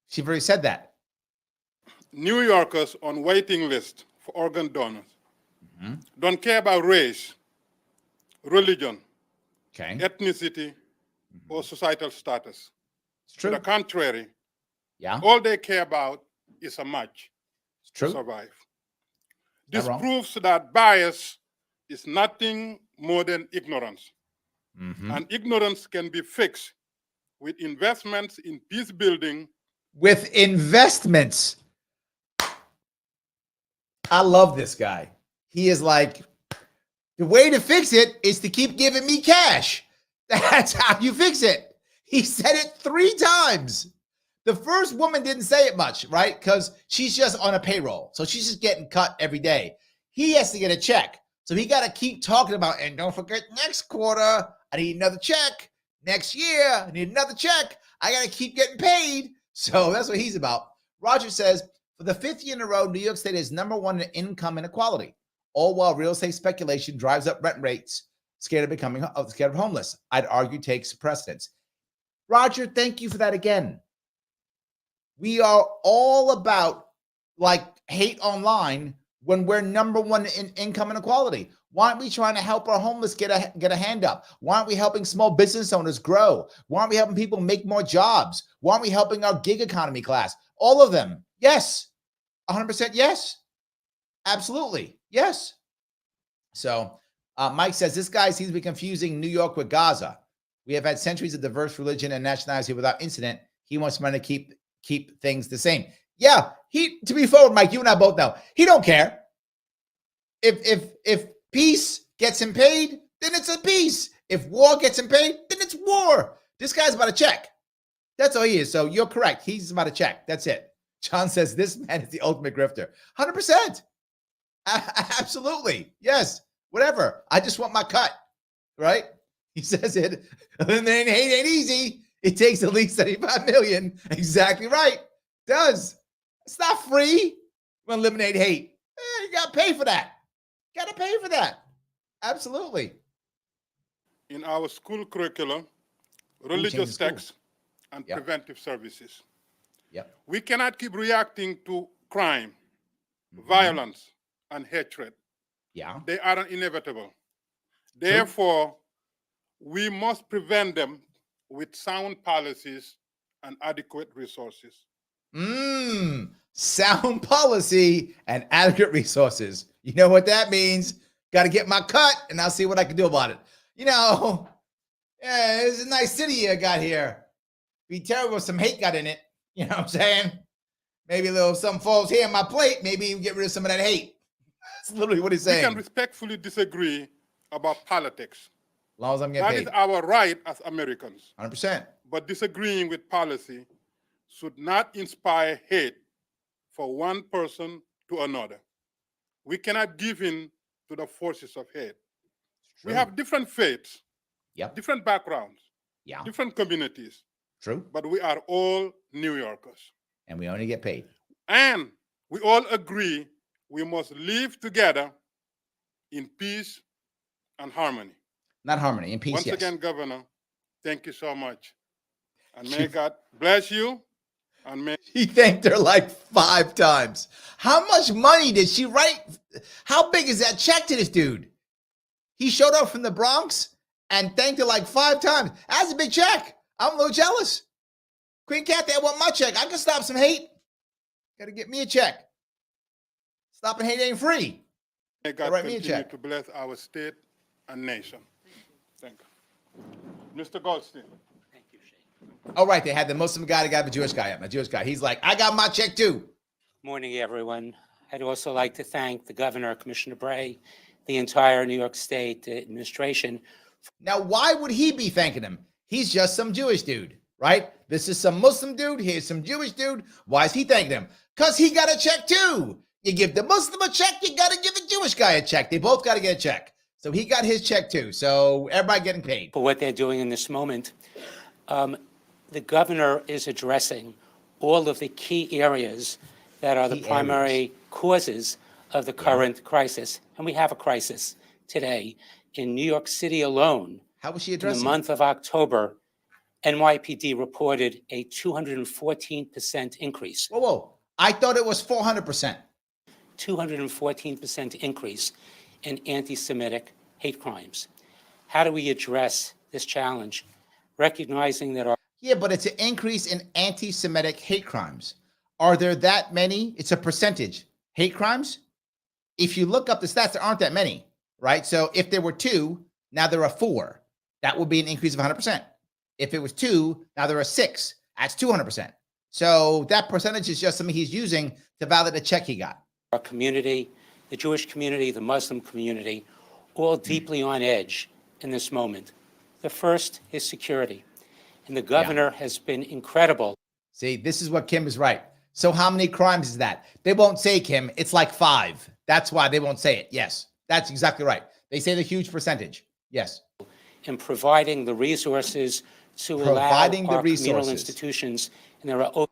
Speaker 1: She's already said that.
Speaker 4: New Yorkers on waiting list for organ donors don't care about race, religion, ethnicity, or societal status.
Speaker 1: It's true.
Speaker 4: To the contrary,
Speaker 1: yeah,
Speaker 4: all they care about is a match
Speaker 1: to
Speaker 4: survive. This proves that bias is nothing more than ignorance. And ignorance can be fixed with investments in peace building.
Speaker 1: With investments. I love this guy. He is like, the way to fix it is to keep giving me cash. That's how you fix it. He said it 3 times. The first woman didn't say it much, right? Because she's just on a payroll. So she's just getting cut every day. He has to get a check. So he got to keep talking about, and don't forget next quarter, I need another check. Next year, I need another check. I got to keep getting paid. So that's what he's about. Roger says, for the 5th year in a row, New York State is #1 in income inequality, all while real estate speculation drives up rent rates, scared of homeless. I'd argue takes precedence. Roger, thank you for that again. We are all about like hate online when we're #1 in income inequality. Why aren't we trying to help our homeless get a hand up? Why aren't we helping small business owners grow? Why aren't we helping people make more jobs? Why aren't we helping our gig economy class? All of them. Yes. 100% yes. Absolutely. Yes. So Mike says, this guy seems to be confusing New York with Gaza. We have had centuries of diverse religion and nationality without incident. He wants money to keep things the same. Yeah, to be forward, Mike, you and I both know, he don't care. If peace gets him paid, then it's a peace. If war gets him paid, then it's war. This guy's about a check. That's all he is. So you're correct. He's about a check. That's it. John says, this man is the ultimate grifter. 100%. Absolutely. Yes. Whatever. I just want my cut. Right? He says it. Eliminating hate ain't easy. It takes at least 75 million. Exactly right. It does. It's not free to eliminate hate. You got to pay for that. Got to pay for that. Absolutely.
Speaker 5: In our school curriculum, religious texts and preventive services.
Speaker 1: Yep.
Speaker 5: We cannot keep reacting to crime, violence, and hatred.
Speaker 1: Yeah.
Speaker 5: They are inevitable. Therefore, we must prevent them with sound policies and adequate resources.
Speaker 1: Sound policy and adequate resources. You know what that means? Got to get my cut, and I'll see what I can do about it. You know, yeah, it's a nice city I got here. Be terrible if some hate got in it. You know what I'm saying? Maybe a little something falls here on my plate. Maybe you get rid of some of that hate. That's literally what he's saying.
Speaker 5: We can respectfully disagree about politics.
Speaker 1: As long as I'm getting paid.
Speaker 5: That is our right as Americans.
Speaker 1: 100%.
Speaker 5: But disagreeing with policy should not inspire hate for one person to another. We cannot give in to the forces of hate. We have different faiths, different backgrounds, different communities.
Speaker 1: True.
Speaker 5: But we are all New Yorkers.
Speaker 1: And we only get paid.
Speaker 5: And we all agree we must live together in peace and harmony.
Speaker 1: Not harmony, in peace,
Speaker 5: Once again, Governor, thank you so much. And may God bless you. And may
Speaker 1: he thanked her like 5 times. How much money did she write? How big is that check to this dude? He showed up from the Bronx and thanked her like 5 times. That's a big check. I'm a little jealous. Queen Kathy, I want my check. I can stop some hate. Got to get me a check. Stopping hate ain't free.
Speaker 5: May God
Speaker 1: write me a
Speaker 5: continue
Speaker 1: check.
Speaker 5: to bless our state and nation. Thank you. Mr. Goldstein.
Speaker 6: Thank you, Shane.
Speaker 1: All right, they had the Muslim guy, they got the Jewish guy up. The Jewish guy. He's like, I got my check too.
Speaker 6: Morning, everyone. I'd also like to thank the governor, Commissioner Bray, the entire New York State administration.
Speaker 1: Now, why would he be thanking him? He's just some Jewish dude, right? This is some Muslim dude. Here's some Jewish dude. Why is he thanking him? Because he got a check too. You give the Muslim a check, you got to give the Jewish guy a check. They both got to get a check. So he got his check too. So everybody getting paid.
Speaker 6: For what they're doing in this moment. The governor is addressing all of the key areas that are the primary causes of the current crisis. And we have a crisis today. In New York City alone,
Speaker 1: How was she
Speaker 6: in the
Speaker 1: addressing
Speaker 6: month of October, NYPD reported a 214% increase.
Speaker 1: Whoa. I thought it was 400%.
Speaker 6: 214% increase in anti-Semitic hate crimes. How do we address this challenge? Recognizing that our
Speaker 1: Yeah, but it's an increase in anti-Semitic hate crimes. Are there that many? It's a percentage. Hate crimes? If you look up the stats, there aren't that many, right? So if there were 2, now there are 4. That would be an increase of 100%. If it was 2, now there are 6. That's 200%. So that percentage is just something he's using to validate a check he got.
Speaker 6: our community, the Jewish community, the Muslim community, all deeply on edge in this moment. The first is security. And the governor has been incredible.
Speaker 1: See, this is what Kim is right. So how many crimes is that? They won't say, Kim, it's like 5. That's why they won't say it. Yes, that's exactly right. They say the huge percentage. Yes.
Speaker 6: In providing the resources to allow our communal institutions, and there are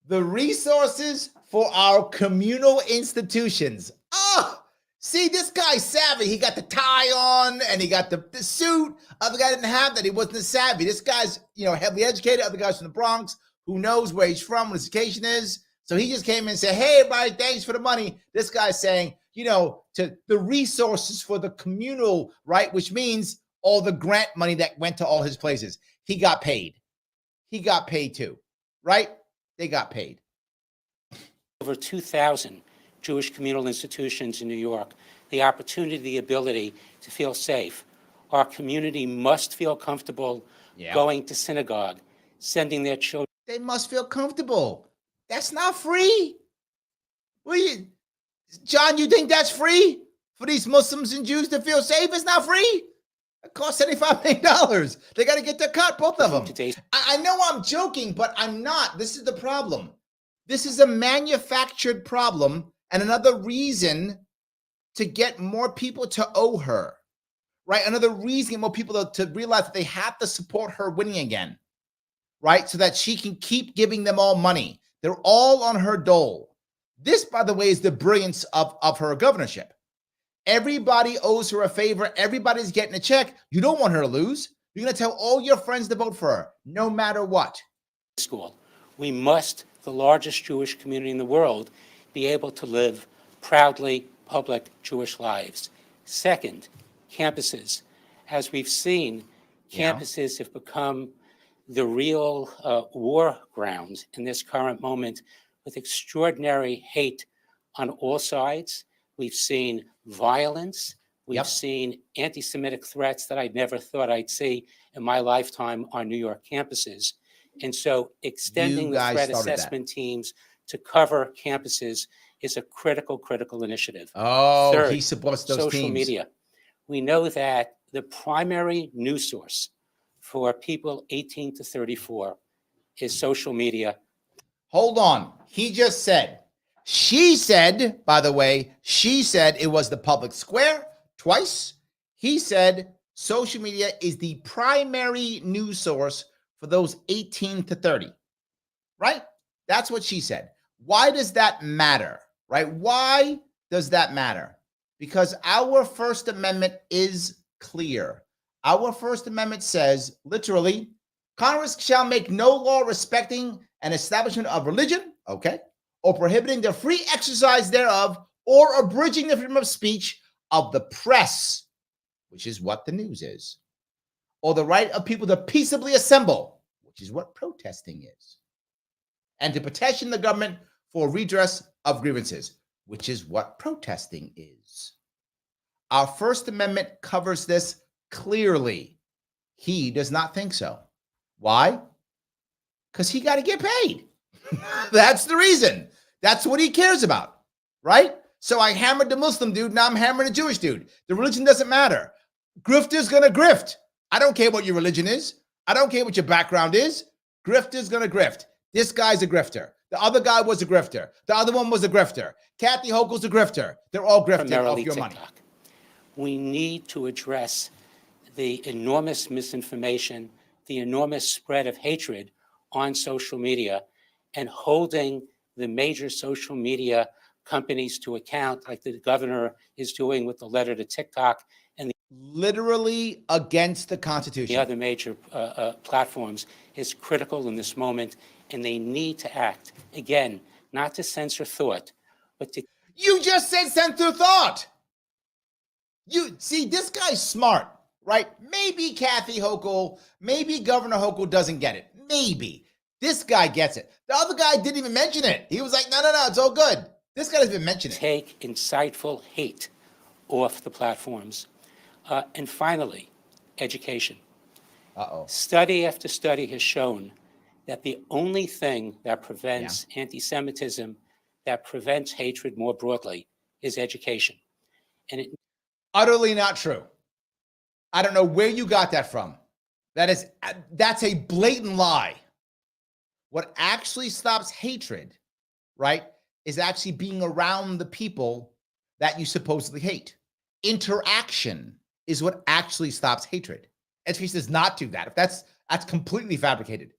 Speaker 1: the resources for our communal institutions. Oh, see, this guy's savvy. He got the tie on and he got the suit. Other guy didn't have that. He wasn't as savvy. This guy's, heavily educated. Other guys from the Bronx. Who knows where he's from, what his education is. So he just came in and said, hey, everybody, thanks for the money. This guy's saying, to the resources for the communal, right? Which means all the grant money that went to all his places. He got paid. He got paid too, right? They got paid.
Speaker 6: Over 2,000 Jewish communal institutions in New York, the opportunity, the ability to feel safe. Our community must feel comfortable going to synagogue, sending their children.
Speaker 1: They must feel comfortable. That's not free. John, you think that's free for these Muslims and Jews to feel safe? It's not free. It costs $75 million. They got to get their cut, both of them. I know I'm joking, but I'm not. This is the problem. This is a manufactured problem and another reason to get more people to owe her, right? Another reason to get more people to realize that they have to support her winning again, right? So that she can keep giving them all money. They're all on her dole. This, by the way, is the brilliance of her governorship. Everybody owes her a favor. Everybody's getting a check. You don't want her to lose. You're going to tell all your friends to vote for her, no matter what.
Speaker 6: School. We must, the largest Jewish community in the world, be able to live proudly public Jewish lives. Second, campuses. As we've seen, campuses have become the real war ground in this current moment, with extraordinary hate on all sides. We've seen violence. We've seen anti-Semitic threats that I never thought I'd see in my lifetime on New York campuses. And so extending the threat assessment teams to cover campuses is a critical initiative.
Speaker 1: Oh,
Speaker 6: Third,
Speaker 1: he supports those teams.
Speaker 6: Social media. We know that the primary news source for people 18 to 34 is social media.
Speaker 1: Hold on. He just said, she said, by the way, she said it was the public square twice. He said social media is the primary news source for those 18 to 30, right? That's what she said. Why does that matter, right? Why does that matter? Because our First Amendment is clear. Our First Amendment says, literally, Congress shall make no law respecting an establishment of religion, or prohibiting the free exercise thereof, or abridging the freedom of speech of the press, which is what the news is, or the right of people to peaceably assemble, which is what protesting is, and to petition the government for redress of grievances, which is what protesting is. Our First Amendment covers this clearly. He does not think so. Why? Because he got to get paid. That's the reason. That's what he cares about, right? So I hammered the Muslim dude, now I'm hammering the Jewish dude. The religion doesn't matter. Grifter's going to grift. I don't care what your religion is. I don't care what your background is. Grifter's going to grift. This guy's a grifter. The other guy was a grifter. The other one was a grifter. Kathy Hochul's a grifter. They're all grifting off your money.
Speaker 6: We need to address the enormous misinformation, the enormous spread of hatred on social media, and holding the major social media companies to account, like the governor is doing with the letter to TikTok and
Speaker 1: literally against the Constitution.
Speaker 6: The other major platforms is critical in this moment, and they need to act. Again, not to censor thought, but to...
Speaker 1: You just said censor thought. You see, this guy's smart, right? Maybe Kathy Hochul, maybe Governor Hochul doesn't get it. Maybe. This guy gets it. The other guy didn't even mention it. He was like, no, it's all good. This guy doesn't even mention it.
Speaker 6: Take insightful hate off the platforms. And finally, education. Study after study has shown that the only thing that prevents anti-Semitism, that prevents hatred more broadly, is education. And it...
Speaker 1: Utterly not true. I don't know where you got that from. That's a blatant lie. What actually stops hatred, right, is actually being around the people that you supposedly hate. Interaction is what actually stops hatred. Education does not do that. That's completely fabricated.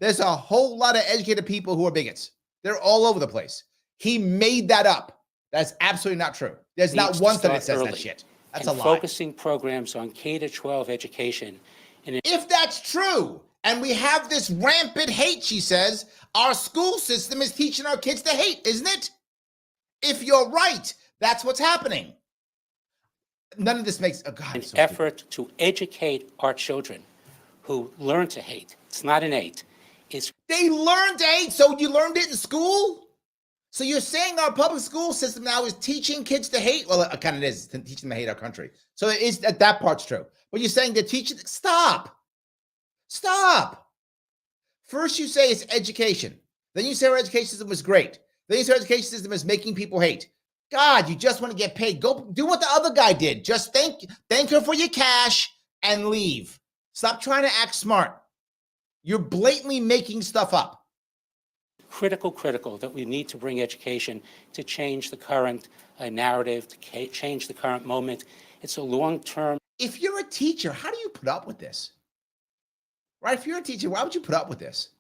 Speaker 1: There's a whole lot of educated people who are bigots. They're all over the place. He made that up. That's absolutely not true. There's not one study that says that shit. That's a lie.
Speaker 6: Focusing programs on K-12 education.
Speaker 1: If that's true, and we have this rampant hate, she says, our school system is teaching our kids to hate, isn't it? If you're right, That's what's happening. None of this makes, oh God,
Speaker 6: An
Speaker 1: it's so stupid.
Speaker 6: effort to educate our children who learn to hate, it's not innate, is
Speaker 1: They learned to hate, so you learned it in school? So you're saying our public school system now is teaching kids to hate? Well, it kind of is, teaching them to hate our country. So it is, that part's true. But you're saying they're teaching, stop. First you say it's education. Then you say our education system was great. Then you say our education system is making people hate. God, you just want to get paid. Go do what the other guy did. Just thank her for your cash and leave. Stop trying to act smart. You're blatantly making stuff up.
Speaker 6: critical that we need to bring education to change the current narrative, to change the current moment. It's a long-term
Speaker 1: If you're a teacher, how do you put up with this? Right? If you're a teacher, why would you put up with this?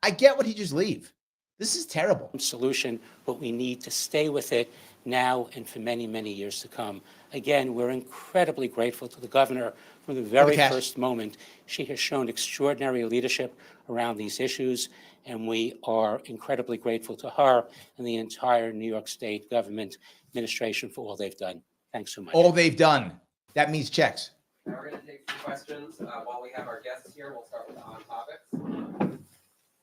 Speaker 1: I get what he just leave. This is terrible.
Speaker 6: solution, but we need to stay with it now and for many, many years to come. Again, we're incredibly grateful to the governor from the very first moment. She has shown extraordinary leadership around these issues, and we are incredibly grateful to her and the entire New York State government administration for all they've done. Thanks so much.
Speaker 1: All they've done. That means checks.
Speaker 7: Now we're going to take some questions. While we have our guests here, we'll start with the on topics.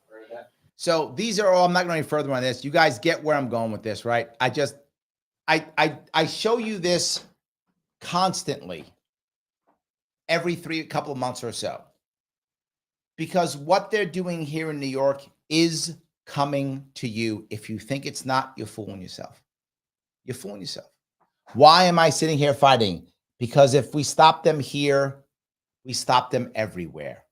Speaker 7: Bernadette?
Speaker 1: So these are all, I'm not going any further on this. You guys get where I'm going with this, right? I show you this constantly every couple of months or so, because what they're doing here in New York is coming to you. If you think it's not, you're fooling yourself. You're fooling yourself. Why am I sitting here fighting? Because if we stop them here, we stop them everywhere,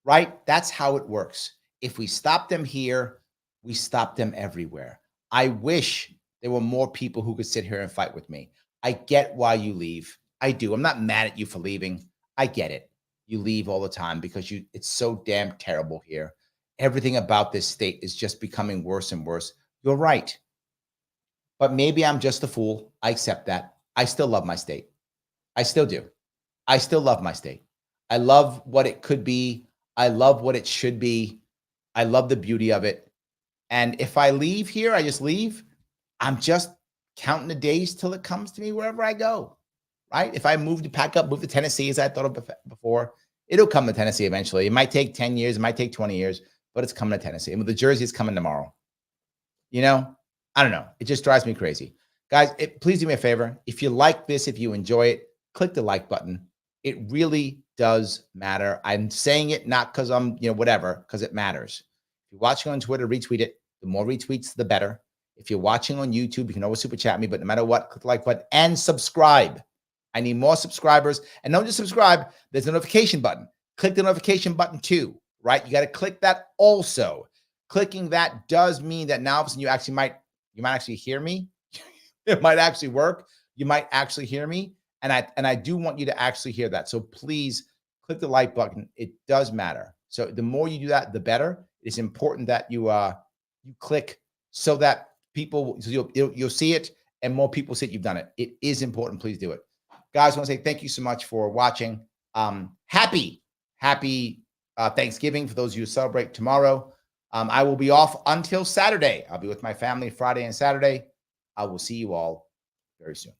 Speaker 1: right? That's how it works. If we stop them here, we stop them everywhere. I wish there were more people who could sit here and fight with me. I get why you leave. I do. I'm not mad at you for leaving. I get it. You leave all the time because it's so damn terrible here. Everything about this state is just becoming worse and worse. You're right. But maybe I'm just a fool. I accept that. I still love my state. I still do. I still love my state. I love what it could be. I love what it should be. I love the beauty of it. And if I leave here, I just leave. I'm just counting the days till it comes to me wherever I go, right? If I move to Tennessee, as I thought of before, it'll come to Tennessee eventually. It might take 10 years. It might take 20 years, but it's coming to Tennessee. And with the jersey, it's coming tomorrow. You know, I don't know. It just drives me crazy. Guys, please do me a favor. If you like this, if you enjoy it, click the like button. It really does matter. I'm saying it not because I'm, whatever, because it matters. If you're watching on Twitter, retweet it. The more retweets, the better. If you're watching on YouTube, you can always super chat me, but no matter what, click the like button and subscribe. I need more subscribers. And don't just subscribe. There's a notification button. Click the notification button too, right? You got to click that also. Clicking that does mean that now you might actually hear me. It might actually work. You might actually hear me. And I do want you to actually hear that. So please click the like button. It does matter. So the more you do that, the better. It's important that you click so that you'll see it and more people see it. You've done it. It is important. Please do it. Guys, I want to say thank you so much for watching. Happy Thanksgiving for those of you who celebrate tomorrow. I will be off until Saturday. I'll be with my family Friday and Saturday. I will see you all very soon.